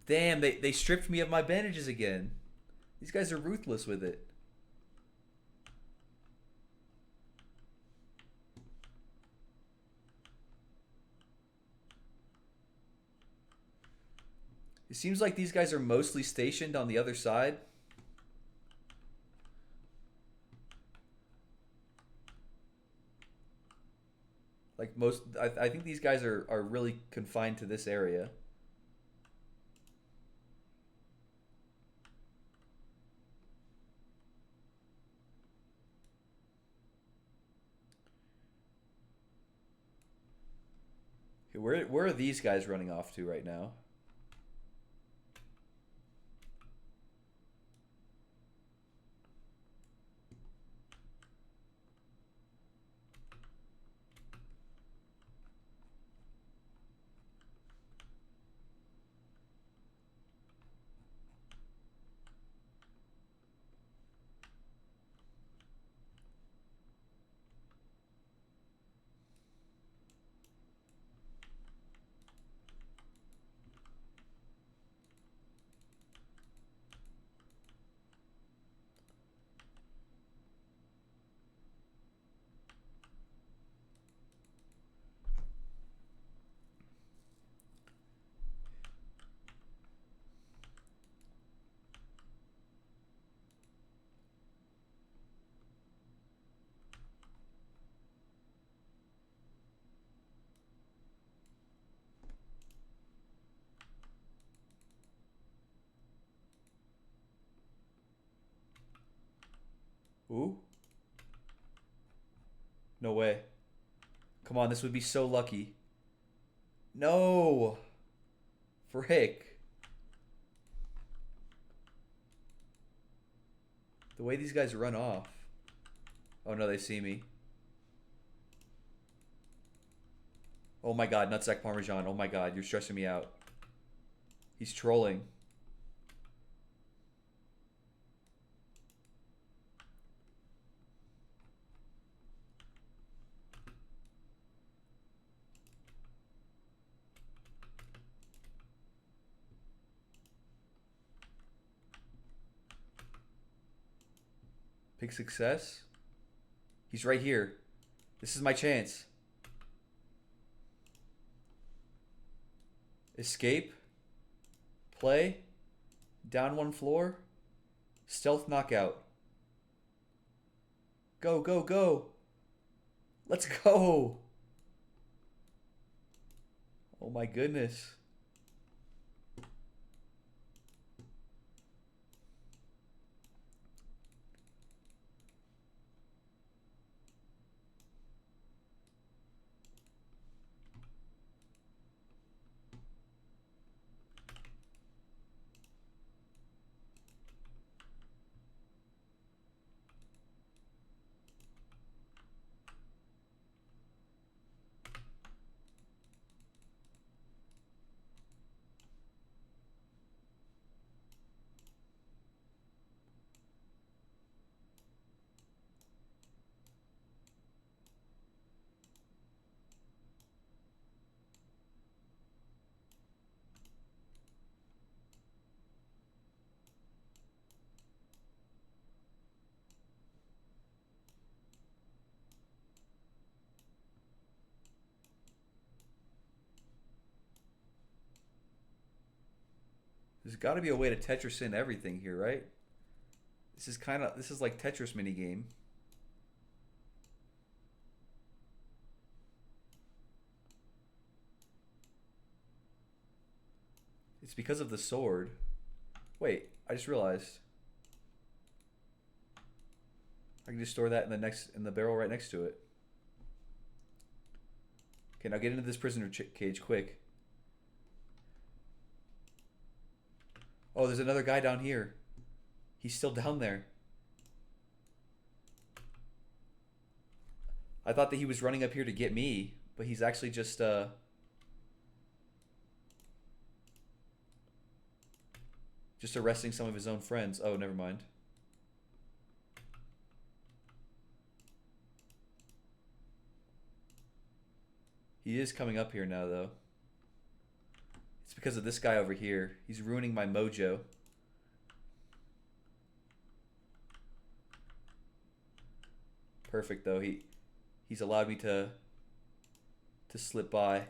Speaker 1: Damn, they stripped me of my bandages again. These guys are ruthless with it. It seems like these guys are mostly stationed on the other side. most. I think these guys are really confined to this area. Okay, where are these guys running off to right now? Ooh, no way. Come on, this would be so lucky. No, frick. The way these guys run off. Oh no, they see me. Oh my god, nutsack parmesan. Oh my god, you're stressing me out. He's trolling. Big success. He's right here. This is my chance. Escape. Play. Down one floor. Stealth knockout. Go, go, go. Let's go. Oh my goodness. There's got to be a way to Tetris in everything here, right? This is like Tetris minigame. It's because of the sword. Wait, I just realized. I can just store that in the barrel right next to it. Okay, now get into this prisoner cage quick. Oh, there's another guy down here. He's still down there. I thought that he was running up here to get me, but he's actually just arresting some of his own friends. Oh, never mind. He is coming up here now, though. It's because of this guy over here. He's ruining my mojo. Perfect, though. He's allowed me to slip by.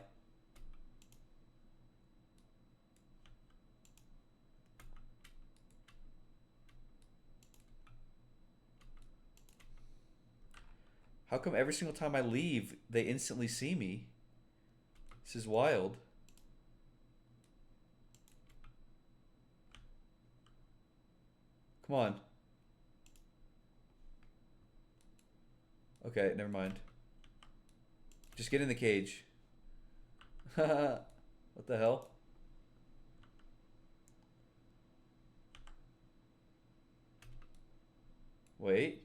Speaker 1: How come every single time I leave, they instantly see me? This is wild. Come on. Okay, never mind. Just get in the cage. What the hell? Wait.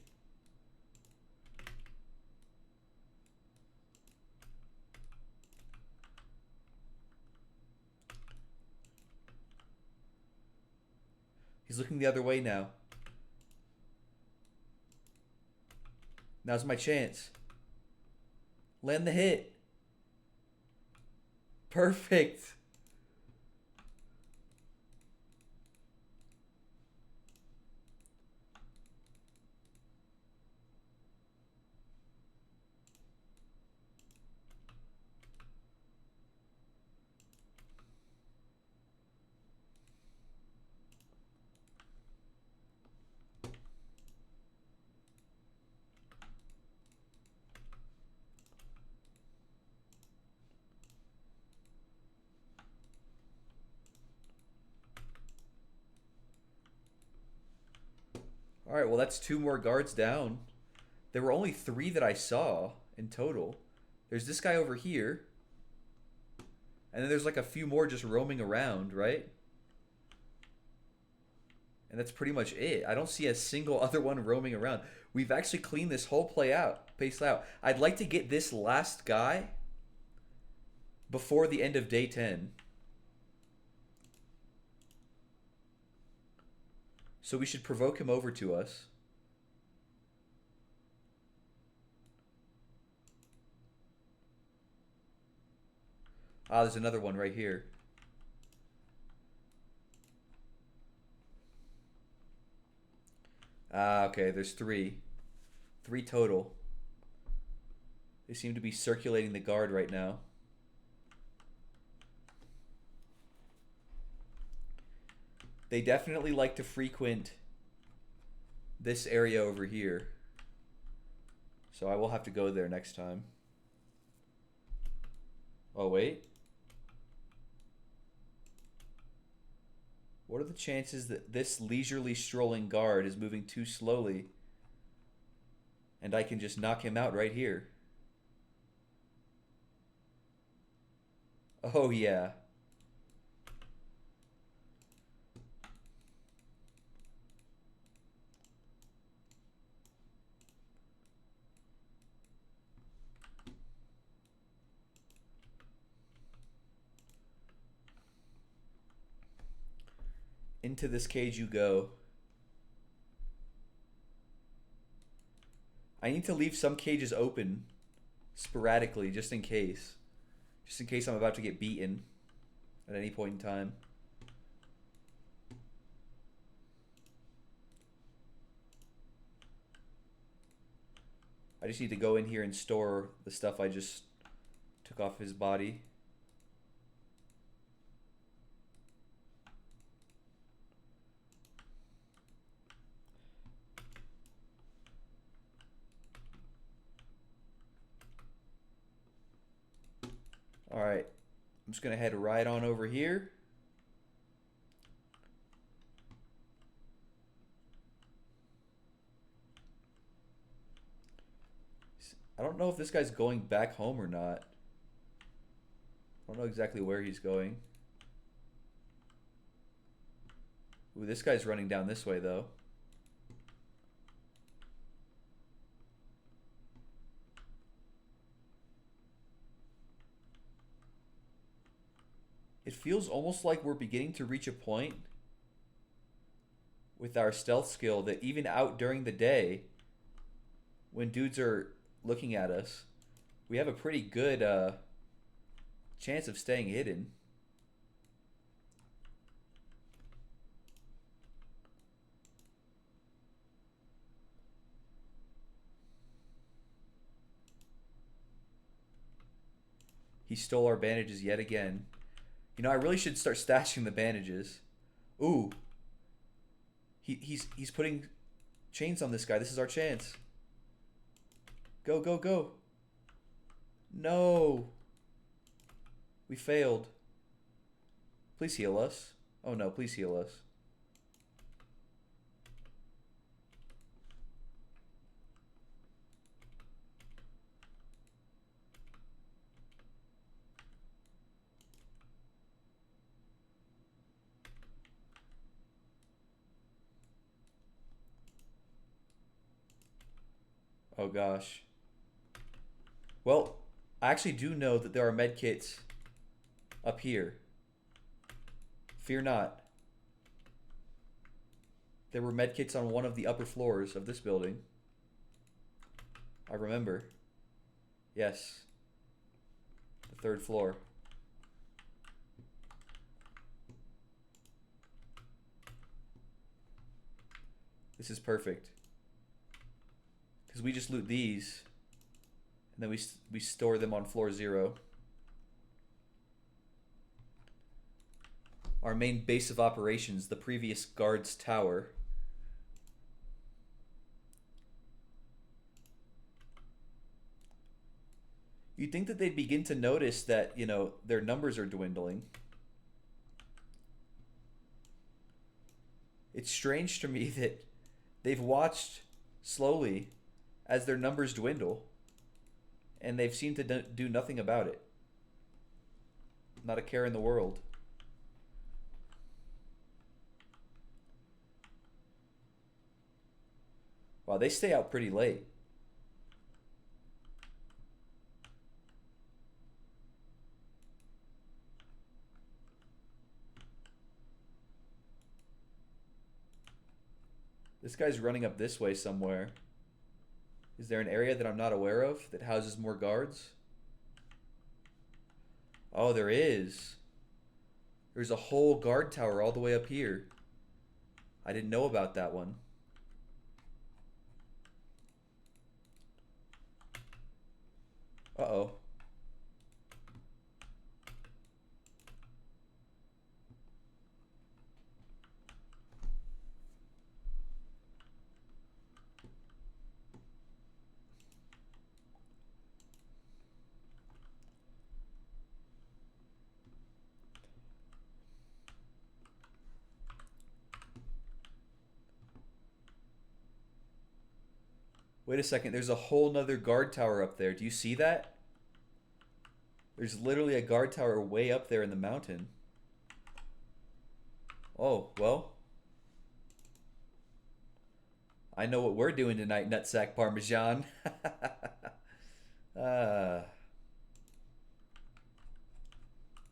Speaker 1: He's looking the other way now. Now's my chance. Land the hit. Perfect. All right, well, that's 2 more guards down. There were only 3 that I saw in total. There's this guy over here. And then there's like a few more just roaming around, right? And that's pretty much it. I don't see a single other one roaming around. We've actually cleaned this whole pace out. I'd like to get this last guy before the end of day 10. So we should provoke him over to us. Ah, there's another one right here. Ah, okay, there's 3. 3 total. They seem to be circulating the guard right now. They definitely like to frequent this area over here. So I will have to go there next time. Oh, wait. What are the chances that this leisurely strolling guard is moving too slowly and I can just knock him out right here? Oh, yeah. Into this cage you go. I need to leave some cages open sporadically just in case. Just in case I'm about to get beaten at any point in time. I just need to go in here and store the stuff I just took off his body. Alright, I'm just going to head right on over here. I don't know if this guy's going back home or not. I don't know exactly where he's going. Ooh, this guy's running down this way, though. It feels almost like we're beginning to reach a point with our stealth skill that even out during the day, when dudes are looking at us, we have a pretty good chance of staying hidden. He stole our bandages yet again. You know, I really should start stashing the bandages. Ooh. He's putting chains on this guy. This is our chance. Go, go, go. No. We failed. Please heal us. Oh no, please heal us. Oh gosh. Well, I actually do know that there are med kits up here. Fear not. There were med kits on one of the upper floors of this building. I remember. Yes. The third floor. This is perfect. Because we just loot these. And then we store them on floor 0. Our main base of operations, the previous guard's tower. You'd think that they'd begin to notice that, you know, their numbers are dwindling. It's strange to me that they've watched slowly as their numbers dwindle, and they've seemed to do nothing about it. Not a care in the world. Wow, they stay out pretty late. This guy's running up this way somewhere. Is there an area that I'm not aware of that houses more guards? Oh, there is. There's a whole guard tower all the way up here. I didn't know about that one. Uh-oh. Wait a second, there's a whole nother guard tower up there. Do you see that? There's literally a guard tower way up there in the mountain. Oh, well. I know what we're doing tonight, Nutsack Parmesan. uh,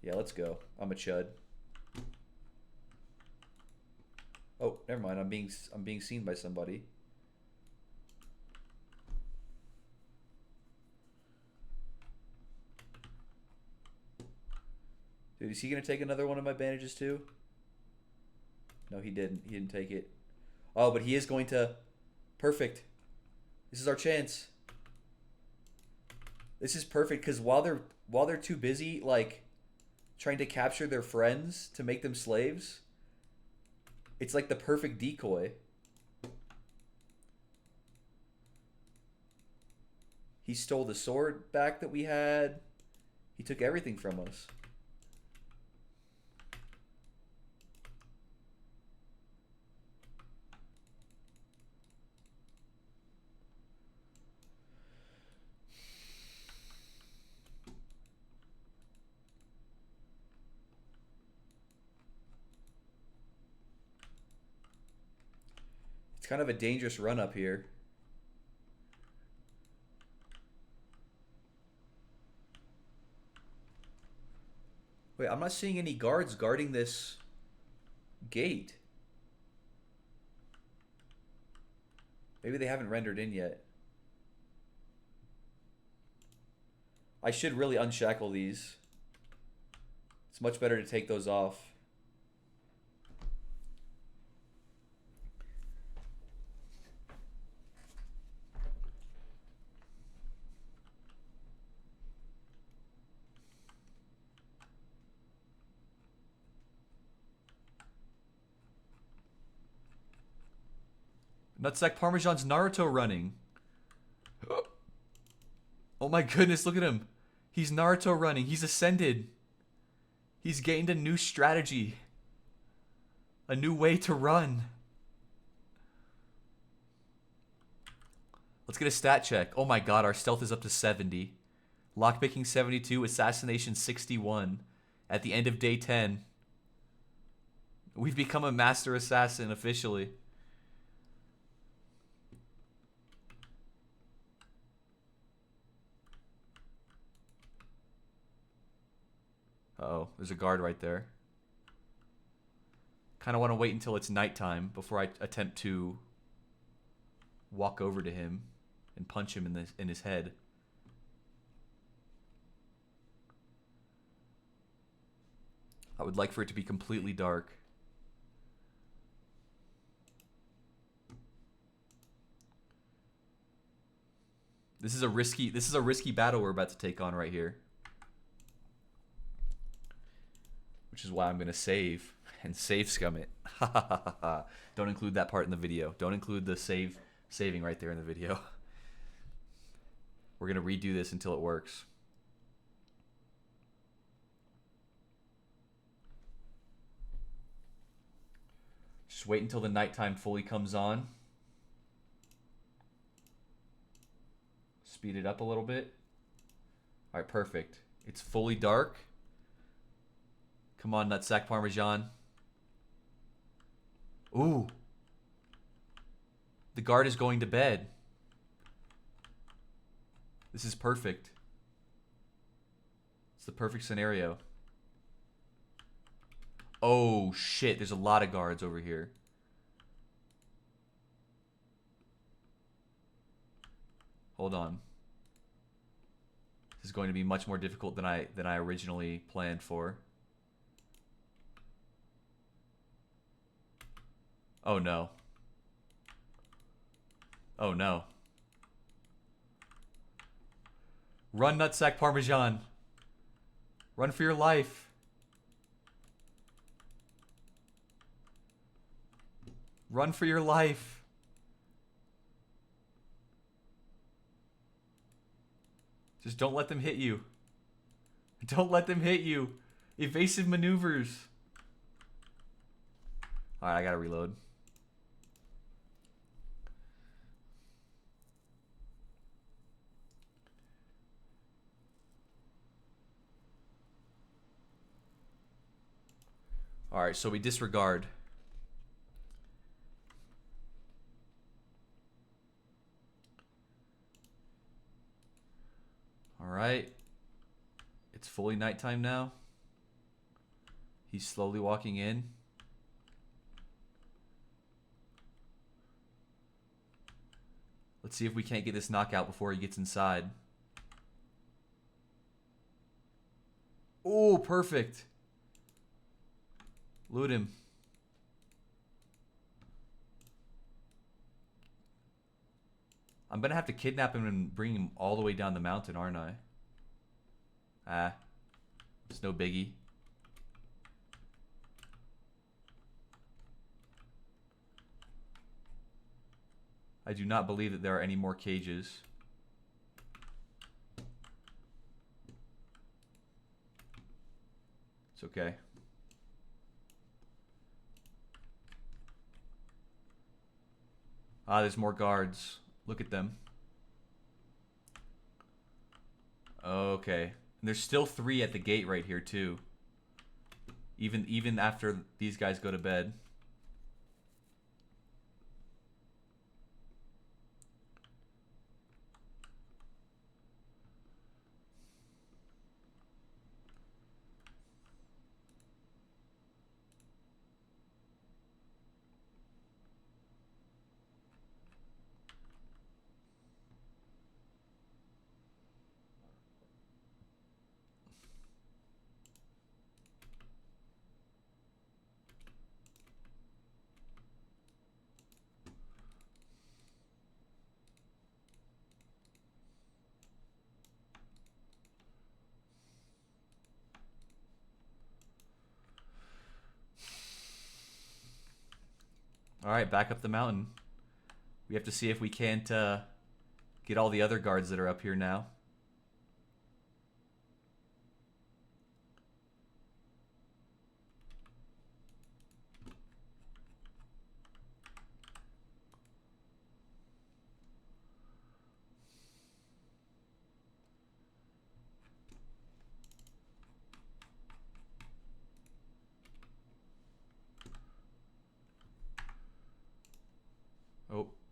Speaker 1: yeah, let's go. I'm a chud. Oh, never mind. I'm being seen by somebody. Dude, is he gonna take another one of my bandages too? No, he didn't. He didn't take it. Oh, but he is going to. Perfect. This is our chance. This is perfect because while they're too busy like trying to capture their friends to make them slaves, it's like the perfect decoy. He stole the sword back that we had. He took everything from us. It's kind of a dangerous run up here. Wait, I'm not seeing any guards guarding this gate. Maybe they haven't rendered in yet. I should really unshackle these. It's much better to take those off. Nutsack Parmesan's Naruto running. Oh my goodness, look at him. He's Naruto running. He's ascended. He's gained a new strategy. A new way to run. Let's get a stat check. Oh my god, our stealth is up to 70. Lockpicking 72, assassination 61. At the end of day 10, we've become a master assassin officially. Uh-oh, there's a guard right there. Kind of want to wait until it's nighttime before I attempt to walk over to him and punch him in his head. I would like for it to be completely dark. This is a risky battle we're about to take on right here. Which is why I'm gonna save and save scum it. Don't include that part in the video. Don't include the saving right there in the video. We're gonna redo this until it works. Just wait until the nighttime fully comes on. Speed it up a little bit. All right, perfect. It's fully dark. Come on, nutsack parmesan. Ooh. The guard is going to bed. This is perfect. It's the perfect scenario. Oh, shit. There's a lot of guards over here. Hold on. This is going to be much more difficult than I originally planned for. Oh no. Oh no. Run, nutsack parmesan. Run for your life. Run for your life. Just don't let them hit you. Don't let them hit you. Evasive maneuvers. Alright, I gotta reload. Alright, so we disregard. Alright. It's fully nighttime now. He's slowly walking in. Let's see if we can't get this knockout before he gets inside. Oh, perfect. Loot him. I'm gonna have to kidnap him and bring him all the way down the mountain, aren't I? Ah. It's no biggie. I do not believe that there are any more cages. It's okay. Ah, there's more guards. Look at them. Okay. And there's still 3 at the gate right here too. Even after these guys go to bed. Alright, back up the mountain. We have to see if we can't get all the other guards that are up here now.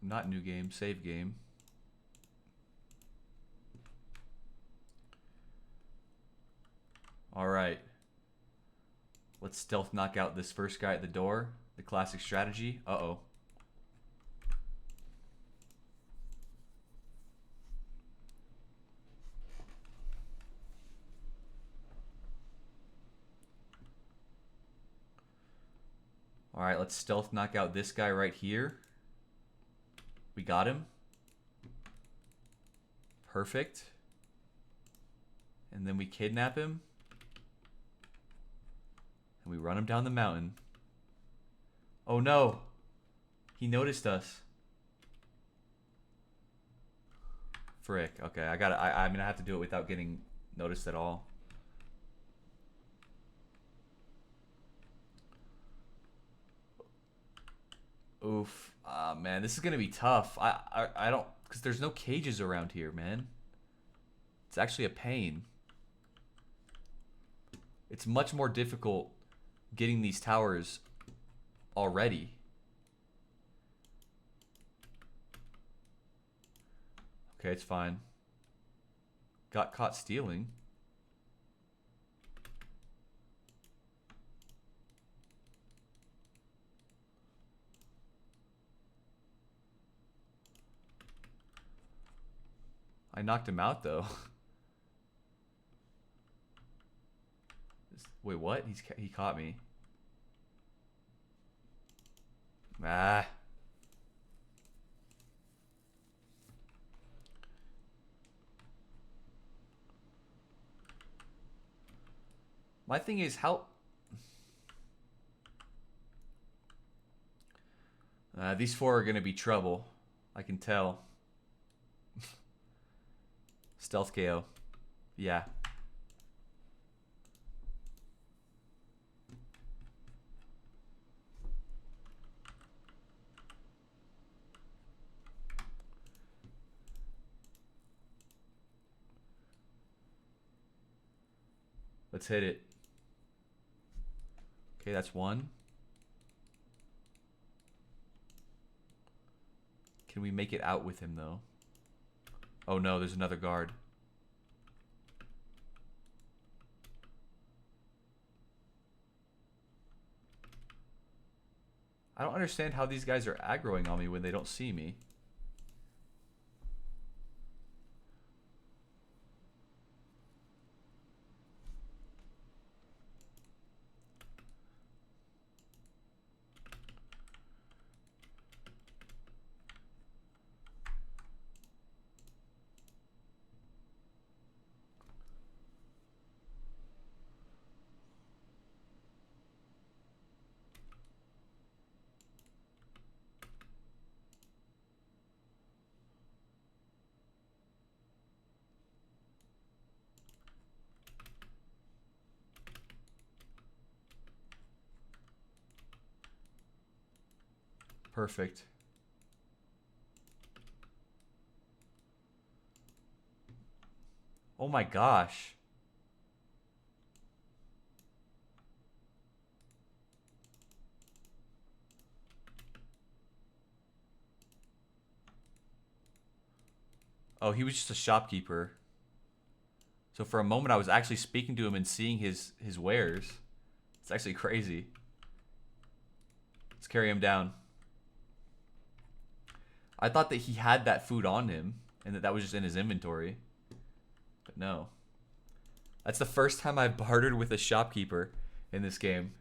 Speaker 1: Not new game, save game. Alright. Let's stealth knock out this first guy at the door. The classic strategy. Uh-oh. Alright, let's stealth knock out this guy right here. We got him. Perfect. And then we kidnap him. And we run him down the mountain. Oh no! He noticed us. Frick. Okay, I'm gonna have to do it without getting noticed at all. Oof. Man, this is gonna be tough. I don't, because there's no cages around here, man. It's actually a pain. It's much more difficult getting these towers already. Okay, it's fine. Got caught stealing. I knocked him out though. Wait, what? He caught me. Ah. My thing is how... these four are going to be trouble. I can tell. Stealth KO. Yeah. Let's hit it. Okay, that's one. Can we make it out with him, though? Oh, no, there's another guard. I don't understand how these guys are aggroing on me when they don't see me. Perfect. Oh my gosh. Oh, he was just a shopkeeper. So for a moment I was actually speaking to him and seeing his wares. It's actually crazy. Let's carry him down. I thought that he had that food on him and that was just in his inventory. But no. That's the first time I've bartered with a shopkeeper in this game.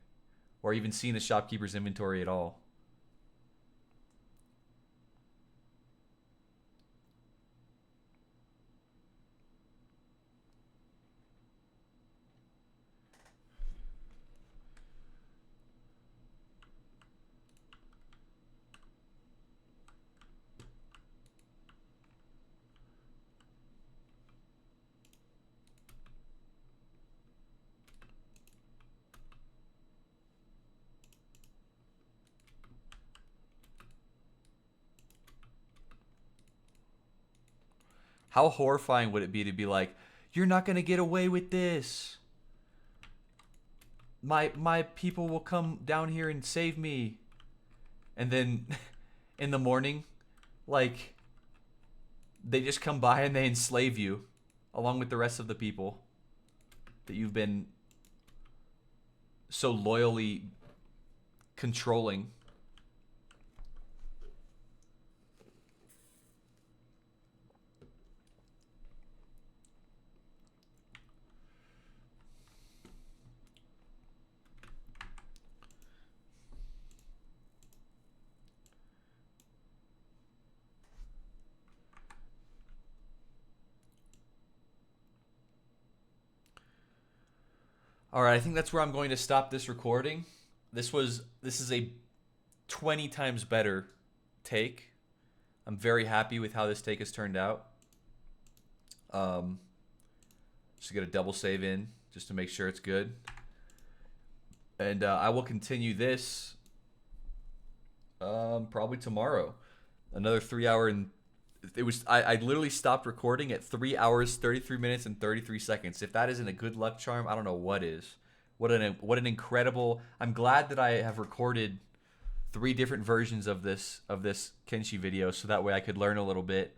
Speaker 1: Or even seen a shopkeeper's inventory at all. How horrifying would it be to be like, you're not going to get away with this. My people will come down here and save me. And then in the morning, Like, they just come by and they enslave you along with the rest of the people that you've been so loyally controlling. All right, I think that's where I'm going to stop this recording. This is a 20 times better take. I'm very happy with how this take has turned out. Just get a double save in just to make sure it's good. And I will continue this probably tomorrow. Another 3 hour and I literally stopped recording at 3 hours, 33 minutes, and 33 seconds. If that isn't a good luck charm, I don't know what is. What an incredible. I'm glad that I have recorded 3 different versions of this Kenshi video, so that way I could learn a little bit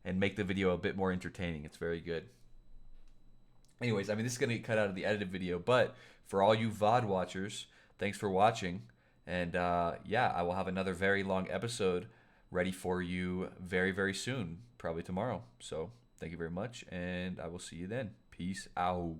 Speaker 1: and make the video a bit more entertaining. It's very good. Anyways, I mean, this is going to get cut out of the edited video, but for all you VOD watchers, thanks for watching. And yeah, I will have another very long episode ready for you very, very soon, probably tomorrow. So thank you very much, and I will see you then. Peace out.